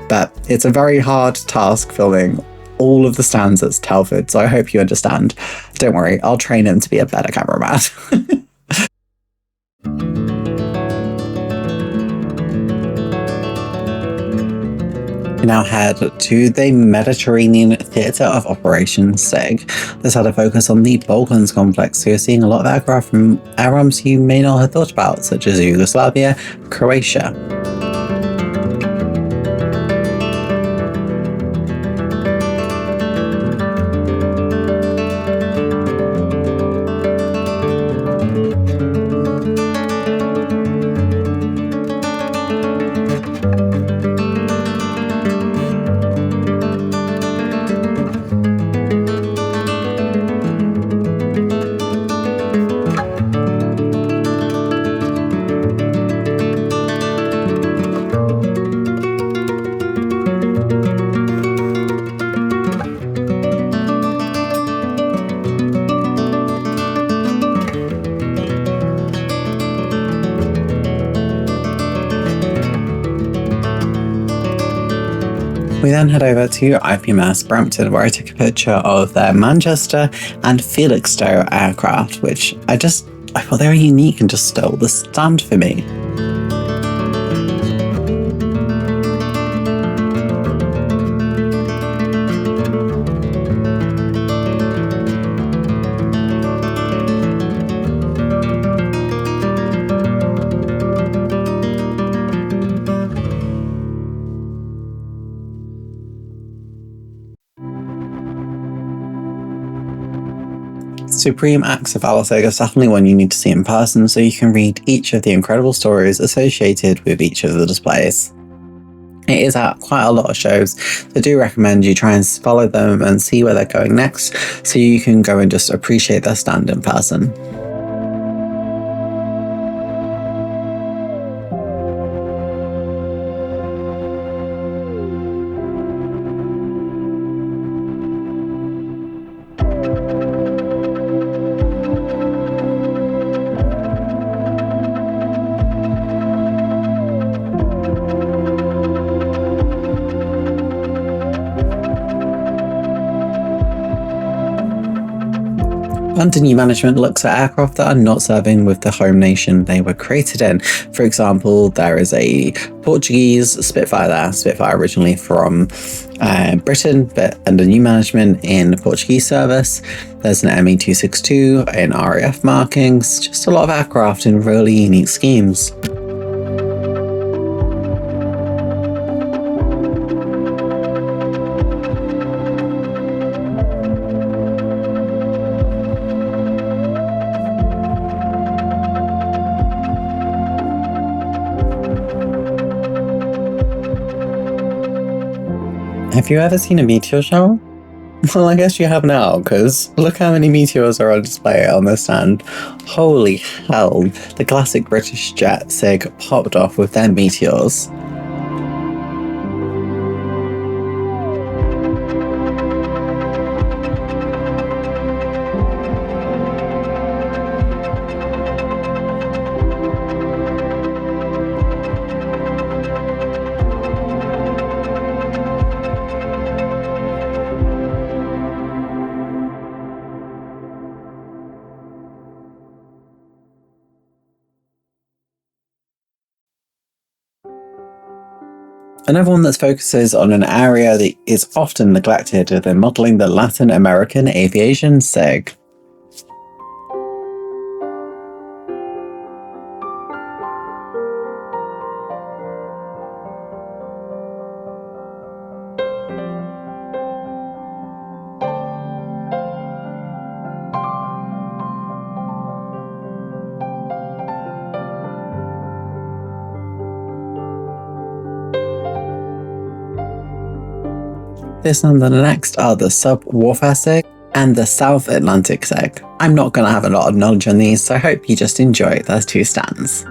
but it's a very hard task filming all of the stands at Telford, so I hope you understand. Don't worry, I'll train him to be a better cameraman. We now head to the Mediterranean Theatre of Operations SIG. This had a focus on the Balkans complex, so you're seeing a lot of aircraft from airarms you may not have thought about, such as Yugoslavia, Croatia. We then head over to IPMS Brampton, where I took a picture of their Manchester and Felixstowe aircraft, which I thought they were unique and just stole the stand for me. Supreme Acts of Valor SIG is definitely one you need to see in person so you can read each of the incredible stories associated with each of the displays. It is at quite a lot of shows, so I do recommend you try and follow them and see where they're going next so you can go and just appreciate their stand in person. Under new management looks at aircraft that are not serving with the home nation they were created in. For example, there is a Portuguese Spitfire there, Spitfire originally from Britain, but under new management in Portuguese service. There's an ME262 in RAF markings, just a lot of aircraft in really unique schemes. Have you ever seen a meteor shower? Well, I guess you have now, because look how many meteors are on display on this stand. Holy hell, the classic British jet SIG popped off with their meteors. Another one that focuses on an area that is often neglected within modelling the Latin American aviation SIG. This and the next are the Sub-Warfare SIG and the South Atlantic SIG. I'm not going to have a lot of knowledge on these, so I hope you just enjoy those two stands.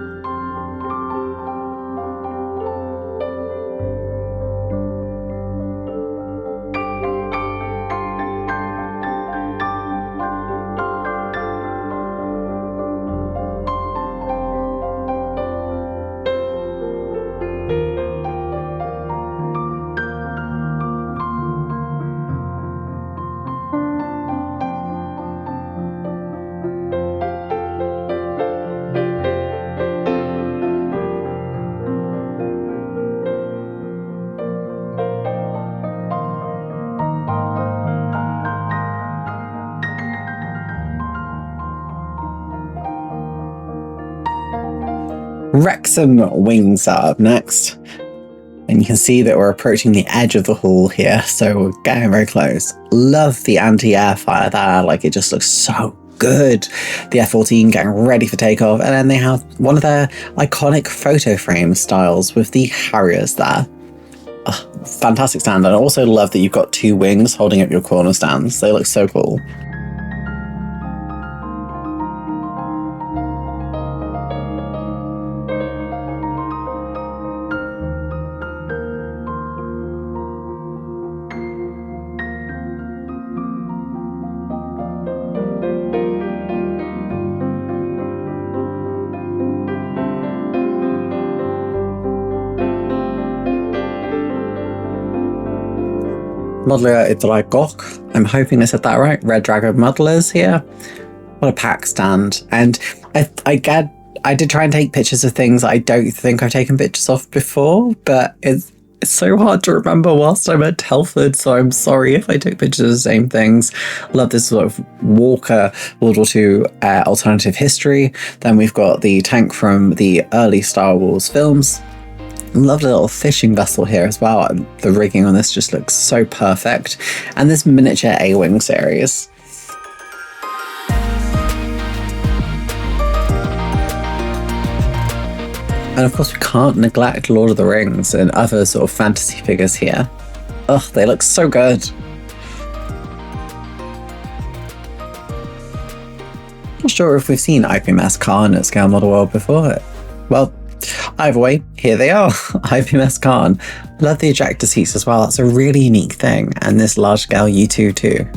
Wrexham wings are up next, and you can see that we're approaching the edge of the hall here, so we're getting very close. Love the anti-air fire there, like it just looks so good. The F-14 getting ready for takeoff, and then they have one of their iconic photo frame styles with the Harriers there. Oh, fantastic stand, and I also love that you've got two wings holding up your corner stands. They look so cool. Modeler Idragok. I'm hoping I said that right. Red Dragon modelers here. What a pack stand. And I did try and take pictures of things I don't think I've taken pictures of before, but it's so hard to remember whilst I'm at Telford, so I'm sorry if I took pictures of the same things. Love this sort of Walker World War II alternative history. Then we've got the tank from the early Star Wars films. Lovely little fishing vessel here as well. The rigging on this just looks so perfect. And this miniature A-Wing series. And of course we can't neglect Lord of the Rings and other sort of fantasy figures here. Ugh, they look so good. Not sure if we've seen IPMS Khan at Scale Model World before. Well, either way, here they are, IPMS Khan. Love the ejector seats as well, that's a really unique thing. And this large scale U2 too.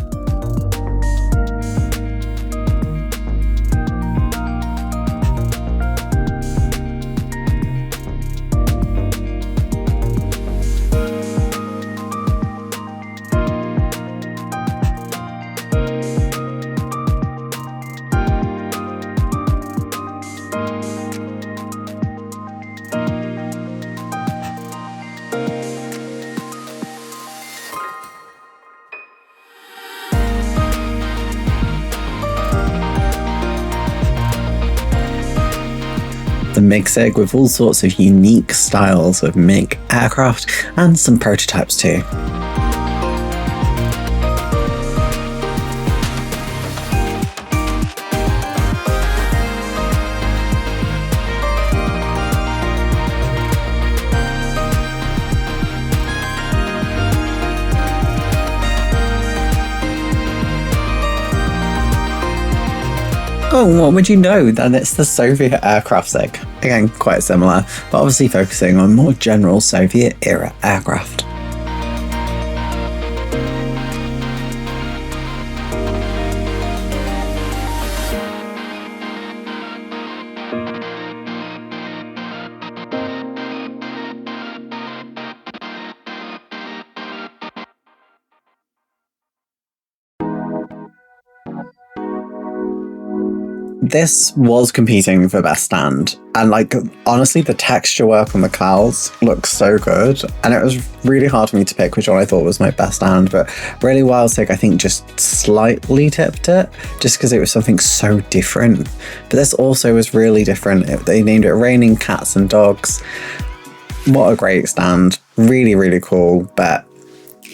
The MiG SIG with all sorts of unique styles of MiG aircraft and some prototypes too. Oh, what would you know? Then it's the Soviet aircraft SIG. Again, quite similar, but obviously focusing on more general Soviet era aircraft. This was competing for best stand, and like honestly the texture work on the clouds looks so good, and it was really hard for me to pick which one I thought was my best stand, but really Wild SIG I think just slightly tipped it just because it was something so different. But this also was really different. They named it Raining Cats and Dogs. What a great stand, really cool. But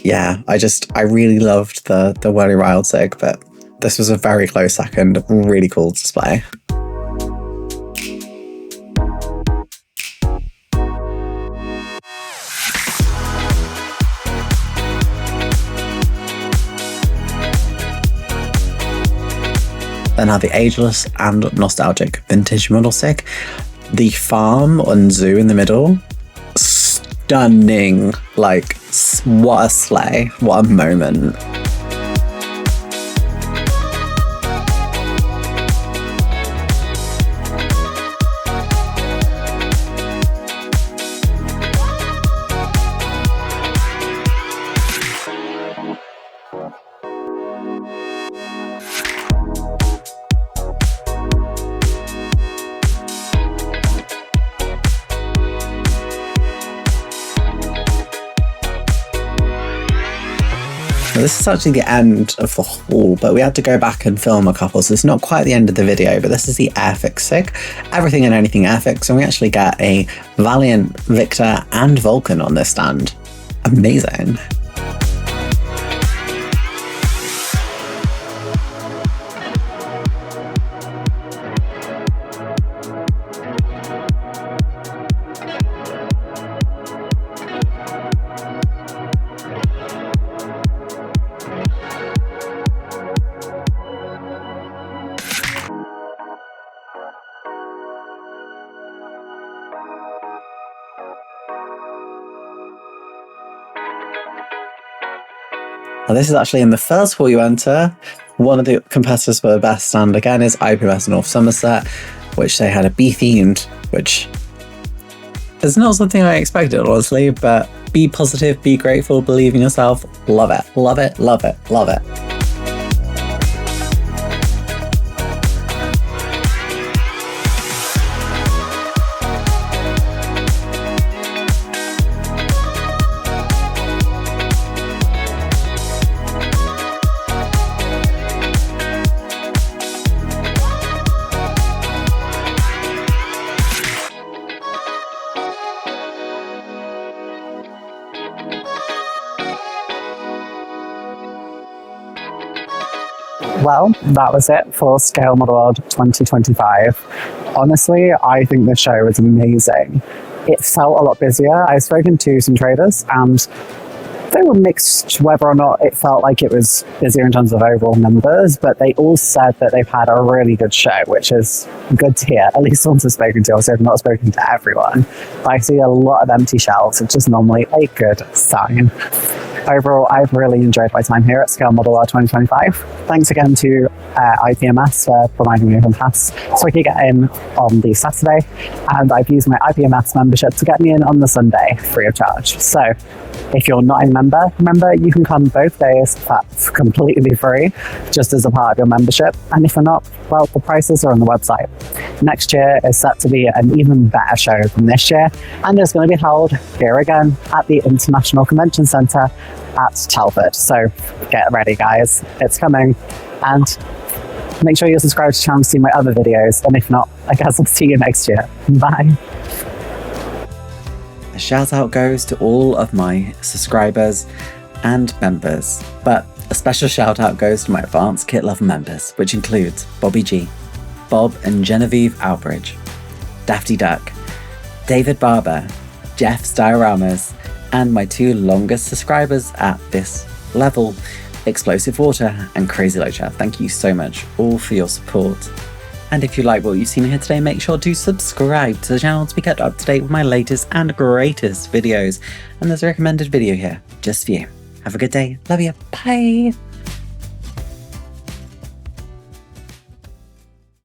yeah, I really loved the Whirly Wild SIG, but this was a very close second. Really cool display. Then have the ageless and nostalgic vintage model SIG. The farm and zoo in the middle, stunning. Like, what a sleigh, what a moment. Now, this is actually the end of the haul, but we had to go back and film a couple, so it's not quite the end of the video, but this is the Airfix SIG. Everything and anything Airfix, and we actually get a Valiant, Victor, and Vulcan on this stand. Amazing. Now, this is actually in the first hall you enter. One of the competitors for the best stand again is IPMS North Somerset, which they had a bee themed, which It's not something I expected, honestly, but be positive, be grateful, believe in yourself. Love it, love it, love it, love it. Well, that was it for Scale Model World 2025. Honestly, I think the show was amazing. It felt a lot busier. I've spoken to some traders and they were mixed whether or not it felt like it was busier in terms of overall numbers, but they all said that they've had a really good show, which is good to hear. At least the ones I've spoken to. Obviously, I've not spoken to everyone, but I see a lot of empty shelves, which is normally a good sign. Overall, I've really enjoyed my time here at Scale Model World 2025. Thanks again to IPMS for providing me with a pass so I could get in on the Saturday, and I've used my IPMS membership to get me in on the Sunday free of charge. So if you're not a member, remember you can come both days. That's completely free, just as a part of your membership. And if you're not, well, the prices are on the website. Next year is set to be an even better show than this year, and it's going to be held here again at the International Convention Centre at Telford. So get ready, guys. It's coming. And make sure you're subscribed to the channel to see my other videos. And if not, I guess I'll see you next year. Bye. A shout out goes to all of my subscribers and members, but a special shout out goes to my Advanced Kit Lover members, which includes Bobby G, Bob and Genevieve Albridge, Dafty Duck, David Barber, Jeff's Dioramas, and my two longest subscribers at this level, Explosive Water and Crazy Locha. Thank you so much all for your support. And if you like what you've seen here today, make sure to subscribe to the channel to be kept up to date with my latest and greatest videos. And there's a recommended video here just for you. Have a good day. Love you. Bye.